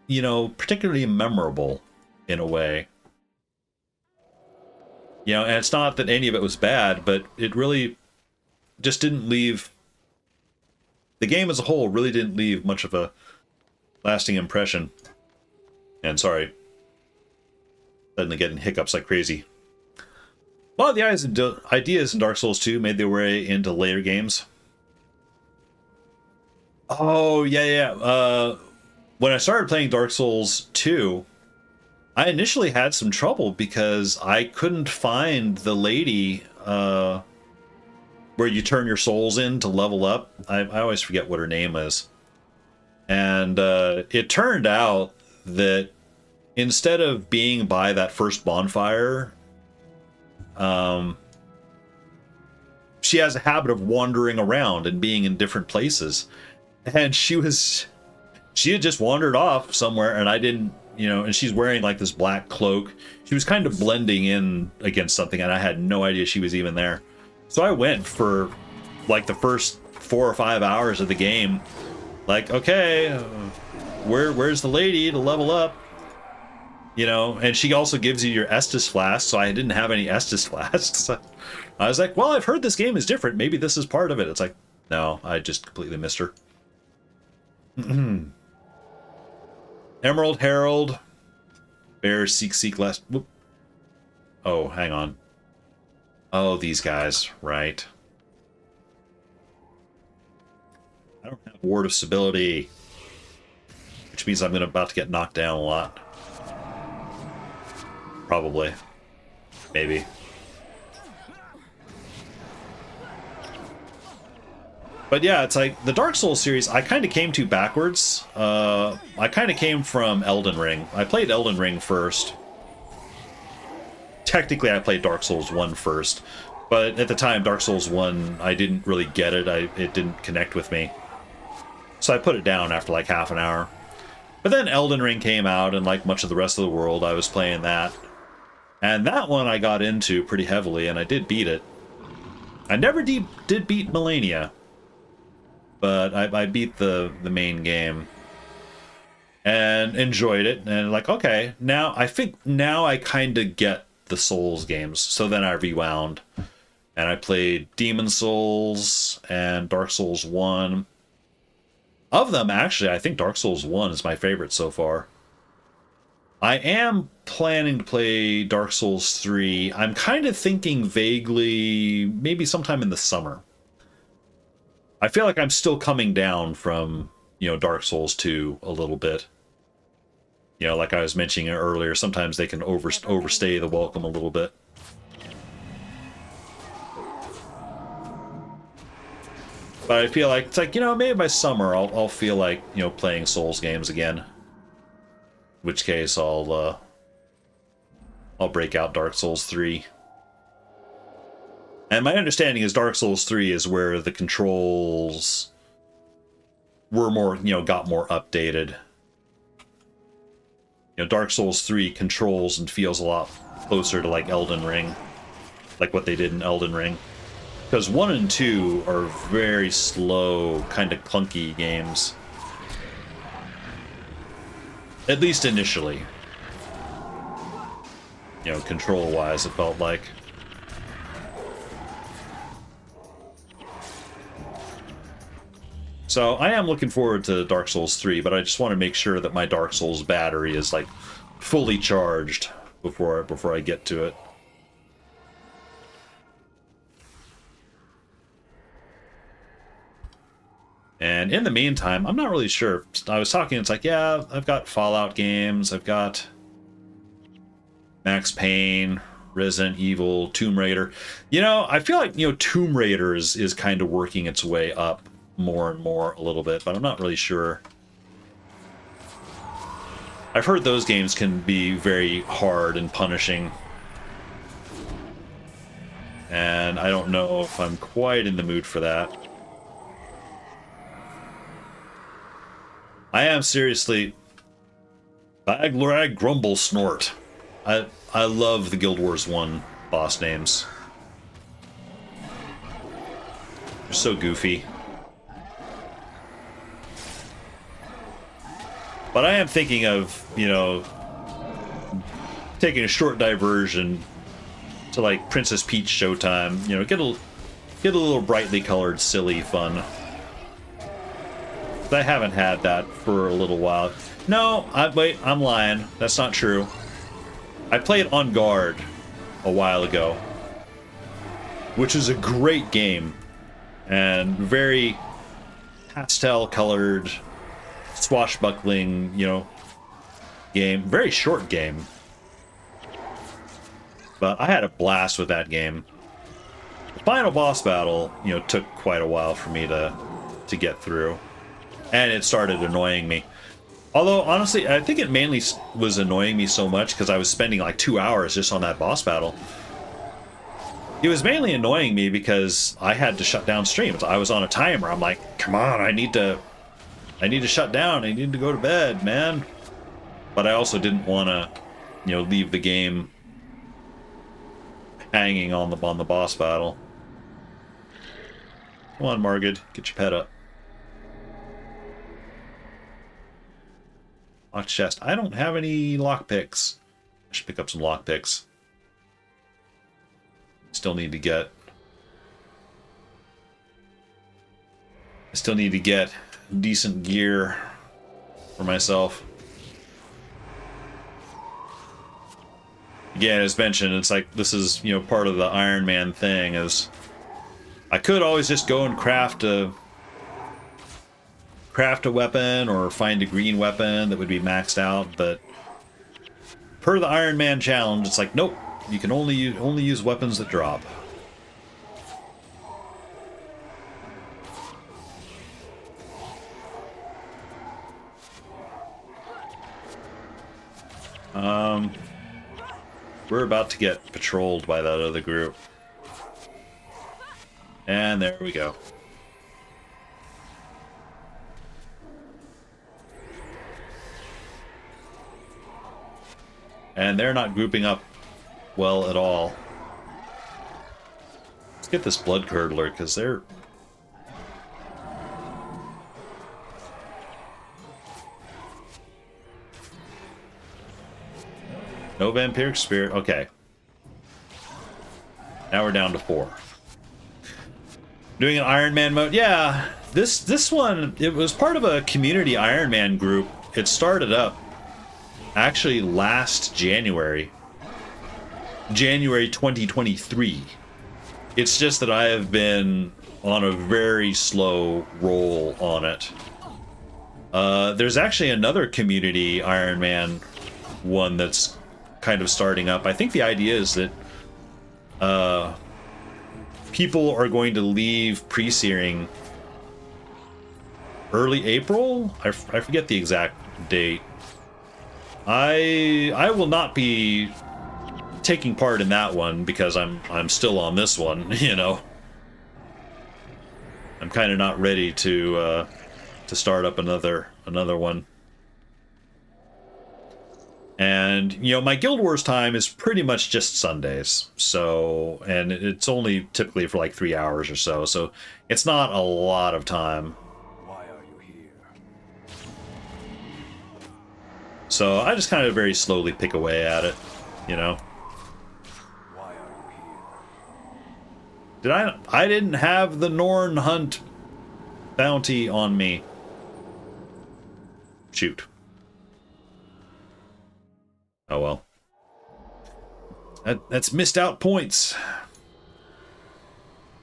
you know, particularly memorable in a way. You know, and it's not that any of it was bad, but it really just didn't leave... The game as a whole really didn't leave much of a lasting impression. And sorry, suddenly getting hiccups like crazy. A lot of the ideas in Dark Souls 2 made their way into later games. Oh, yeah. When I started playing Dark Souls 2, I initially had some trouble because I couldn't find the lady where you turn your souls in to level up. I always forget what her name is. And it turned out that instead of being by that first bonfire, she has a habit of wandering around and being in different places. And she had just wandered off somewhere, and I didn't, you know, and she's wearing like this black cloak. She was kind of blending in against something, and I had no idea she was even there. So I went for like the first 4 or 5 hours of the game, like, okay, where's the lady to level up? You know, and she also gives you your Estus flask, so I didn't have any Estus flasks. I was like, well, I've heard this game is different. Maybe this is part of it. It's like, no, I just completely missed her. Emerald Herald. Bear Seek last. Whoop. Oh, hang on. Oh, these guys, right. I don't have Ward of Stability, which means I'm about to get knocked down a lot. Probably. Maybe. But yeah, it's like the Dark Souls series, I kind of came to backwards. I kind of came from Elden Ring. I played Elden Ring first. Technically, I played Dark Souls 1 first. But at the time, Dark Souls 1, I didn't really get it. It didn't connect with me. So I put it down after like half an hour. But then Elden Ring came out, and like much of the rest of the world, I was playing that. And that one I got into pretty heavily, and I did beat it. I never did beat Malenia. But I beat the main game and enjoyed it, and like, okay, now I kind of get the Souls games. So then I rewound and I played Demon Souls and Dark Souls 1. Of them, actually, I think Dark Souls 1 is my favorite so far. I am planning to play Dark Souls 3. I'm kind of thinking vaguely maybe sometime in the summer. I feel like I'm still coming down from, you know, Dark Souls 2 a little bit. You know, like I was mentioning earlier, sometimes they can overstay the welcome a little bit. But I feel like, it's like, you know, maybe by summer I'll feel like, you know, playing Souls games again. In which case I'll break out Dark Souls 3. And my understanding is Dark Souls 3 is where the controls were more, you know, got more updated. You know, Dark Souls 3 controls and feels a lot closer to like Elden Ring, like what they did in Elden Ring. Because 1 and 2 are very slow, kind of clunky games. At least initially. You know, control-wise, it felt like. So I am looking forward to Dark Souls 3, but I just want to make sure that my Dark Souls battery is like fully charged before I get to it. And in the meantime, I'm not really sure. I was talking, it's like, yeah, I've got Fallout games, I've got Max Payne, Resident Evil, Tomb Raider. You know, I feel like, Tomb Raider is kind of working its way up more and more a little bit, but I'm not really sure. I've heard those games can be very hard and punishing. And I don't know if I'm quite in the mood for that. I am seriously... Baglerag Grumble Snort. I love the Guild Wars 1 boss names. They're so goofy. But I am thinking of, taking a short diversion to like Princess Peach Showtime. Get a little brightly colored, silly fun. I haven't had that for a little while. No, wait, I'm lying. That's not true. I played On Guard a while ago, which is a great game and very pastel-colored, swashbuckling, game. Very short game, but I had a blast with that game. The final boss battle, took quite a while for me to get through. And it started annoying me. Although, honestly, I think it mainly was annoying me so much because I was spending like 2 hours just on that boss battle. It was mainly annoying me because I had to shut down streams. I was on a timer. I'm like, come on, I need to shut down. I need to go to bed, man. But I also didn't want to, leave the game hanging on the boss battle. Come on, Margid, get your pet up. Locked chest. I don't have any lockpicks. I should pick up some lockpicks. Still need to get decent gear for myself. Again, as mentioned, it's like this is, part of the Iron Man thing is I could always just go and craft a weapon or find a green weapon that would be maxed out, but per the Iron Man challenge, it's like, nope, you can only use weapons that drop. We're about to get patrolled by that other group. And there we go. And they're not grouping up well at all. Let's get this blood curdler, because they're... No vampiric spirit. Okay. Now we're down to 4. Doing an Iron Man mode. Yeah, this one, it was part of a community Iron Man group. It started up actually last January 2023. It's just that I have been on a very slow roll on it. There's actually another community Iron Man one that's kind of starting up. I think the idea is that people are going to leave pre-searing early April. I forget the exact date. I will not be taking part in that one because I'm still on this one, I'm kind of not ready to start up another one. And my Guild Wars time is pretty much just Sundays, so, and it's only typically for like 3 hours or so, so it's not a lot of time. Why are you here? So I just kind of very slowly pick away at it, Why are you here? I didn't have the Norn hunt bounty on me. Shoot. Oh well. That's missed out points.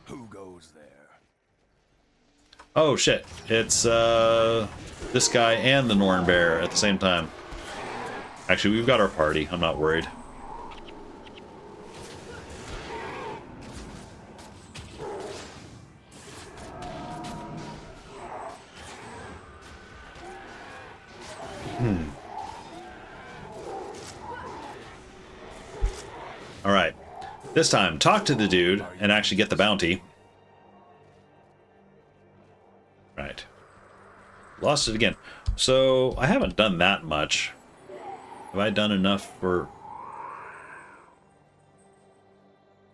Who goes there? Oh shit. It's this guy and the Norn Bear at the same time. Actually, we've got our party. I'm not worried. All right. This time, talk to the dude and actually get the bounty. Right. Lost it again. So, I haven't done that much. Have I done enough for...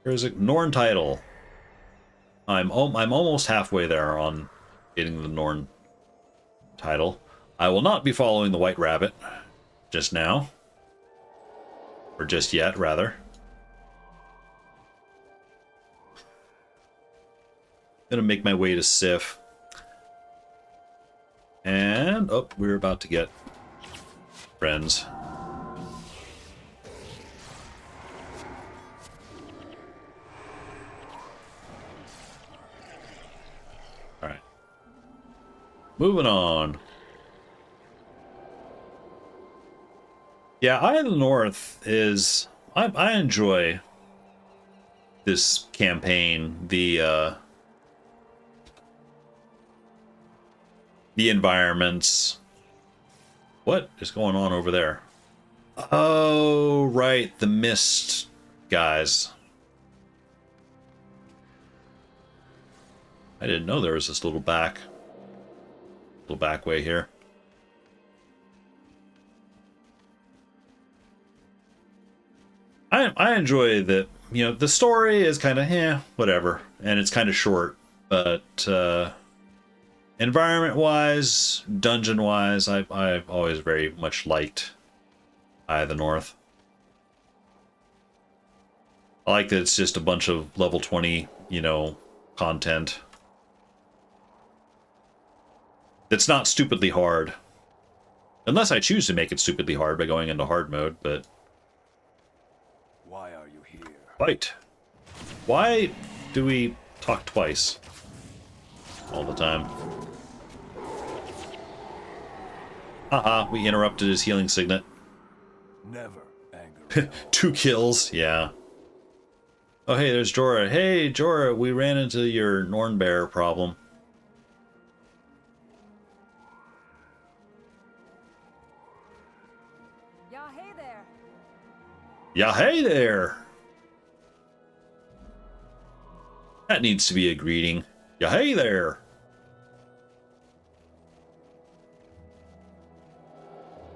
There's a Norn title. I'm almost halfway there on getting the Norn title. I will not be following the White Rabbit just now. Or just yet, rather. Gonna make my way to Sif. And, oh, we're about to get friends. Alright. Moving on. Yeah, Eye of the North is... I enjoy this campaign. The environments. What is going on over there? Oh, right, the mist guys. I didn't know there was this little back way here. I enjoy that, you know, the story is kind of whatever, and it's kind of short, but environment-wise, dungeon-wise, I've always very much liked Eye of the North. I like that it's just a bunch of level 20, you know, content. That's not stupidly hard. Unless I choose to make it stupidly hard by going into hard mode, but... Why are you here? Fight. Why do we talk twice all the time? Haha, we interrupted his healing signet. Never anger. 2 kills, yeah. Oh, hey, there's Jorah. Hey, Jorah, we ran into your Norn Bear problem. Yeah, hey there. Yeah, hey there! That needs to be a greeting. Yeah, hey there!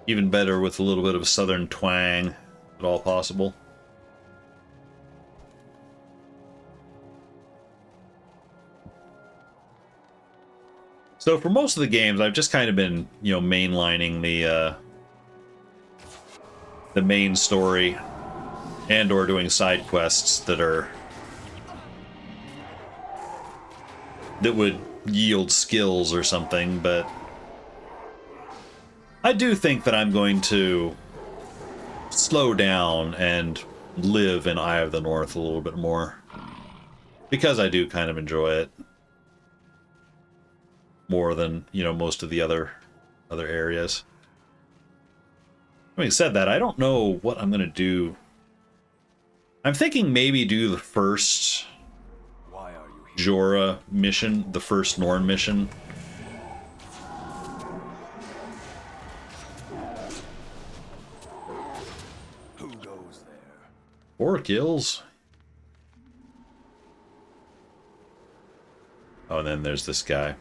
Even better with a little bit of a southern twang, at all possible. So for most of the games, I've just kind of been, you know, mainlining the main story, and or doing side quests that would yield skills or something, but I do think that I'm going to slow down and live in Eye of the North a little bit more, because I do kind of enjoy it more than, you know, most of the other areas. Having said that, I don't know what I'm going to do. I'm thinking maybe do the first Jorah mission, the first Norn mission. Who goes there? 4 kills. Oh, and then there's this guy.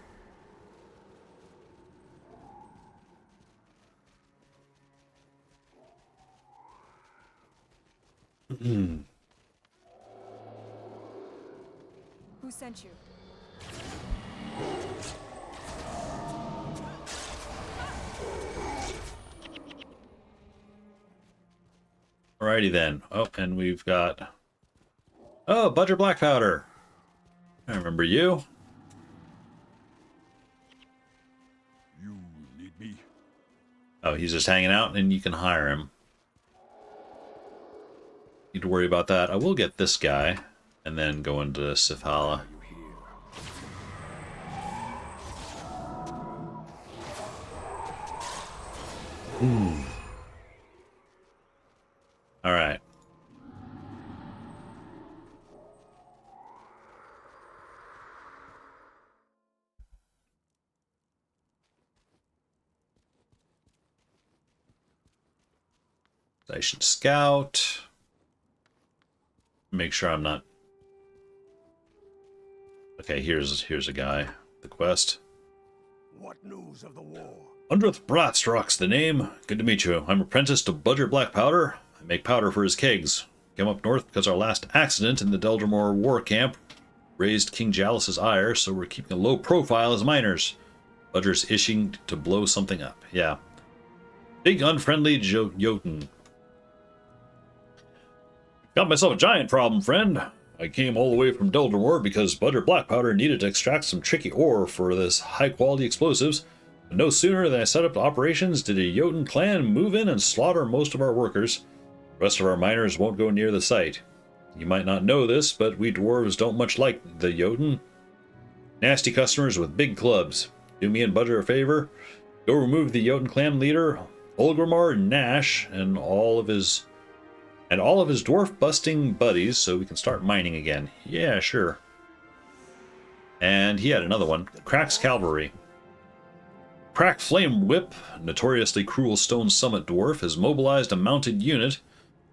Who sent you? Alrighty then. Oh, and we've got... Oh, Budger Black Powder. I remember you. be. Oh, he's just hanging out and you can hire him. Need to worry about that. I will get this guy and then go into Sifhala. All right. Station scout. Make sure I'm not. Okay, here's a guy. The quest. What news of the war? Undrith Bratstrock's the name. Good to meet you. I'm apprentice to Budger Black Powder. I make powder for his kegs. Came up north because our last accident in the Deldrimor war camp raised King Jalus's ire, so we're keeping a low profile as miners. Budger's itching to blow something up. Yeah. Big unfriendly Jotun. Got myself a giant problem, friend. I came all the way from Deldrimor because Budger Black Powder needed to extract some tricky ore for this high-quality explosives. But no sooner than I set up operations did a Jotun clan move in and slaughter most of our workers. The rest of our miners won't go near the site. You might not know this, but we dwarves don't much like the Jotun. Nasty customers with big clubs. Do me and Budger a favor. Go remove the Jotun clan leader, Olgrimar Nash, and all of his dwarf-busting buddies so we can start mining again. Yeah, sure. And he had another one. Crack's Cavalry. Crack Flame Whip, notoriously cruel Stone Summit dwarf, has mobilized a mounted unit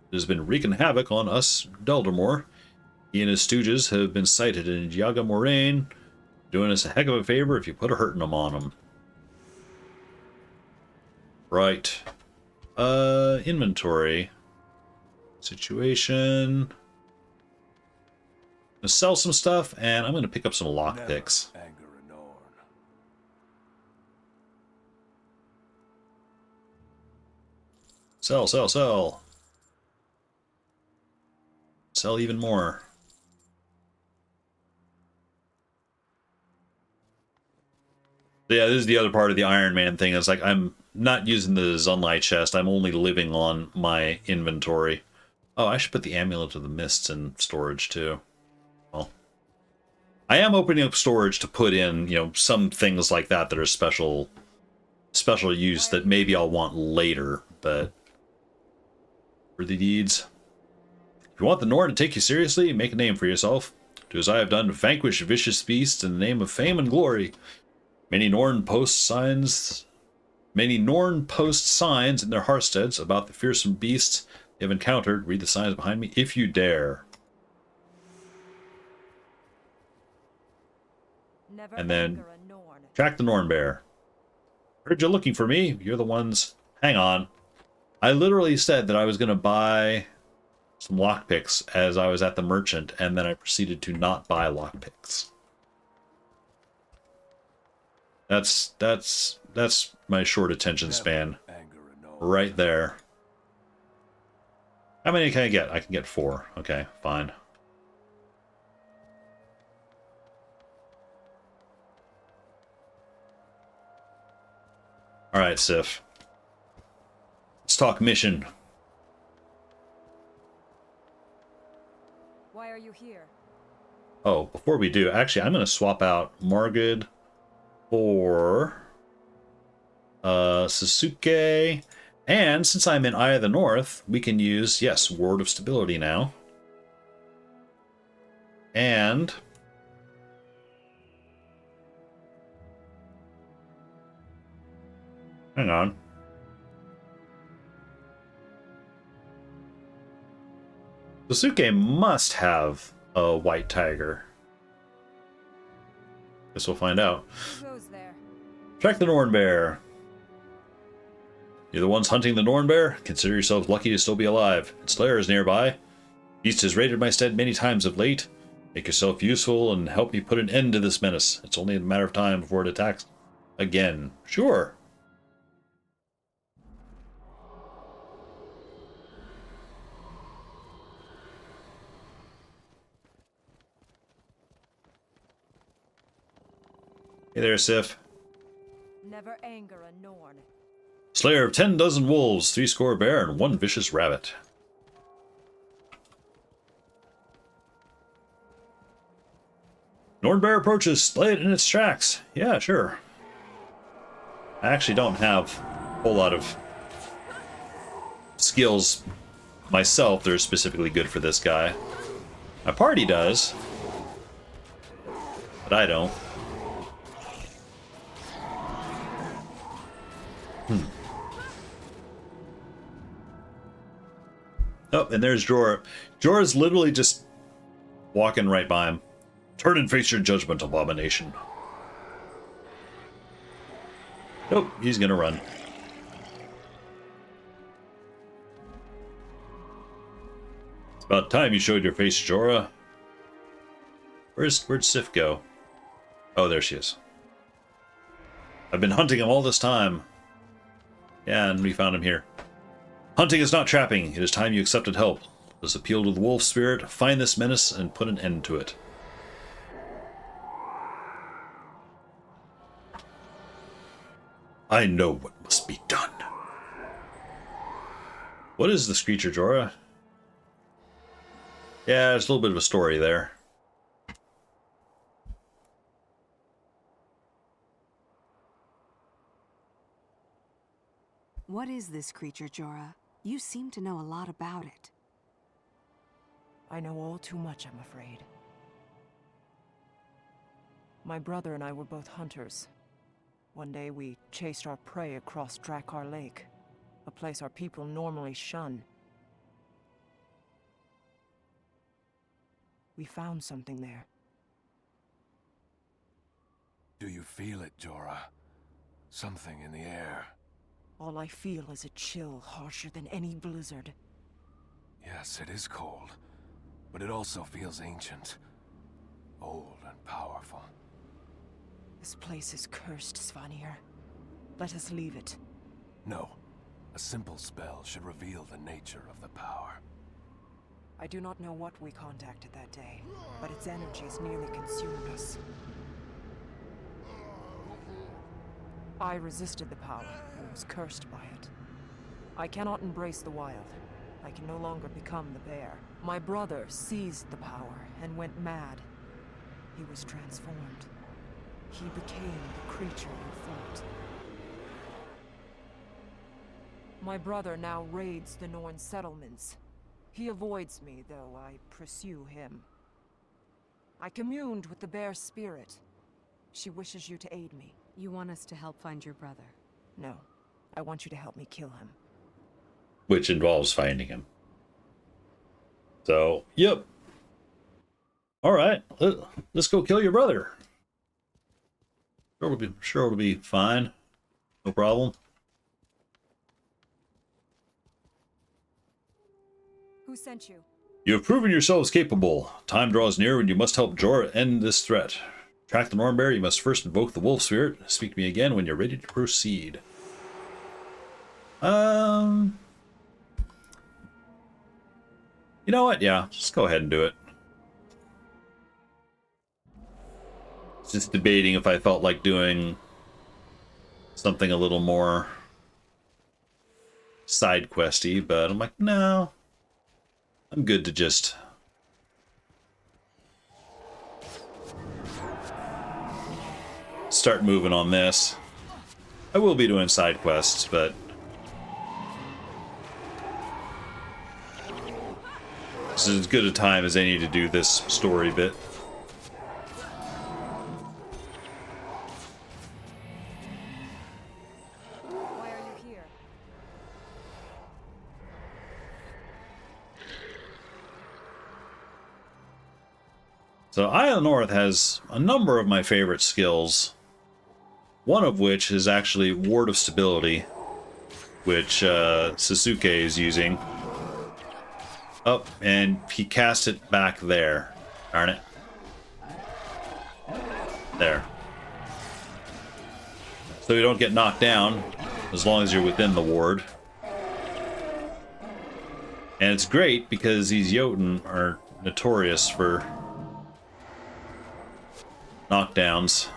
that has been wreaking havoc on us, Deldrimor. He and his stooges have been sighted in Yaga Moraine, doing us a heck of a favor if you put a hurting them on them. Right. Inventory. Situation. I'm gonna sell some stuff, and I'm gonna pick up some lockpicks. Anger a Norn. Sell, sell, sell. Sell even more. Yeah, this is the other part of the Iron Man thing. It's like I'm not using the Zunlight chest. I'm only living on my inventory. Oh, I should put the Amulet of the Mists in storage too. Well, I am opening up storage to put in, you know, some things like that that are special use that maybe I'll want later, but for the deeds. If you want the Norn to take you seriously, make a name for yourself. Do as I have done, vanquish vicious beasts in the name of fame and glory. Many Norn post signs in their hearthsteads about the fearsome beasts they have encountered. Read the signs behind me if you dare. Never And then anger a Norn. track the Norn Bear. Heard you looking for me. You're the ones. Hang on. I literally said that I was going to buy some lockpicks as I was at the merchant, and then I proceeded to not buy lockpicks. That's my short attention span. Anger a Norn. Right there. How many can I get? I can get 4. Okay, fine. Alright, Sif. Let's talk mission. Why are you here? Oh, before we do, actually, I'm going to swap out Margid for Sasuke. And since I'm in Eye of the North, we can use, yes, Ward of Stability now. And hang on. Sasuke must have a white tiger. Guess we'll find out. Who goes there? Track the Norn Bear. You're the ones hunting the Norn Bear? Consider yourselves lucky to still be alive. Its lair is nearby. Beast has raided my stead many times of late. Make yourself useful and help me put an end to this menace. It's only a matter of time before it attacks again. Sure. Hey there, Sif. never anger a Norn. Slayer of 10 dozen wolves, 3 score bear, and 1 vicious rabbit. Norn bear approaches, slay it in its tracks. Yeah, sure. I actually don't have a whole lot of skills myself that are specifically good for this guy. My party does, but I don't. Oh, and there's Jorah. Jorah's literally just walking right by him. Turn and face your judgment, abomination. Nope, he's gonna run. It's about time you showed your face, Jorah. Where'd Sif go? Oh, there she is. I've been hunting him all this time. Yeah, and we found him here. Hunting is not trapping. It is time you accepted help. Let us appeal to the wolf spirit, find this menace, and put an end to it. I know what must be done. What is this creature, Jorah? Yeah, there's a little bit of a story there. What is this creature, Jorah? You seem to know a lot about it. I know all too much, I'm afraid. My brother and I were both hunters. One day we chased our prey across Drakkar Lake, a place our people normally shun. We found something there. Do you feel it, Jorah? Something in the air. All I feel is a chill harsher than any blizzard. Yes, it is cold, but it also feels ancient. Old and powerful. This place is cursed, Svanir. Let us leave it. No. A simple spell should reveal the nature of the power. I do not know what we contacted that day, but its energies nearly consumed us. I resisted the power and was cursed by it. I cannot embrace the wild. I can no longer become the bear. My brother seized the power and went mad. He was transformed. He became the creature you fought. My brother now raids the Norn settlements. He avoids me, though I pursue him. I communed with the bear spirit. She wishes you to aid me. You want us to help find your brother? No. I want you to help me kill him. Which involves finding him. So, yep. Alright, let's go kill your brother. Sure it'll be fine. No problem. Who sent you? You have proven yourselves capable. Time draws near when you must help Jorah end this threat. Track the Norn bear, you must first invoke the wolf spirit. Speak to me again when you're ready to proceed. You know what? Yeah, just go ahead and do it. Just debating if I felt like doing something a little more side questy, but I'm like, no. I'm good to just start moving on this. I will be doing side quests, but this is as good a time as any to do this story bit. Why are you here? So Eye of the North has a number of my favorite skills, one of which is actually Ward of Stability, which Sasuke is using. Oh, and he cast it back there. Darn it. There. So you don't get knocked down as long as you're within the ward. And it's great because these Jotun are notorious for knockdowns.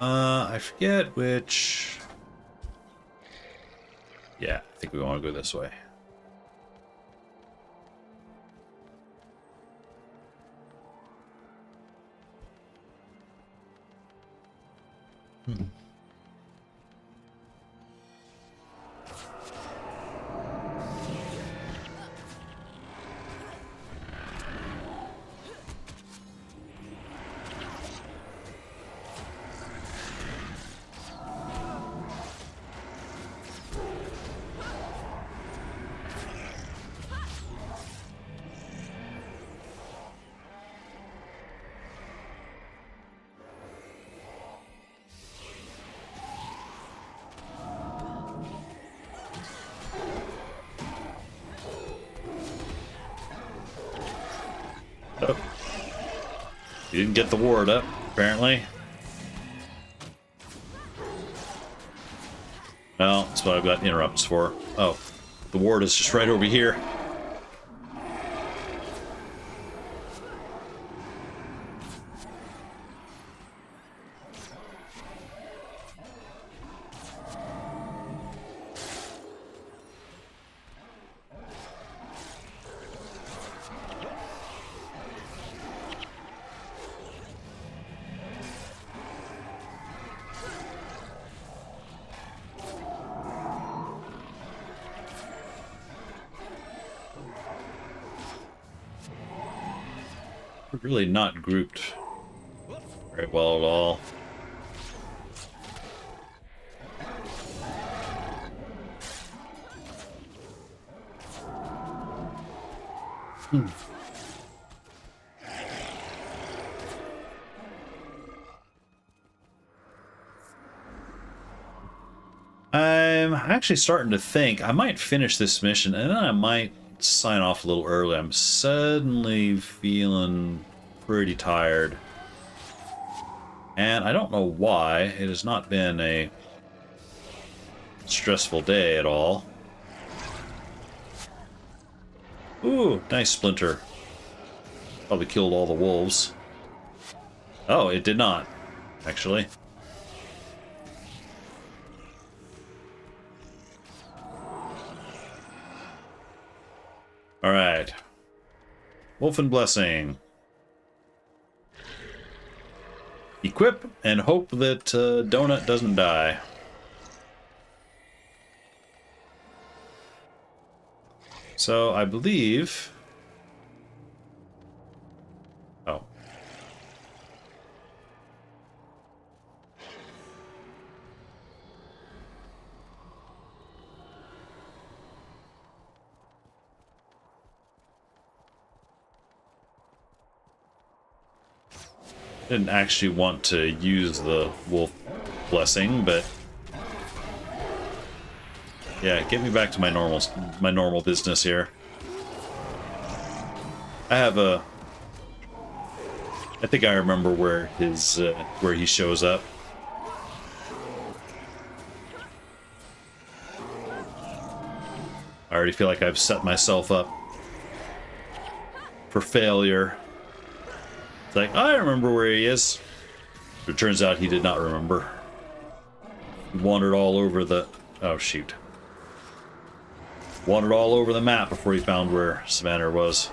I forget which. Yeah, I think we want to go this way. Oh. You didn't get the ward up, apparently. Well, that's what I've got interrupts for. Oh, the ward is just right over here. We're really not grouped very well at all. I'm actually starting to think I might finish this mission and then I might sign off a little early. I'm suddenly feeling pretty tired. And I don't know why. It has not been a stressful day at all. Ooh, nice splinter. Probably killed all the wolves. Oh, it did not, actually. Alright. Wolfen Blessing. Equip and hope that Donut doesn't die. So, I believe... Oh. Didn't actually want to use the wolf blessing, but yeah, get me back to my normal business here. I think I remember where his where he shows up. I already feel like I've set myself up for failure. It's like, I remember where he is. But it turns out he did not remember. He wandered all over the... Oh, shoot. Wandered all over the map before he found where Savannah was.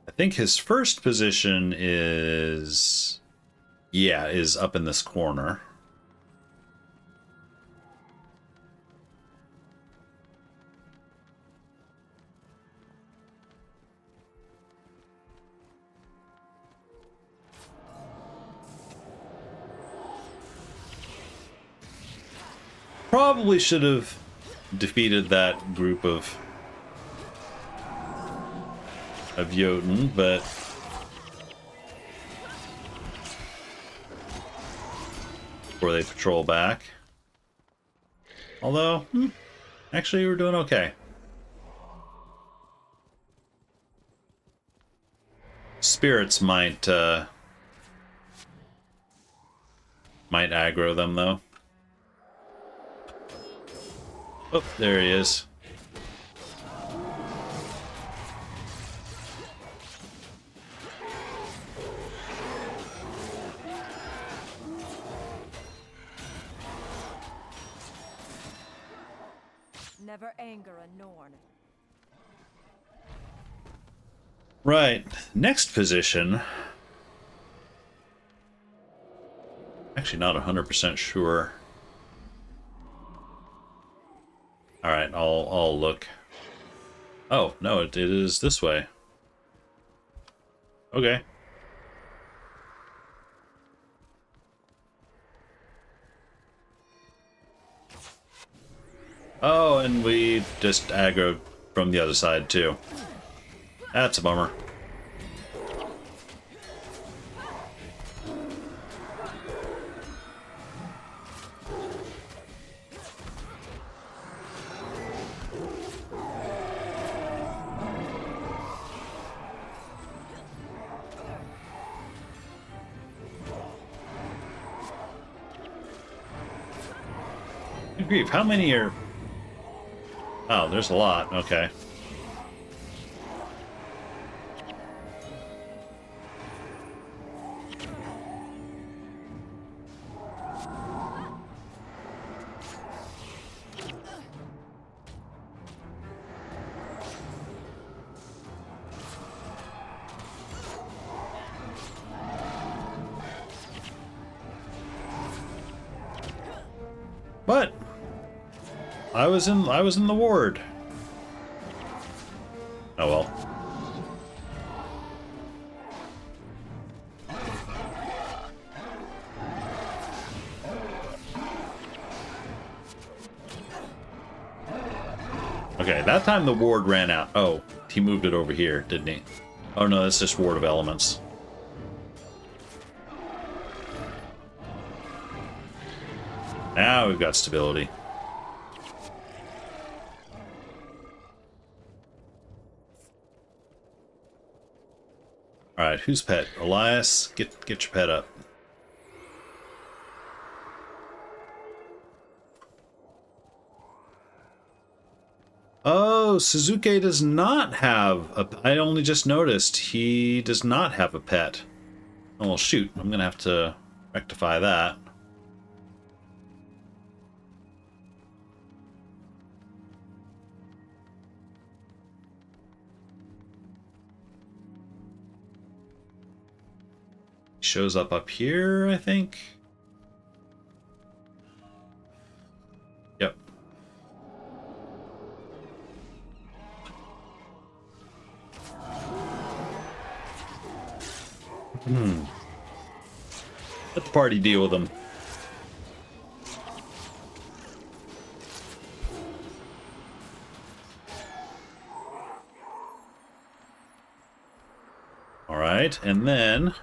I think his first position is... yeah, is up in this corner. Probably should have defeated that group of Jotun, but before they patrol back. Although, actually, we're doing okay. Spirits might aggro them, though. Oh, there he is. Never anger a Norn. Right, next position. Actually, not 100% sure. All right, I'll look. Oh no, it is this way. Okay. Oh, and we just aggroed from the other side too. That's a bummer. Good grief, how many are... Oh, there's a lot. Okay. But I was in the ward. Oh well. Okay, that time the ward ran out. Oh, he moved it over here, didn't he? Oh no, that's just Ward of Elements. Now we've got stability. Alright, who's pet? Elias, get your pet up. Oh, Suzuki does not have a... I only just noticed he does not have a pet. Oh, well, shoot. I'm gonna have to rectify that. Shows up here, I think. Yep. Let the party deal with them. All right, and then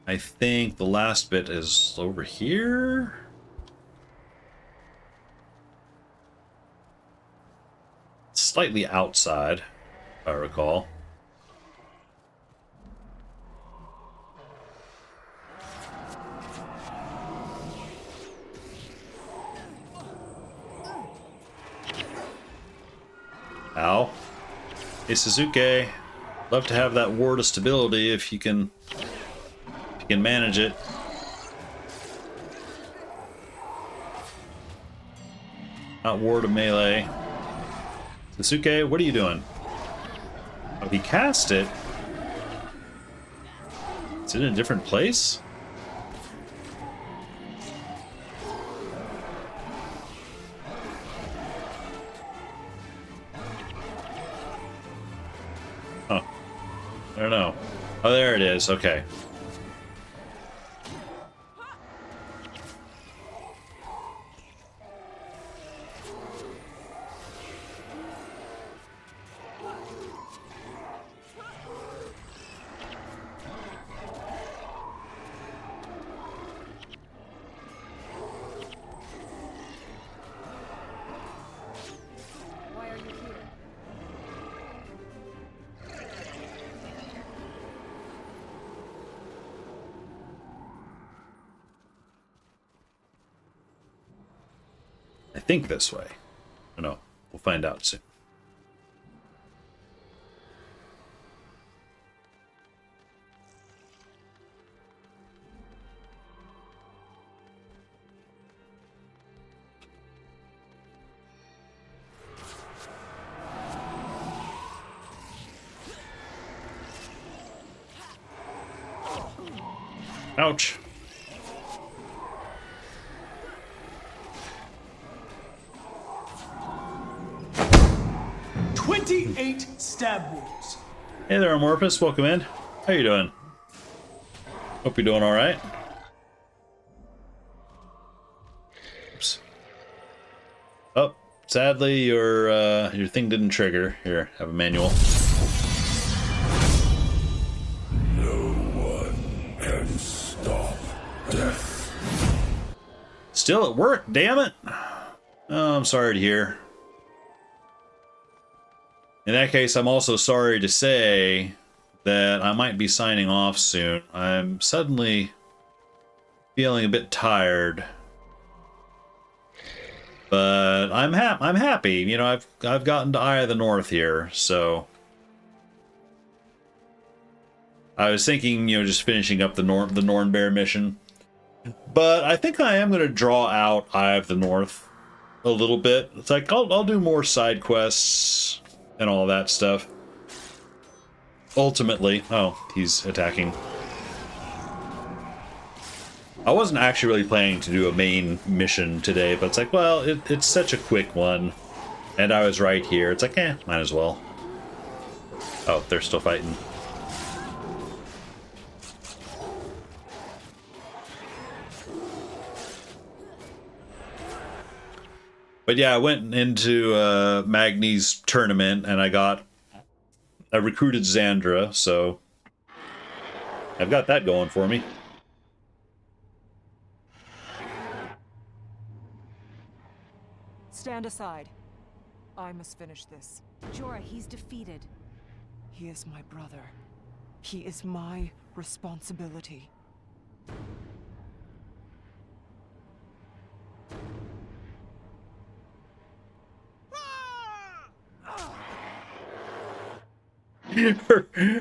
I think the last bit is over here. Slightly outside, if I recall. Ow. Hey, Suzuki. Love to have that ward of stability if you can manage it. Not ward of melee. Suzuki, what are you doing? Oh, he cast it. Is it in a different place? Huh. I don't know. Oh, there it is. Okay. think this way. I don't know. We'll find out soon. Ouch. "28 stab wounds." Hey there, Amorphous. Welcome in. How you doing? Hope you're doing all right. Oops. Oh, sadly, your thing didn't trigger. Here, have a manual. No one can stop death. Still at work, damn it. Oh, I'm sorry to hear. In that case, I'm also sorry to say that I might be signing off soon. I'm suddenly feeling a bit tired, but I'm happy. You know, I've gotten to Eye of the North here, so I was thinking, you know, just finishing up the Nornbear mission, but I think I am going to draw out Eye of the North a little bit. It's like I'll do more side quests and all that stuff. Ultimately, oh, he's attacking. I wasn't actually really planning to do a main mission today, but it's like, well, it's such a quick one, and I was right here. It's like, might as well. Oh, they're still fighting. But yeah, I went into Magni's tournament, and I recruited Xandra, so I've got that going for me. Stand aside. I must finish this. Jorah, he's defeated. He is my brother. He is my responsibility.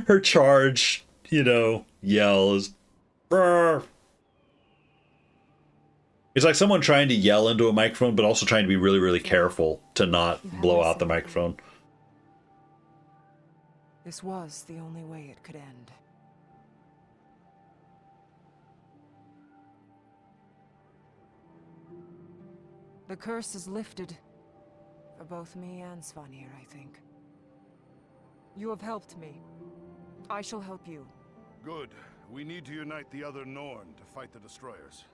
her charge, you know, yells. Brr. It's like someone trying to yell into a microphone, but also trying to be really, really careful to not blow out the microphone. This was the only way it could end. The curse is lifted. For both me and Svanir, I think. You have helped me. I shall help you. Good. We need to unite the other Norn to fight the destroyers.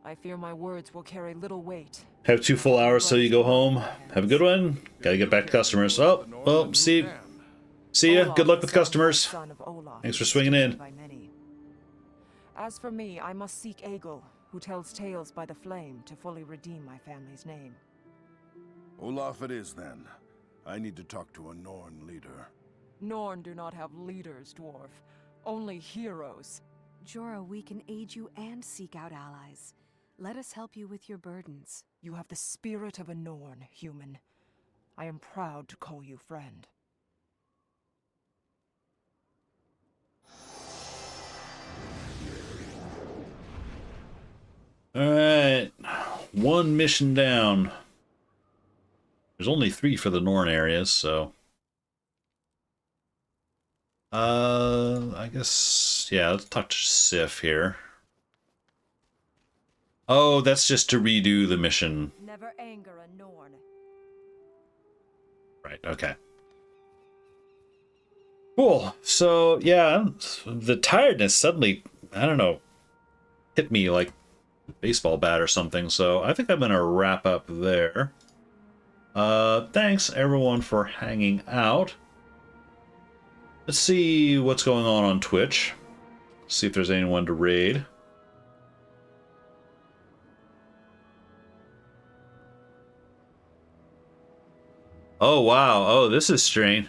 I fear my words will carry little weight. Have 2 full hours till you go home. Have a good one. Gotta get back to customers. Oh, well, see ya. Good luck with customers. Thanks for swinging in. As for me, I must seek Aegil, who tells tales by the flame, to fully redeem my family's name. Olaf it is, then. I need to talk to a Norn leader. Norn do not have leaders, dwarf. Only heroes. Jorah, we can aid you and seek out allies. Let us help you with your burdens. You have the spirit of a Norn, human. I am proud to call you friend. Alright. 1 mission down. There's only 3 for the Norn areas, so... I guess... yeah, let's talk to Sif here. Oh, that's just to redo the mission. Never anger a Norn. Right, okay. Cool. So, yeah, the tiredness suddenly, I don't know, hit me like a baseball bat or something, so I think I'm going to wrap up there. Thanks, everyone, for hanging out. Let's see what's going on Twitch. See if there's anyone to raid. Oh, wow. Oh, this is strange.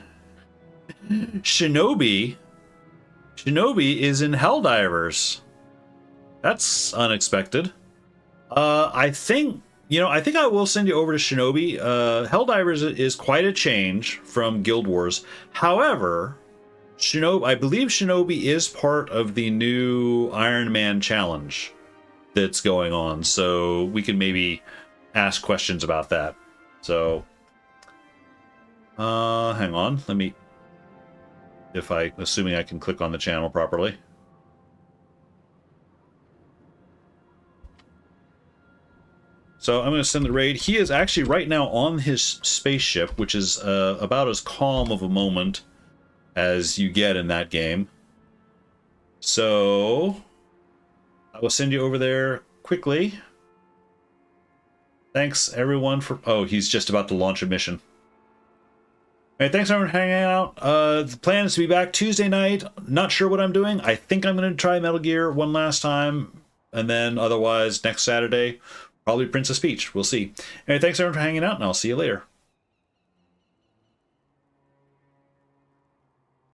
Shinobi is in Helldivers. That's unexpected. I think, you know, I think I will send you over to Shinobi. Helldivers is quite a change from Guild Wars. However, I believe Shinobi is part of the new Iron Man challenge that's going on, so we can maybe ask questions about that. So, hang on, let me, assuming I can click on the channel properly. So I'm going to send the raid. He is actually right now on his spaceship, which is about as calm of a moment as you get in that game. So I will send you over there quickly. Thanks everyone for... Oh, he's just about to launch a mission. All right, thanks everyone for hanging out. The plan is to be back Tuesday night. Not sure what I'm doing. I think I'm going to try Metal Gear one last time. And then otherwise next Saturday, probably Princess Peach. We'll see. All right, thanks everyone for hanging out, and I'll see you later.